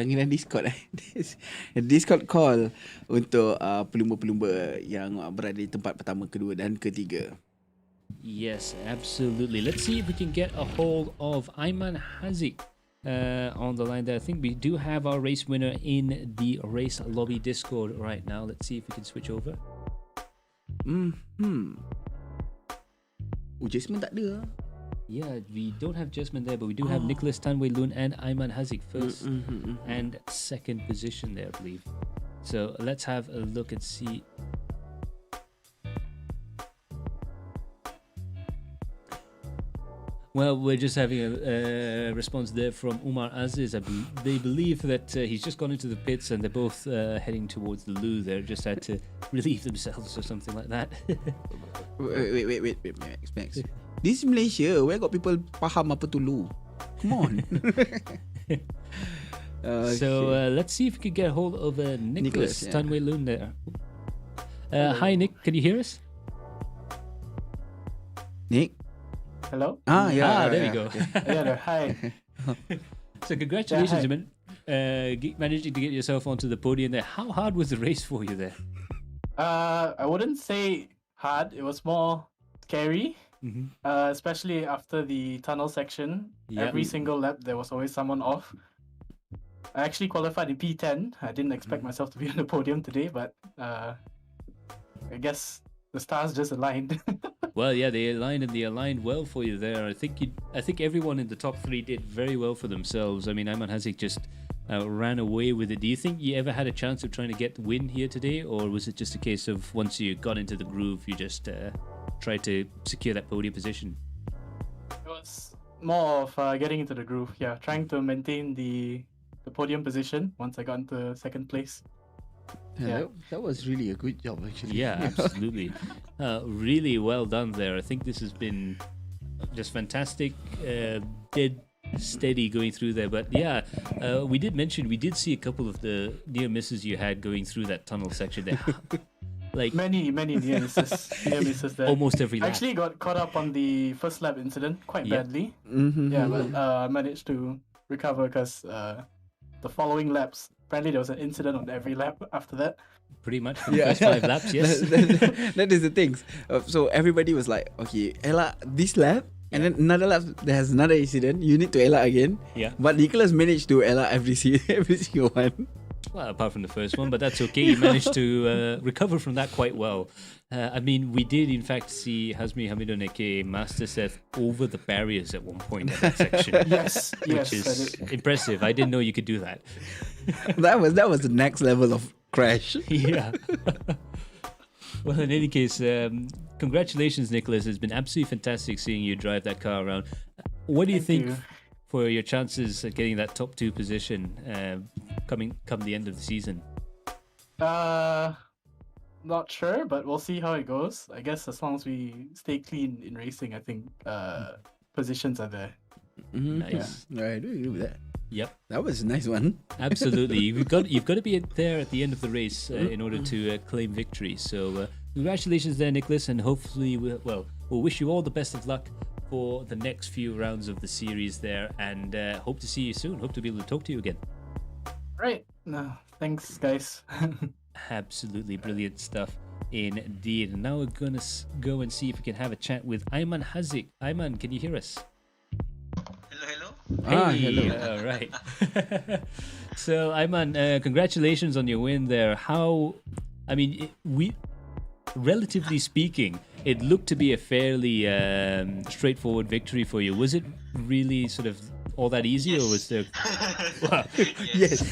Discord call untuk pelumba-pelumba yang berada di tempat pertama, kedua dan ketiga.
Yes, absolutely. Let's see if we can get a hold of Aiman Haziq on the line there. I think we do have our race winner in the race lobby Discord right now. Let's see if we can switch over.
Jasmine tak ada.
Yeah, we don't have Jasmine there, but we do have Nicholas Tanway Loon and Aiman Haziq first and second position there, I believe. So let's have a look and see. Well, we're just having a response there from Umar Aziz. They believe that he's just gone into the pits and they're both heading towards the loo there, just had to relieve themselves or something like that.
Wait, Max. This is Malaysia, where got people faham apa tu loo? Come on.
So let's see if we can get a hold of Nicholas Tanway Loon there. Hi Nick, can you hear us?
Nick?
Hello?
There we go.
Yeah, hi.
So congratulations, man. Managing to get yourself onto the podium there. How hard was the race for you there?
I wouldn't say hard. It was more scary, especially after the tunnel section.
Yeah.
Every single lap, there was always someone off. I actually qualified in P10. I didn't expect myself to be on the podium today, but I guess the stars just aligned.
Well, yeah, they aligned well for you there. I think everyone in the top three did very well for themselves. I mean, Aiman Haziq just ran away with it. Do you think you ever had a chance of trying to get the win here today, or was it just a case of once you got into the groove, you just tried to secure that podium position?
It was more of getting into the groove. Yeah, trying to maintain the podium position once I got into second place.
Yeah, that was really a good job, actually.
Yeah, absolutely. Really well done there. I think this has been just fantastic. Dead steady going through there. But yeah, we did see a couple of the near misses you had going through that tunnel section there. Like
many near misses there.
Almost every lap.
I actually got caught up on the first lap incident quite badly. Yeah, but I managed to recover because the following laps, apparently there was an incident on every lap after that.
Pretty much for the first 5 laps, yes.
That is the thing. So everybody was like, okay, elak this lap, and then another lap there's another incident. You need to elak again.
Yeah.
But Nicholas managed to elak every single one.
Well, apart from the first one, but that's okay. You managed to recover from that quite well. I mean, we did in fact see Hazmi Hamidon aka Master Seth over the barriers at one point in that section.
Yes,
which is impressive. I didn't know you could do that.
That was the next level of crash.
Yeah. Well, in any case, congratulations, Nicholas. It's been absolutely fantastic seeing you drive that car around. What do you think for your chances at getting that top 2 position come the end of the season?
Not sure, but we'll see how it goes. I guess as long as we stay clean in racing, I think positions are there.
Nice.
Yeah. I do agree with that.
Yep.
That was a nice one.
Absolutely. You've got to be there at the end of the race in order to claim victory. So congratulations there, Nicholas, and hopefully we'll wish you all the best of luck for the next few rounds of the series there, and hope to see you soon. Hope to be able to talk to you again.
Right. No, thanks, guys.
Absolutely brilliant stuff indeed. Now we're gonna go and see if we can have a chat with Aiman Haziq. Aiman, can you hear us?
Hello.
Hey,
hello.
All right. So Aiman, congratulations on your win there. Relatively speaking, it looked to be a fairly straightforward victory for you. Was it really sort of all that easy, or was there? Wow.
Yes.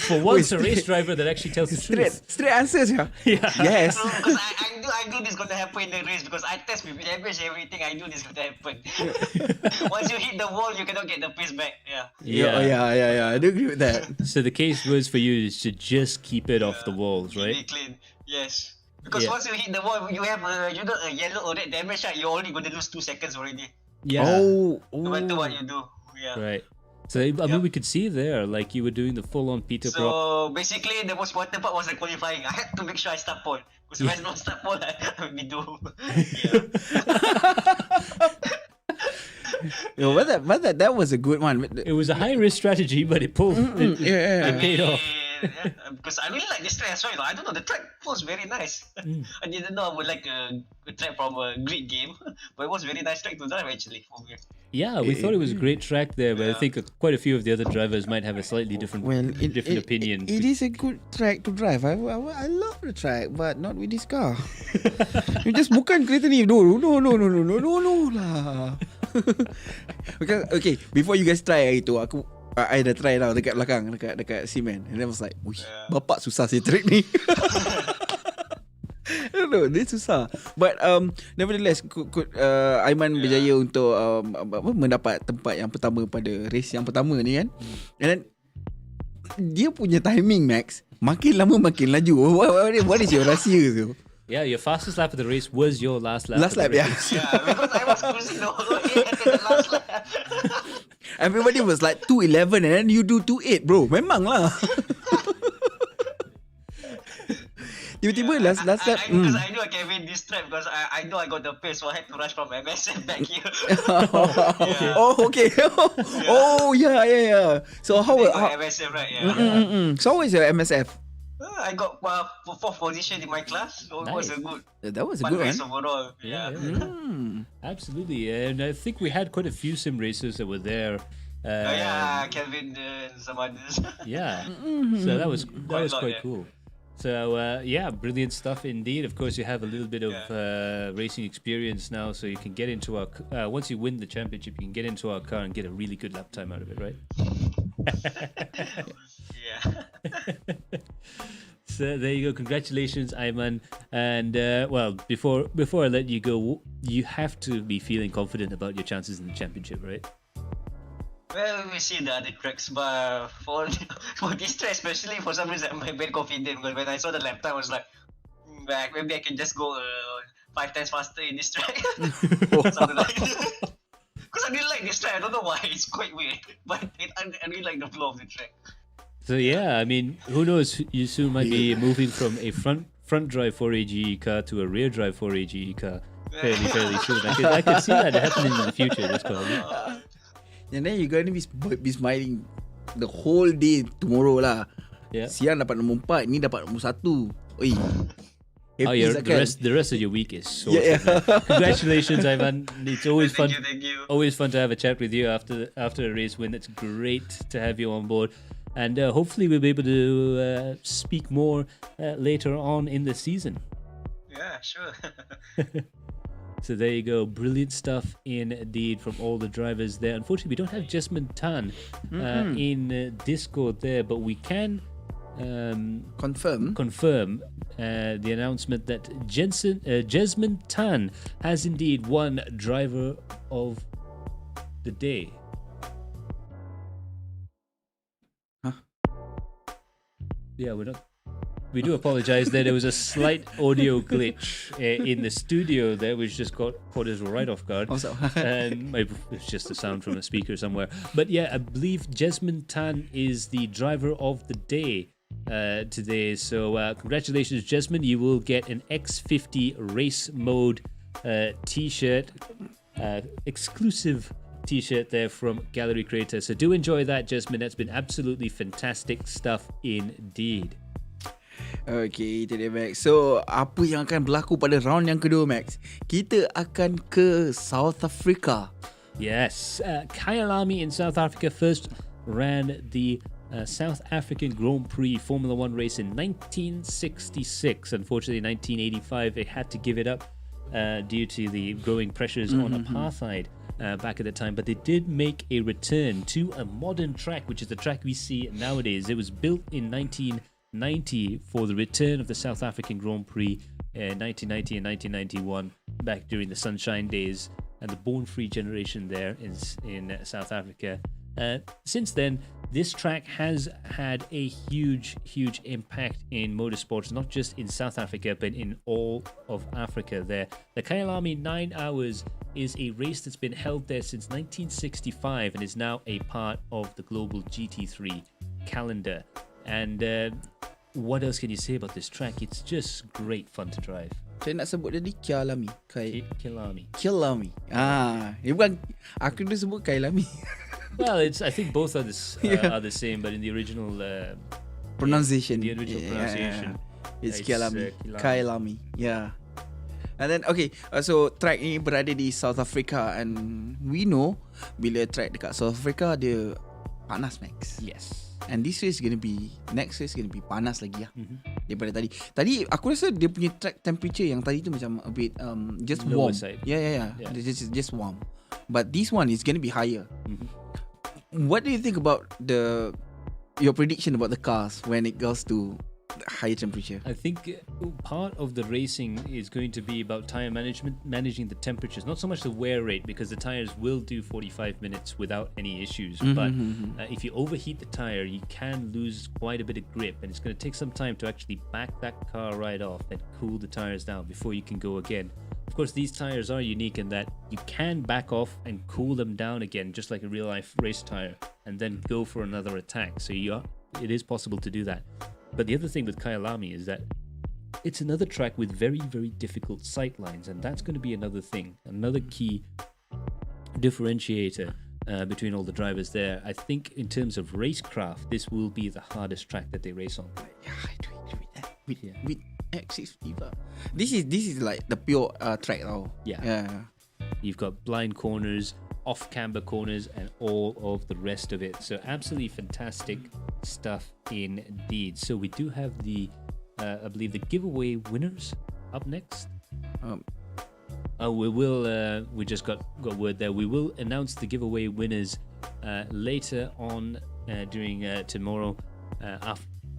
For once, a race driver that actually tells the truth.
Straight answers, yeah. Yes.
No, because I knew this gonna happen in the race because I test with damage everything. I knew this gonna happen. Once you hit the wall, you cannot get the pace back. Yeah.
Yeah. I do agree with that.
So the case was for you is to just keep it off the walls, right?
Be clean. Yes. Because once you hit the wall, you have a yellow or red damage. You're only gonna lose 2 seconds already.
Yeah.
Oh.
No matter what you do. Yeah.
Right. So I mean, we could see there, like you were doing the full-on Peter Brock.
So basically, the most important part was the qualifying. I had to make sure I start pole. Because if I don't start pole, I would be doomed.
That was a good one.
It was a high-risk strategy, but it pulled. It paid off.
Because I really like this track as well. I don't know, the track was very nice. I didn't know I would like a track from a grid game, but it was very nice track to drive actually for me.
Yeah, we thought it was a great track there, but I think quite a few of the other drivers might have a slightly different opinion.
It is a good track to drive. I love the track, but not with this car. You just bukan kereta ni. No lah. Okay, before you guys try itu, I dah try tau dekat belakang, dekat cement, and I was like, bapak susah sih track ni. I don't know, dia susah. But nevertheless, Aiman berjaya untuk mendapat tempat yang pertama pada race yang pertama ni kan. And then dia punya timing, Max, makin lama makin laju. What is your rahsia tu?
Yeah, your fastest lap of the race was your last lap.
Last lap, yeah.
Yeah, because I was cruising the whole way until the last lap.
Everybody was like 2:11 and then you do 2:08, bro. Memang lah. Tiba-tiba last lap.
Because I knew I can win this track because I know I got the pace, so I had to rush from MSF back here.
Okay. Yeah. So how
MSF, right? Yeah.
So how was your MSF?
I got 4th position in my class, so
Nice.
it was a good
race
one overall. Yeah.
Absolutely, and I think we had quite a few sim racers that were there.
Kelvin and some others.
Yeah, so that was quite cool. So brilliant stuff indeed. Of course, you have a little bit of racing experience now, so you can get into our. Once you win the championship, you can get into our car and get a really good lap time out of it, right?
Yeah.
So there you go. Congratulations, Aiman. And before I let you go, you have to be feeling confident about your chances in the championship, right?
Well, we see the other tracks, but for this track especially, for some reason I'm very confident because when I saw the lap time, I was like, maybe I can just go 5 times faster in this track. Something like that. Because I really like this track. I don't know why. It's quite weird, but I really like the flow of the track.
So yeah, I mean, who knows? You soon might be moving from a front drive 4AGE car to a rear drive 4AGE car fairly soon. I could see that happening in the future. This car.
And then you're going to be smiling the whole day tomorrow lah.
Yeah.
Siang dapat nombor 4, ni dapat nombor 1. Oi.
The rest of your week is so Congratulations, Ivan. It's always fun.
Thank you.
Always fun to have a chat with you after a race win. It's great to have you on board. And hopefully we'll be able to speak more later on in the season.
Yeah, sure.
So there you go. Brilliant stuff indeed from all the drivers there. Unfortunately, we don't have Jasmine Tan in Discord there, but we can confirm the announcement that Jasmine Tan has indeed won Driver of the Day. Yeah, we do apologize there. There was a slight audio glitch in the studio there, which just caught us right off guard. And it's just a sound from a speaker somewhere. But yeah, I believe Jasmine Tan is the driver of the day today. So congratulations, Jasmine. You will get an X50 race mode t-shirt, exclusive t-shirt there from Galeri Kereta. So do enjoy that, Jasmine. That's been absolutely fantastic stuff indeed.
Okay, itu dia Max. So, apa yang akan berlaku pada round yang kedua, Max? Kita akan ke South Africa.
Yes, Kyalami in South Africa first ran the South African Grand Prix Formula 1 race in 1966. Unfortunately, 1985, they had to give it up due to the growing pressures on apartheid. back at the time, but they did make a return to a modern track, which is the track we see nowadays. It was built in 1990 for the return of the South African Grand Prix 1990 and 1991, back during the sunshine days and the born-free generation there in South Africa. Since then, this track has had a huge impact in motorsports, not just in South Africa, but in all of Africa there. The Kyalami 9 Hours is a race that's been held there since 1965 and is now a part of the global GT3 calendar. And what else can you say about this track? It's just great fun to drive.
Saya nak sebut dia ni Kyalami.
Kyalami.
Kyalami. Dia bukan, aku dah sebut Kyalami.
Well, I think both are the same, but in the original
pronunciation.
Pronunciation.
It's Kyalami. Kyalami. Yeah. And then okay, so track ni berada di South Africa, and we know bila track dekat South Africa dia panas, Max.
Yes.
And this race next race gonna be panas lagi lah daripada tadi. Tadi aku rasa dia punya track temperature yang tadi tu macam a bit just
lower
warm.
Side.
Yeah. Just warm. But this one is gonna be higher. What do you think about your prediction about the cars when it goes to higher temperature?
I think part of the racing is going to be about tire management, managing the temperatures, not so much the wear rate, because the tires will do 45 minutes without any issues. But if you overheat the tire, you can lose quite a bit of grip, and it's going to take some time to actually back that car right off and cool the tires down before you can go again. Of course, these tires are unique in that you can back off and cool them down again, just like a real life race tire, and then go for another attack. So it is possible to do that. But the other thing with Kyalami is that it's another track with very difficult sight lines, and that's going to be another thing, another key differentiator between all the drivers there. I think in terms of racecraft, this will be the hardest track that they race on.
Yeah, I do agree with that. With X50, this is like the pure track though.
Yeah. You've got blind corners, off camber corners, and all of the rest of it. So absolutely fantastic stuff indeed. So we do have the I believe the giveaway winners up next. We just got word there. We will announce the giveaway winners later on during tomorrow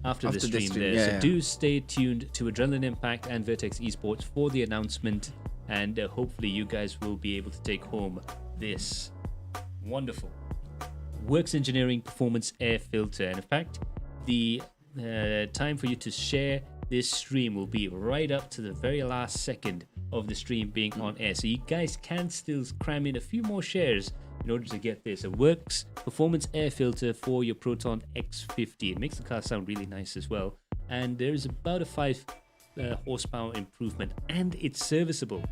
after the stream there.
Yeah,
so do stay tuned to Adrenaline Impact and Vertex Esports for the announcement, and hopefully you guys will be able to take home this wonderful Works Engineering Performance Air Filter. And in fact, the time for you to share this stream will be right up to the very last second of the stream being on air. So you guys can still cram in a few more shares in order to get this. A Works Performance Air Filter for your Proton X50. It makes the car sound really nice as well. And there is about a 5 horsepower improvement, and it's serviceable.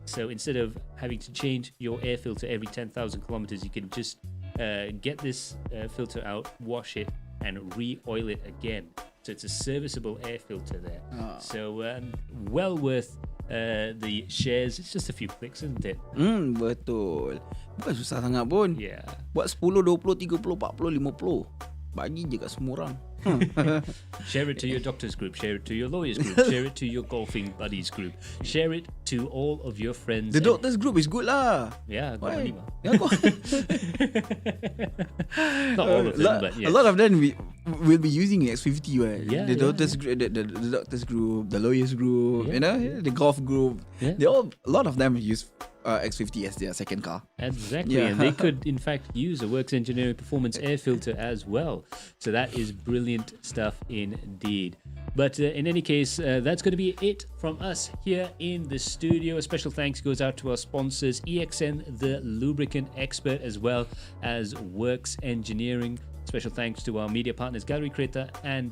So instead of having to change your air filter every 10,000 kilometers, you can just get this filter out, wash it, and re-oil it again. So it's a serviceable air filter there. So well worth the shares. It's just a few clicks, isn't it?
Betul. Bukan susah sangat pun.
Yeah.
Buat 10, 20, 30, 40, 50. Bagi je kat semua orang.
Share it to your doctors group, share it to your lawyers group, share it to your golfing buddies group, share it to all of your friends.
The doctors group is good lah.
Yeah, got money, man.
Yeah,
not all of them, but yes.
A lot of them will be using X50, right?
Yeah,
the doctors group, the doctors group, the lawyers group, the golf group.
Yeah.
A lot of them use X50 as their second car.
Exactly,
Yeah.
and they could in fact use a Works Engineering Performance Air Filter as well. So that is brilliant stuff indeed. But in any case, that's going to be it from us here in the studio. A special thanks goes out to our sponsors, EXN, the lubricant expert, as well as Works Engineering. Special thanks to our media partners, Galeri Kereta and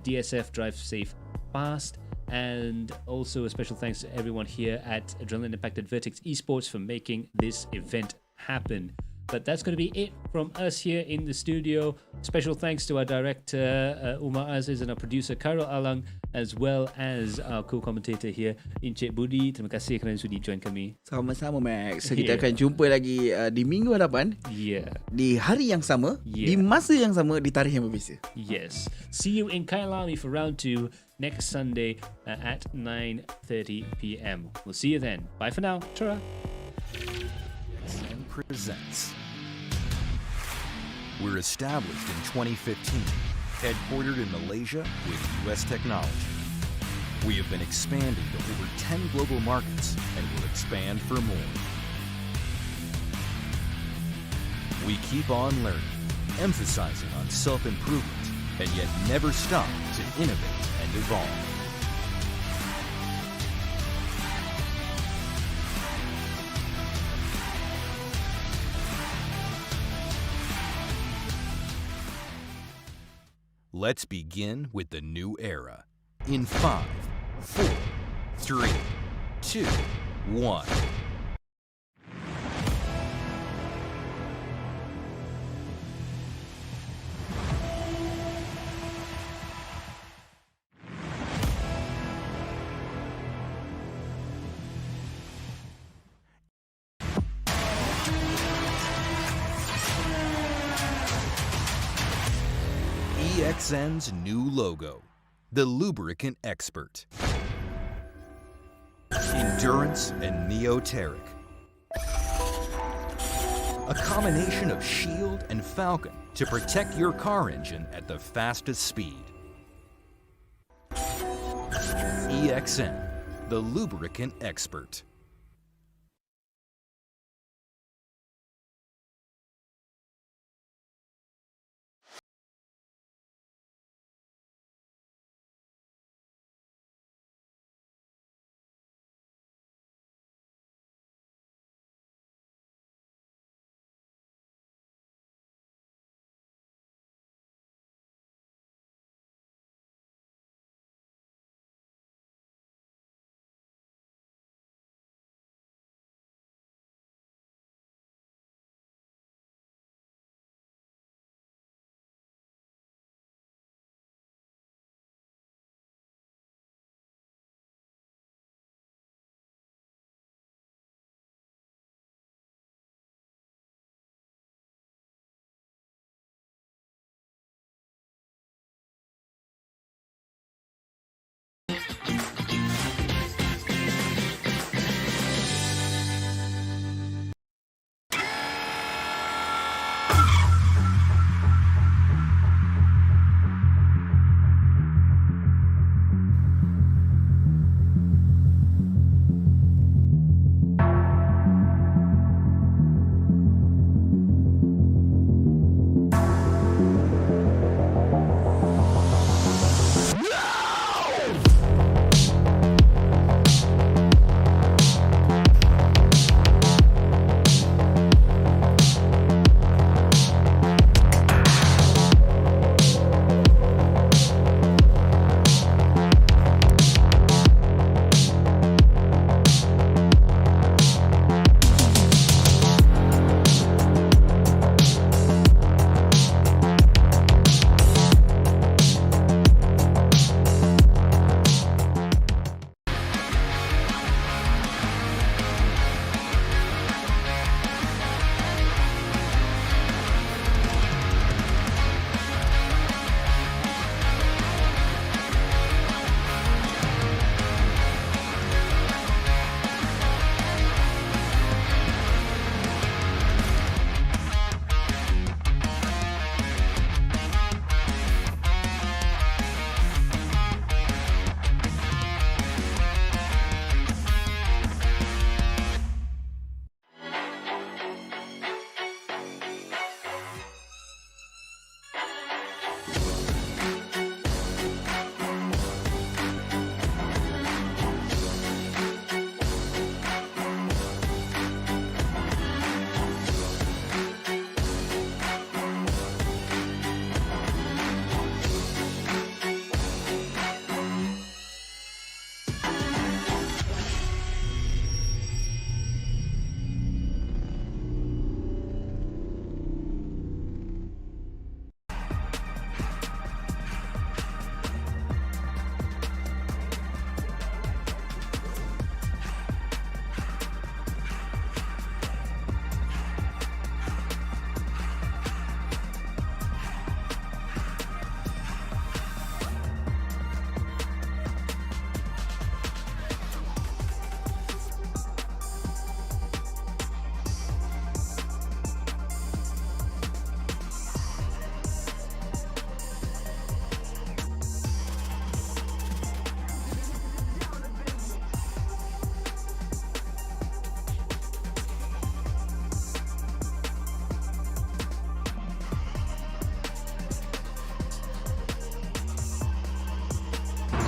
DSF Drive Safe Fast. And also a special thanks to everyone here at Adrenaline Impact at Vertex Esports for making this event happen. But that's going to be it from us here in the studio. Special thanks to our director Umar Aziz and our producer Khairul Alang, as well as our co-commentator here, Encik Budi. Terima kasih kerana sudi join kami.
Sama-sama, Max. So, kita akan jumpa lagi di minggu hadapan.
Yeah.
Di hari yang sama, di masa yang sama, di tarikh yang berbeza.
Yes. See you in Kyalami for round 2 next Sunday at 9:30 p.m. We'll see you then. Bye for now. Ta-ra.
presents. We're established in 2015, headquartered in Malaysia with US technology. We have been expanding to over 10 global markets and will expand for more. We keep on learning, emphasizing on self-improvement, and yet never stop to innovate and evolve. Let's begin with the new era. In 5, 4, 3, 2, 1. EXN's new logo, the Lubricant Expert. Endurance and Neoteric. A combination of shield and falcon to protect your car engine at the fastest speed. EXN, the Lubricant Expert.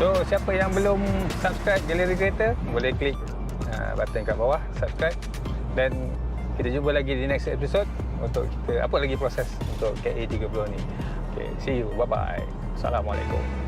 So siapa yang belum subscribe Galeri Kereta, boleh klik button kat bawah subscribe, dan kita jumpa lagi di next episode untuk kita apa lagi proses untuk KA30 ni. Okay, see you, bye bye. Assalamualaikum.